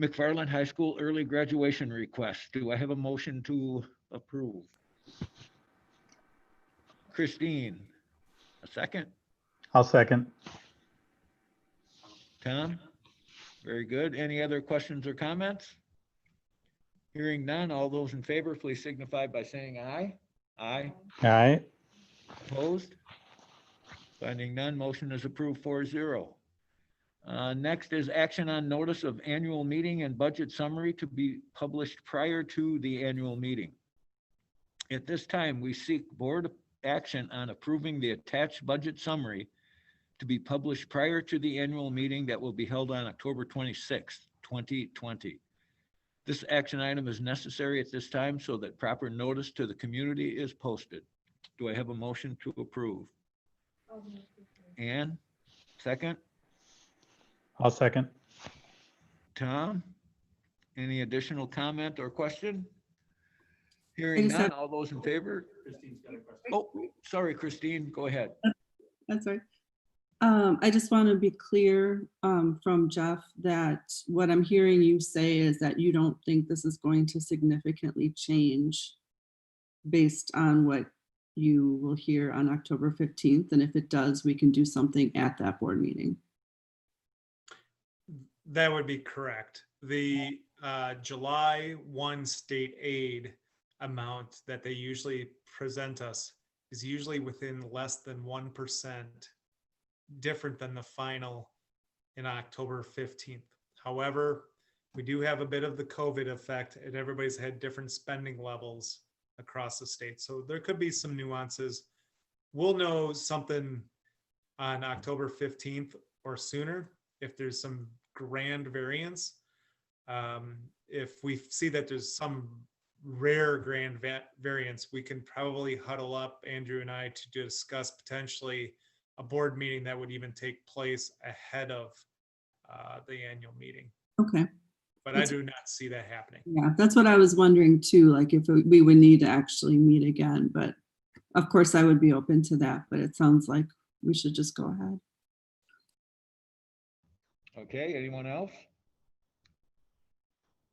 McFarland High School early graduation request. Do I have a motion to approve? Christine, a second? I'll second. Tom? Very good. Any other questions or comments? Hearing none, all those in favor, please signify by saying aye. Aye. Aye. Opposed? Finding none, motion is approved 4-0. Next is action on notice of annual meeting and budget summary to be published prior to the annual meeting. At this time, we seek board action on approving the attached budget summary to be published prior to the annual meeting that will be held on October 26th, 2020. This action item is necessary at this time so that proper notice to the community is posted. Do I have a motion to approve? Ann, second? I'll second. Tom, any additional comment or question? I Hearing just none, have- all those in favor? Christine's got a question. Oh, sorry, Christine, go ahead. That's right. I just want to be clear from Jeff that what I'm hearing you say is that you don't think this is going to significantly change based on what you will hear on October 15th. And if it does, we can do something at that board meeting. That would be correct. The July 1 state aid amount that they usually present us is usually within less than 1% different than the final in October 15th. However, we do have a bit of the COVID effect and everybody's had different spending levels across the state. So there could be some nuances. We'll know something on October 15th or sooner if there's some grand variance. If we see that there's some rare grand variance, we can probably huddle up, Andrew and I, to discuss potentially a board meeting that would even take place ahead of the annual meeting. Okay. But I do not see that happening. Yeah, that's what I was wondering too, like if we would need to actually meet again, but of course I would be open to that, but it sounds like we should just go ahead. Okay, anyone else?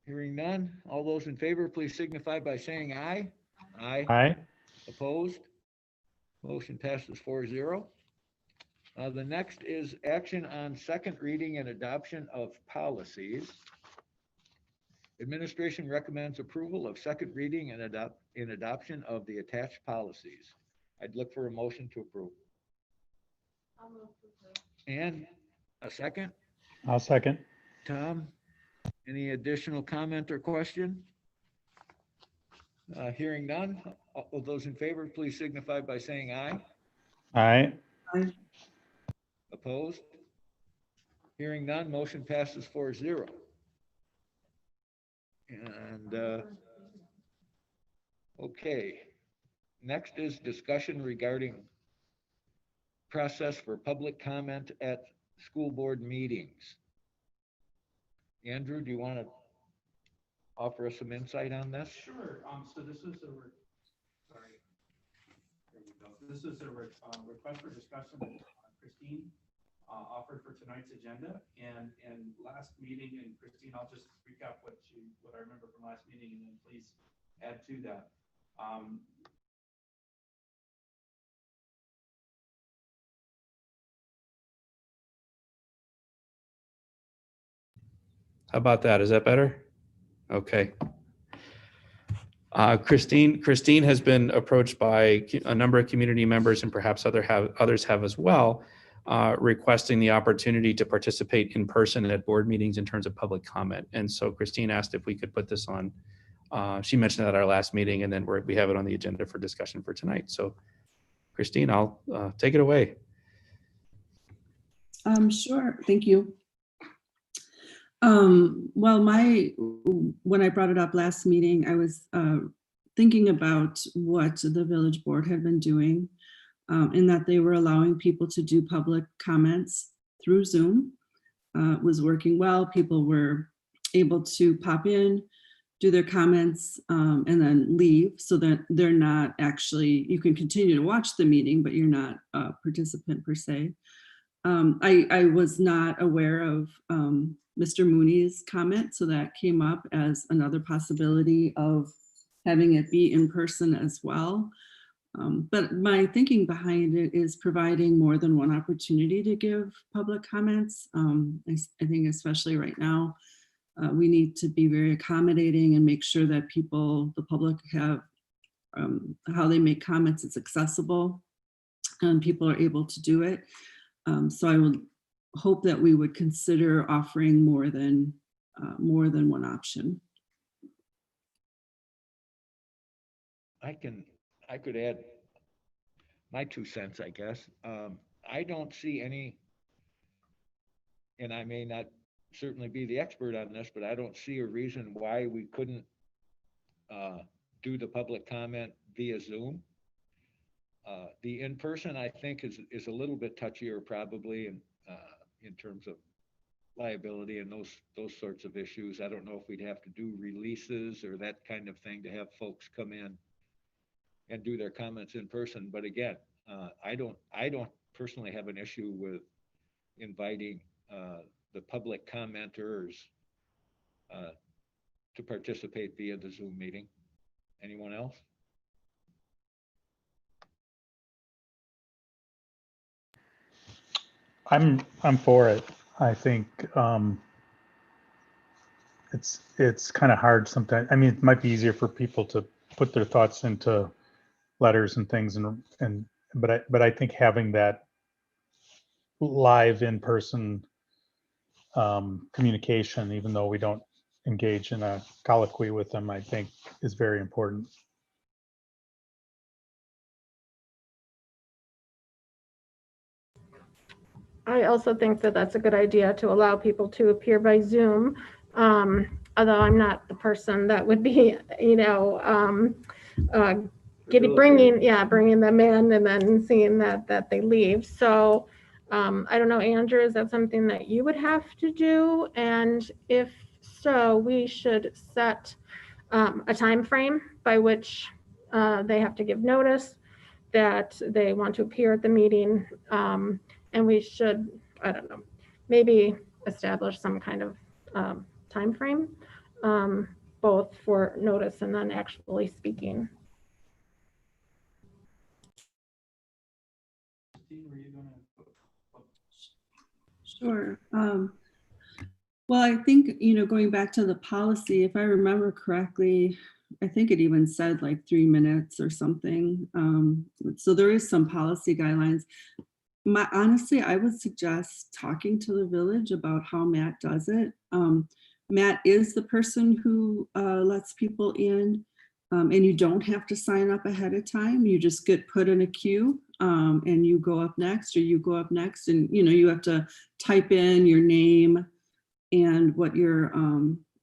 Hearing none, all those in favor, please signify by saying aye. Aye. Aye. Opposed? Motion passes 4-0. The next is action on second reading and adoption of policies. Administration recommends approval of second reading and adoption of the attached policies. I'd look for a motion to approve. And a second? I'll second. Tom, any additional comment or question? Hearing none, all those in favor, please signify by saying aye. Aye. Opposed? Hearing none, motion passes 4-0. And, okay, next is discussion regarding process for public comment at school board meetings. Andrew, do you want to offer us some insight on this? Sure. So this is sorry. There we go. This is a request for discussion with Christine offered for tonight's agenda. And last meeting, and Christine, I'll just recap what I remember from last meeting, and then please add to that. How about that? Is that better? Okay. Christine has been approached by a number of community members, and perhaps others have as well, requesting the opportunity to participate in person at board meetings in terms of public comment. And so Christine asked if we could put this on. She mentioned that at our last meeting, and then we have it on the agenda for discussion for tonight. So Christine, I'll take it away. Sure. Thank you. Well, when I brought it up last meeting, I was thinking about what the village board had been doing, in that they were allowing people to do public comments through Zoom. It was working well. People were able to pop in, do their comments, and then leave, so that they're not actually, you can continue to watch the meeting, but you're not a participant per se. I was not aware of Mr. Mooney's comment, so that came up as another possibility of having it be in person as well. But my thinking behind it is providing more than one opportunity to give public comments. I think especially right now, we need to be very accommodating and make sure that the public have, how they make comments, it's accessible and people are able to do it. So I would hope that we would consider offering more than one option. I could add my 2 cents, I guess. I don't see any, and I may not certainly be the expert on this, but I don't see a reason why we couldn't do the public comment via Zoom. The in-person, I think, is a little bit touchier probably in terms of liability and those sorts of issues. I don't know if we'd have to do releases or that kind of thing to have folks come in and do their comments in person. But again, I don't personally have an issue with inviting the public commenters to participate via the Zoom meeting. Anyone else? I'm for it. I think it's kind of hard sometimes. I mean, it might be easier for people to put their thoughts into letters and things, but I think having that live in-person communication, even though we don't engage in a colloquy with them, I think is very important. I also think that that's a good idea to allow people to appear by Zoom. Although I'm not the person that would be, bringing them in and then seeing that they leave. So I don't know, Andrew, is that something that you would have to do? And if so, we should set a time frame by which they have to give notice that they want to appear at the meeting. And we should, I don't know, maybe establish some kind of time frame, both for notice and then actually speaking. Sure. Well, I think, going back to the policy, if I remember correctly, I think it even said like 3 minutes or something. So there is some policy guidelines. Honestly, I would suggest talking to the village about how Matt does it. Matt is the person who lets people in, and you don't have to sign up ahead of time. You just get put in a queue, and you go up next, or you go up next, and you have to type in your name and what your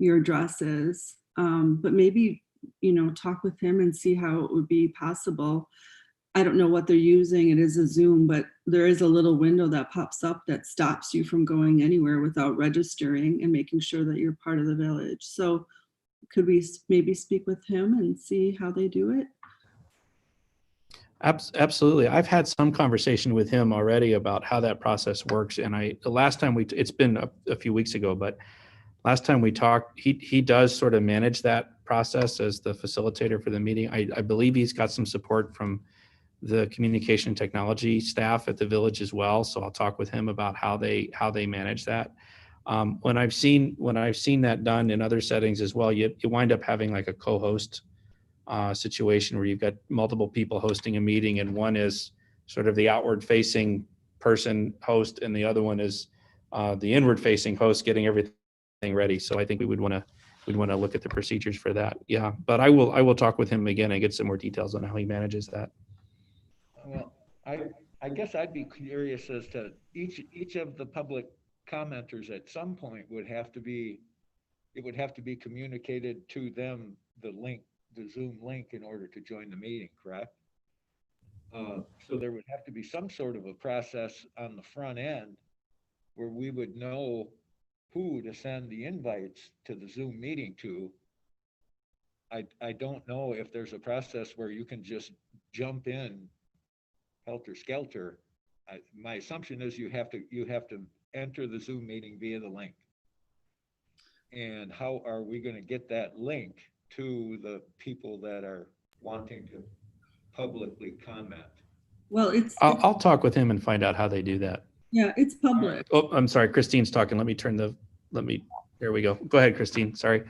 address is. But maybe talk with him and see how it would be possible. I don't know what they're using. It is a Zoom, but there is a little window that pops up that stops you from going anywhere without registering and making sure that you're part of the village. So could we maybe speak with him and see how they do it? Absolutely. I've had some conversation with him already about how that process works. And the last time it's been a few weeks ago, but last time we talked, he does sort of manage that process as the facilitator for the meeting. I believe he's got some support from the communication technology staff at the village as well. So I'll talk with him about how they manage that. When I've seen that done in other settings as well, you wind up having like a co-host situation where you've got multiple people hosting a meeting, and one is sort of the outward facing person host, and the other one is the inward facing host getting everything ready. So I think we'd want to look at the procedures for that. Yeah, but I will talk with him again and get some more details on how he manages that. Well, I guess I'd be curious as to each of the public commenters at some point it would have to be communicated to them, the Zoom link in order to join the meeting, correct? So there would have to be some sort of a process on the front end where we would know who to send the invites to the Zoom meeting to. I don't know if there's a process where you can just jump in helter skelter. My assumption is you have to enter the Zoom meeting via the link. And how are we going to get that link to the people that are wanting to publicly comment? Well, I'll talk with him and find out how they do that. yeah, it's public. Oh, I'm sorry. Christine's talking. There we go. Go ahead, Christine. Sorry.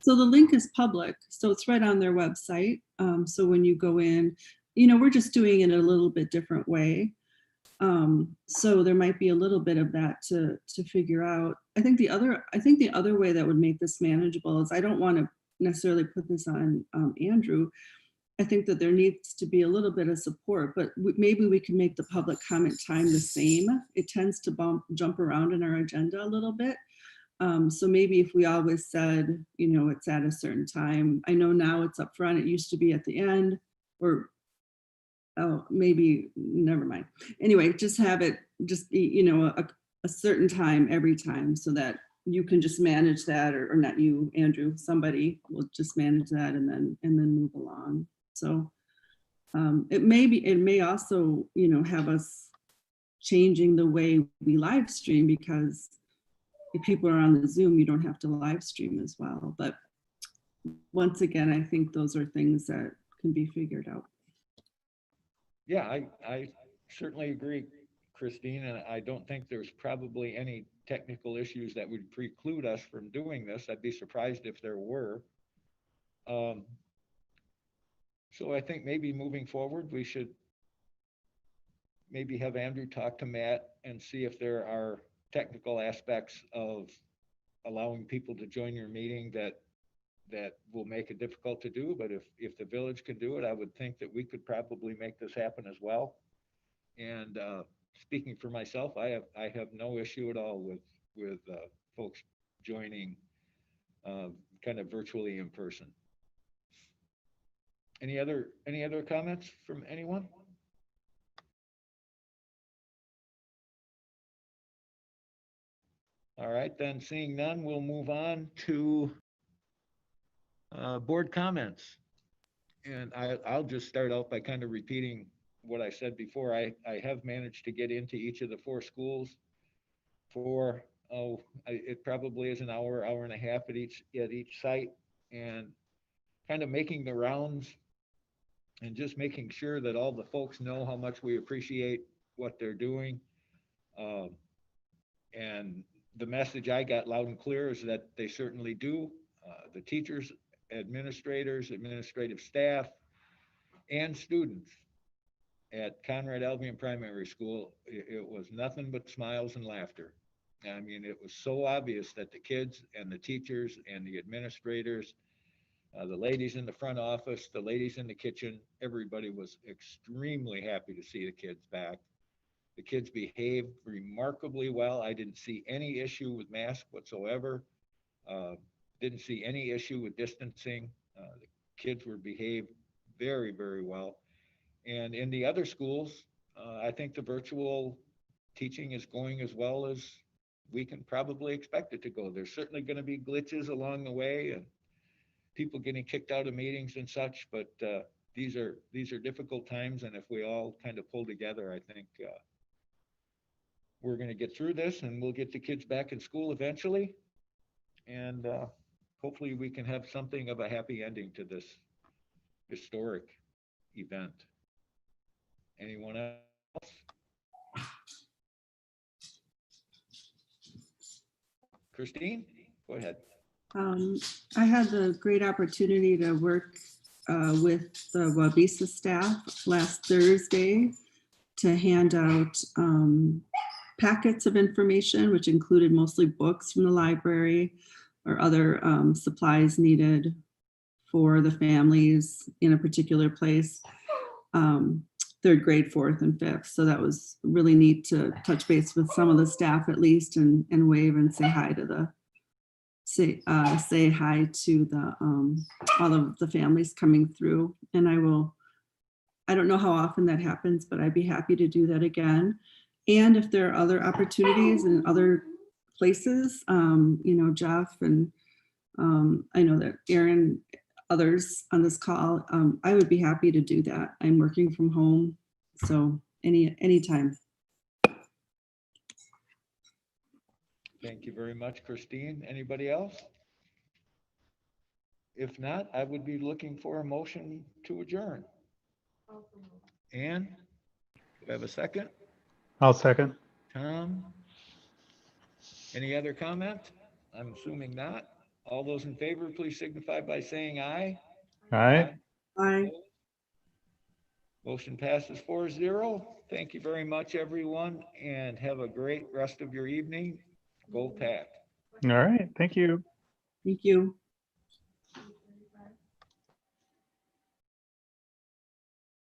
So the link is public, so it's right on their website. So when you go in, we're just doing it a little bit different way. So there might be a little bit of that to figure out. I think the other way that would make this manageable is, I don't want to necessarily put this on Andrew. I think that there needs to be a little bit of support, but maybe we can make the public comment time the same. It tends to jump around in our agenda a little bit. So maybe if we always said, it's at a certain time. I know now it's up front. It used to be at the end, or maybe, never mind. Anyway, just have it just be, a certain time every time, so that you can just manage that, or not you, Andrew, somebody will just manage that and then move along. So it may also, have us changing the way we live stream, because if people are on the Zoom, you don't have to live stream as well. But once again, I think those are things that can be figured out. Yeah, I certainly agree, Christine, and I don't think there's probably any technical issues that would preclude us from doing this. I'd be surprised if there were. So I think maybe moving forward, we should maybe have Andrew talk to Matt and see if there are technical aspects of allowing people to join your meeting that will make it difficult to do. But if the village can do it, I would think that we could probably make this happen as well. And speaking for myself, I have no issue at all with folks joining kind of virtually in person. Any other comments from anyone? All right, then, seeing none, we'll move on to board comments. And I'll just start out by kind of repeating what I said before. I have managed to get into each of the 4 schools for, it probably is an hour and a half at each site, and kind of making the rounds and just making sure that all the folks know how much we appreciate what they're doing. And the message I got loud and clear is that they certainly do. The teachers, administrators, administrative staff, and students at Conrad Albion Primary School, it was nothing but smiles and laughter. I mean, it was so obvious that the kids and the teachers and the administrators, the ladies in the front office, the ladies in the kitchen, everybody was extremely happy to see the kids back. The kids behaved remarkably well. I didn't see any issue with masks whatsoever. Didn't see any issue with distancing. The kids were behaved very, very well. And in the other schools, I think the virtual teaching is going as well as we can probably expect it to go. There's certainly going to be glitches along the way and people getting kicked out of meetings and such, but these are difficult times, and if we all kind of pull together, I think we're going to get through this, and we'll get the kids back in school eventually. And hopefully we can have something of a happy ending to this historic event. Anyone else? Christine, go ahead. I had the great opportunity to work with the Wabisa staff last Thursday to hand out packets of information, which included mostly books from the library or other supplies needed for the families in a particular place, third grade, fourth and fifth. So that was really neat to touch base with some of the staff at least and wave and say hi to the all of the families coming through. And I don't know how often that happens, but I'd be happy to do that again. And if there are other opportunities in other places, Jeff and I know that Aaron, others on this call, I would be happy to do that. I'm working from home, so anytime. Thank you very much, Christine. Anybody else? If not, I would be looking for a motion to adjourn. Ann, do I have a second? I'll second. Tom? Any other comment? I'm assuming not. All those in favor, please signify by saying aye. Aye. Bye. Motion passes 4-0. Thank you very much, everyone, and have a great rest of your evening. Go Pack. All right. Thank you. Thank you.